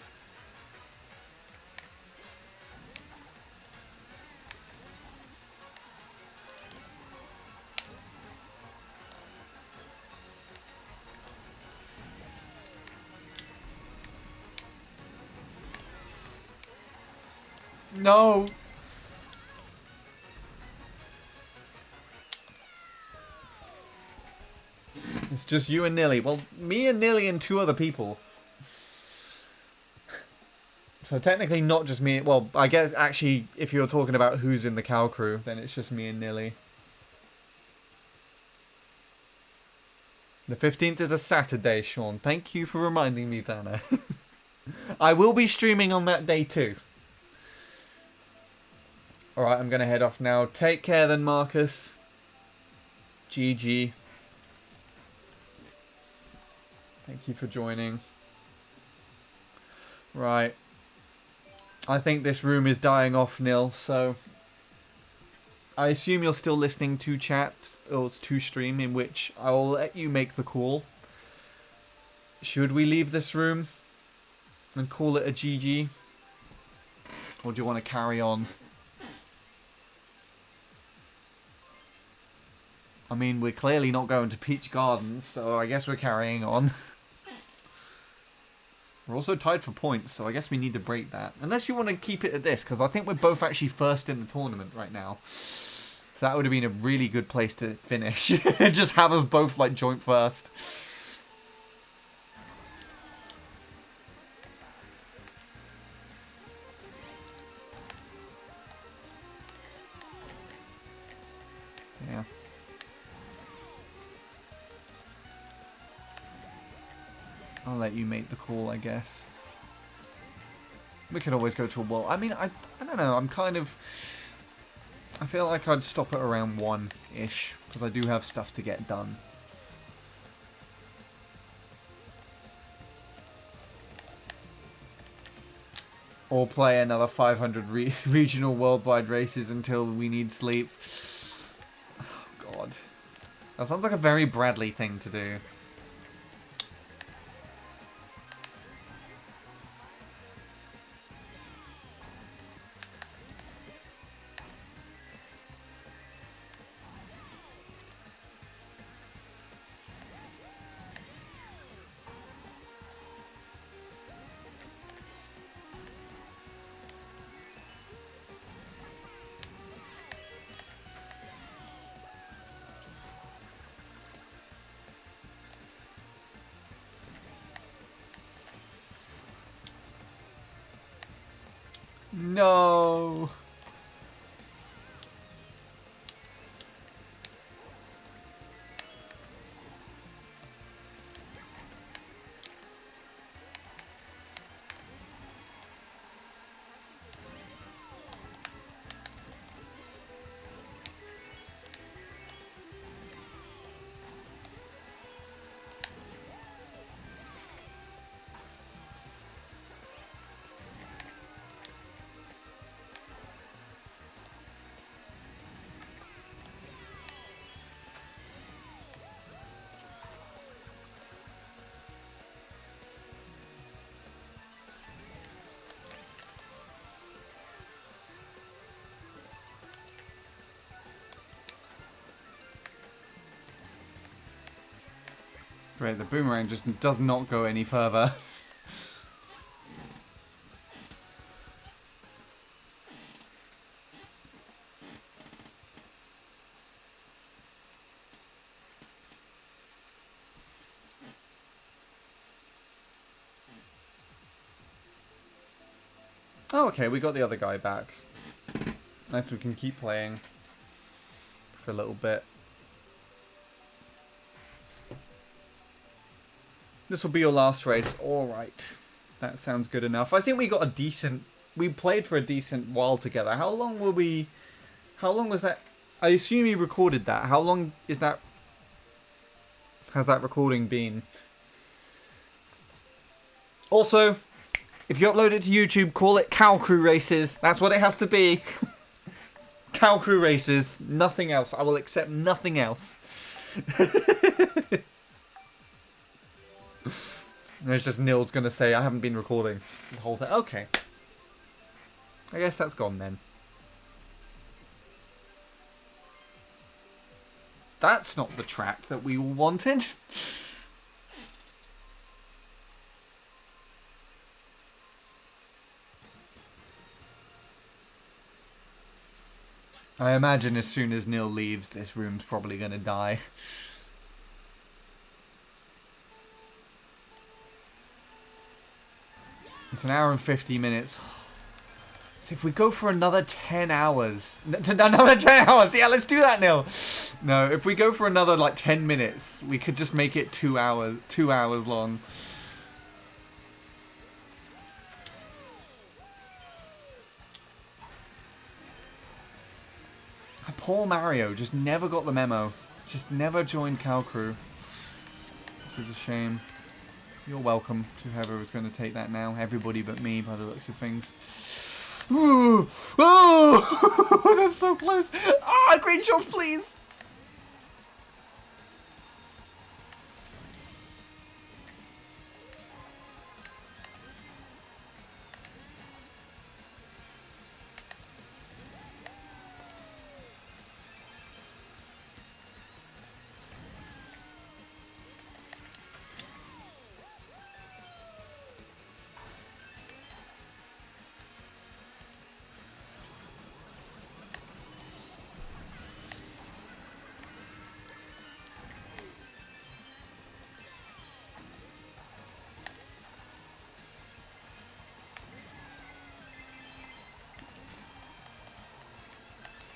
No. It's just you and Nilly. Well, me and Nilly and 2 other people. So technically not just me. Well, I guess actually if you're talking about who's in the cow crew, then it's just me and Nilly. The 15th is a Saturday, Sean. Thank you for reminding me, Vanna. I will be streaming on that day too. Alright, I'm going to head off now. Take care then, Marcus. GG. Thank you for joining. Right. I think this room is dying off, Nil, so I assume you're still listening to chat, or to stream, in which I will let you make the call. Should we leave this room and call it a GG? Or do you want to carry on? I mean, we're clearly not going to Peach Gardens, so I guess we're carrying on. We're also tied for points, so I guess we need to break that. Unless you want to keep it at this, because I think we're both actually first in the tournament right now. So that would have been a really good place to finish. Just have us both, like, joint first. Yeah. I'll let you make the call, I guess. We can always go to a wall. I mean, I don't know. I'm kind of... I feel like I'd stop at around 1-ish, because I do have stuff to get done. Or play another 500 regional worldwide races until we need sleep. Oh, God. That sounds like a very Bradley thing to do. No. Great, the boomerang just does not go any further. Oh, okay, we got the other guy back. Nice, we can keep playing for a little bit. This will be your last race. Alright. That sounds good enough. I think we got a decent... We played for a decent while together. How long were we... How long was that... I assume you recorded that. How long is that... Has that recording been? Also, if you upload it to YouTube, call it Cow Crew Races. That's what it has to be. Cow Crew Races. Nothing else. I will accept nothing else. And it's just Nil's gonna say, I haven't been recording. The whole thing. Okay. I guess that's gone then. That's not the track that we wanted. I imagine as soon as Nil leaves, this room's probably gonna die. It's an hour and 50 minutes. So if we go for another 10 hours... Another 10 hours! Yeah, let's do that, Neil! No, if we go for another, like, 10 minutes, we could just make it 2 hours, 2 hours long. Poor Mario just never got the memo. Just never joined Cow Crew. Which is a shame. You're welcome to whoever is going to take that now. Everybody but me, by the looks of things. Ooh! Oh! That's so close! Ah, green shots, please!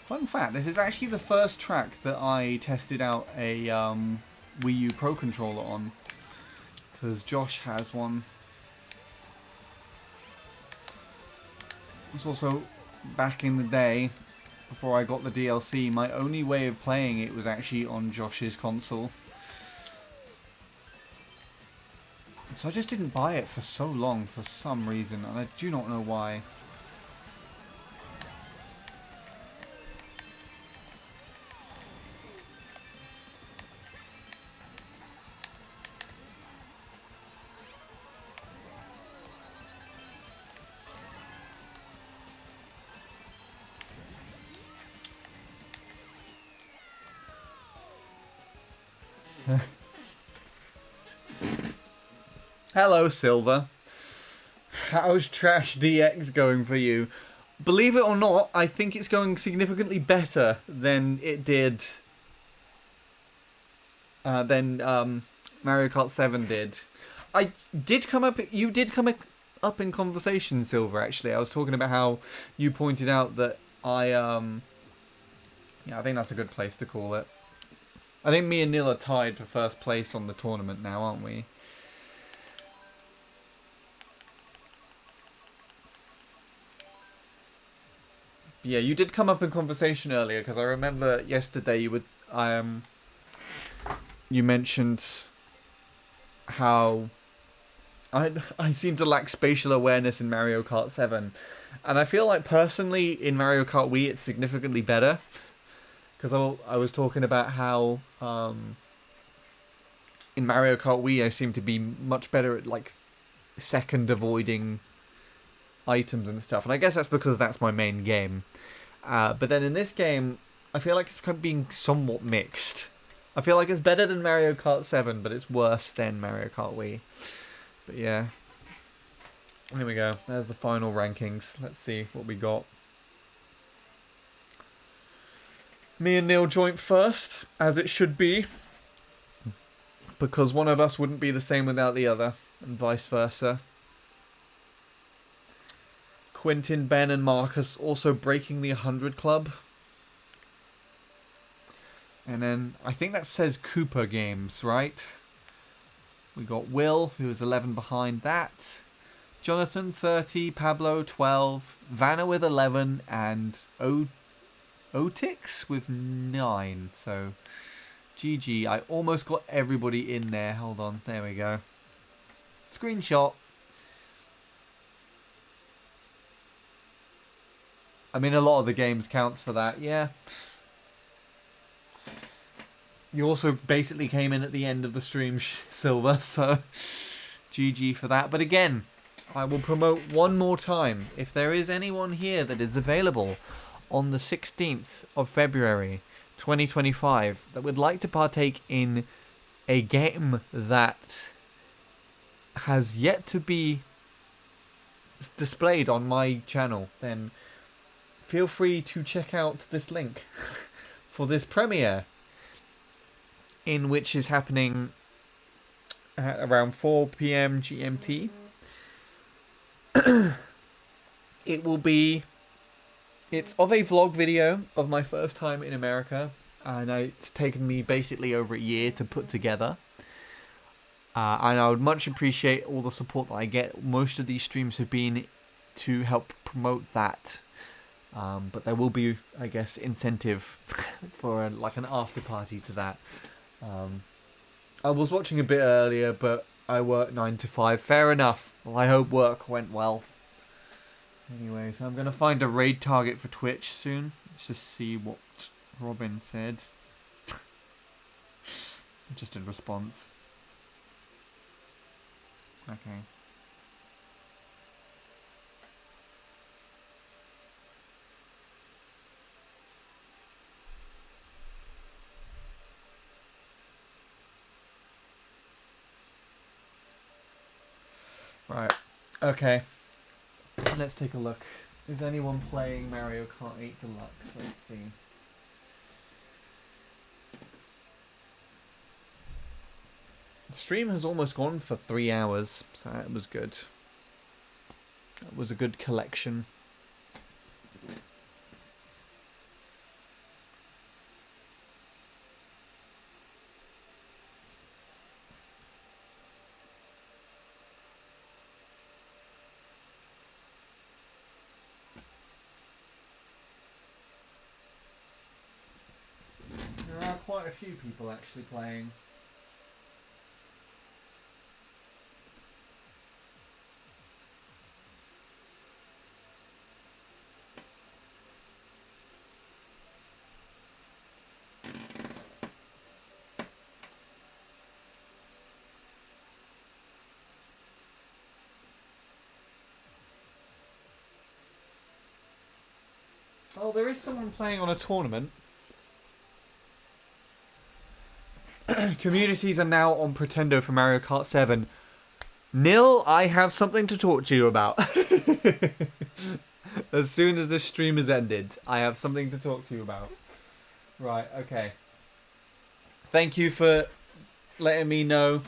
Fun fact, this is actually the first track that I tested out a Wii U Pro Controller on. Because Josh has one. It's also, back in the day, before I got the DLC, my only way of playing it was actually on Josh's console. So I just didn't buy it for so long for some reason, and I do not know why. Hello, Silver. How's Trash DX going for you? Believe it or not, I think it's going significantly better than it did. Mario Kart 7 did. I did come up. You did come up in conversation, Silver. Actually, I was talking about how you pointed out that yeah, I think that's a good place to call it. I think me and Neil are tied for first place on the tournament now, aren't we? Yeah, you did come up in conversation earlier because I remember yesterday you would you mentioned how I seem to lack spatial awareness in Mario Kart 7, and I feel like personally in Mario Kart Wii it's significantly better because I was talking about how in Mario Kart Wii I seem to be much better at like second avoiding items and stuff, and I guess that's because that's my main game. But then in this game, I feel like it's kind of being somewhat mixed. I feel like it's better than Mario Kart 7, but it's worse than Mario Kart Wii. But yeah. Here we go. There's the final rankings. Let's see what we got. Me and Neil joint first, as it should be. Because one of us wouldn't be the same without the other, and vice versa. Quentin, Ben, and Marcus also breaking the 100 club. And then, I think that says Cooper Games, right? We got Will, who is 11 behind that. Jonathan, 30. Pablo, 12. Vanna with 11. And Otix with 9. So, GG. I almost got everybody in there. Hold on. There we go. Screenshot. I mean, a lot of the games counts for that, yeah. You also basically came in at the end of the stream, Silver, so GG for that. But again, I will promote one more time. If there is anyone here that is available on the 16th of February 2025 that would like to partake in a game that has yet to be displayed on my channel, then feel free to check out this link for this premiere, in which is happening at around 4 PM GMT. it will be... It's of a vlog video of my first time in America, and it's taken me basically over a year to put together. And I would much appreciate all the support that I get. Most of these streams have been to help promote that. But there will be, I guess, incentive for like an after party to that. I was watching a bit earlier, but I work 9 to 5. Fair enough. Well, I hope work went well. Anyway, so I'm going to find a raid target for Twitch soon. Let's just see what Robin said. Just in response. Okay. Right. Okay. Let's take a look. Is anyone playing Mario Kart 8 Deluxe? Let's see. The stream has almost gone for 3 hours, so that was good. That was a good collection. There are quite a few people actually playing. Oh, there is someone playing on a tournament. Communities are now on Pretendo for Mario Kart 7. Nil, I have something to talk to you about. As soon as this stream has ended, I have something to talk to you about. Right, okay. Thank you for letting me know,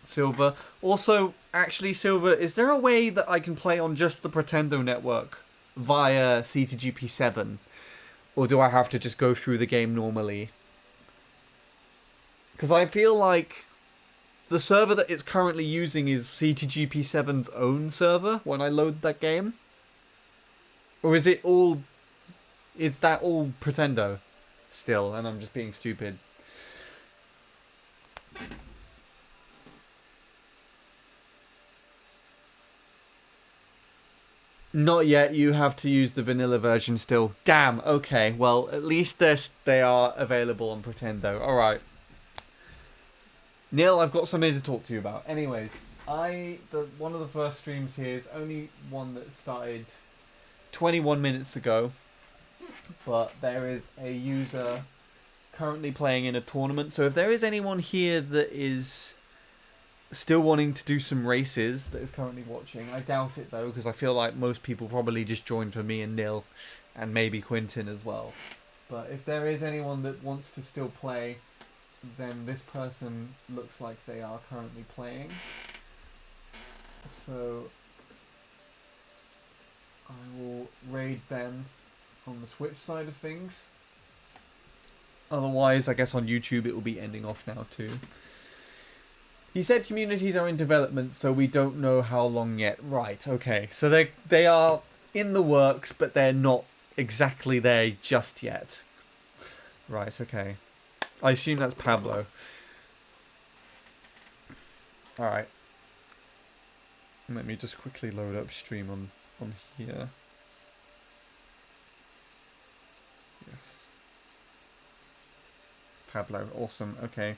Silver. Also, actually, Silver, is there a way that I can play on just the Pretendo network via CTGP7? Or do I have to just go through the game normally? Because I feel like the server that it's currently using is CTGP7's own server when I load that game. Or is it all... Is that all Pretendo still, and I'm just being stupid? Not yet, you have to use the vanilla version still. Damn, okay, well, at least they are available on Pretendo. Alright. Neil, I've got something to talk to you about. Anyways, one of the first streams here is only one that started 21 minutes ago. But there is a user currently playing in a tournament. So if there is anyone here that is still wanting to do some races that is currently watching, I doubt it though, because I feel like most people probably just joined for me and Nil, and maybe Quintin as well. But if there is anyone that wants to still play, then this person looks like they are currently playing. So I will raid them on the Twitch side of things. Otherwise, I guess on YouTube it will be ending off now too. He said communities are in development, so we don't know how long yet. Right, okay. So they are in the works, but they're not exactly there just yet. Right, okay. I assume that's Pablo. Alright. Let me just quickly load up stream on here. Yes. Pablo, awesome, okay.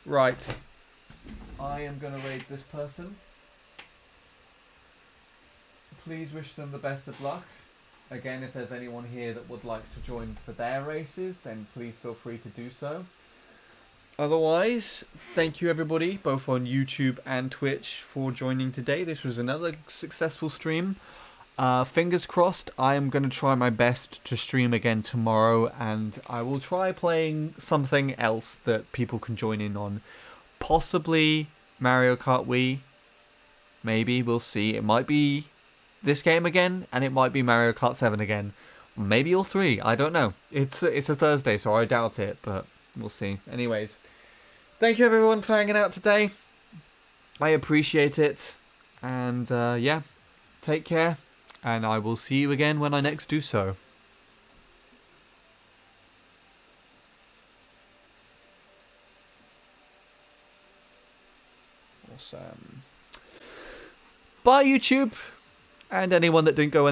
Right. I am going to raid this person. Please wish them the best of luck. Again, if there's anyone here that would like to join for their races, then please feel free to do so. Otherwise, thank you everybody, both on YouTube and Twitch, for joining today. This was another successful stream. Fingers crossed, I am going to try my best to stream again tomorrow, and I will try playing something else that people can join in on. Possibly Mario Kart Wii. Maybe, we'll see. It might be this game again, and it might be Mario Kart 7 again. Maybe all 3, I don't know. It's a Thursday, so I doubt it, but we'll see. Anyways, thank you everyone for hanging out today. I appreciate it. And yeah, take care, and I will see you again when I next do so. Awesome. Bye, YouTube, and anyone that didn't go in.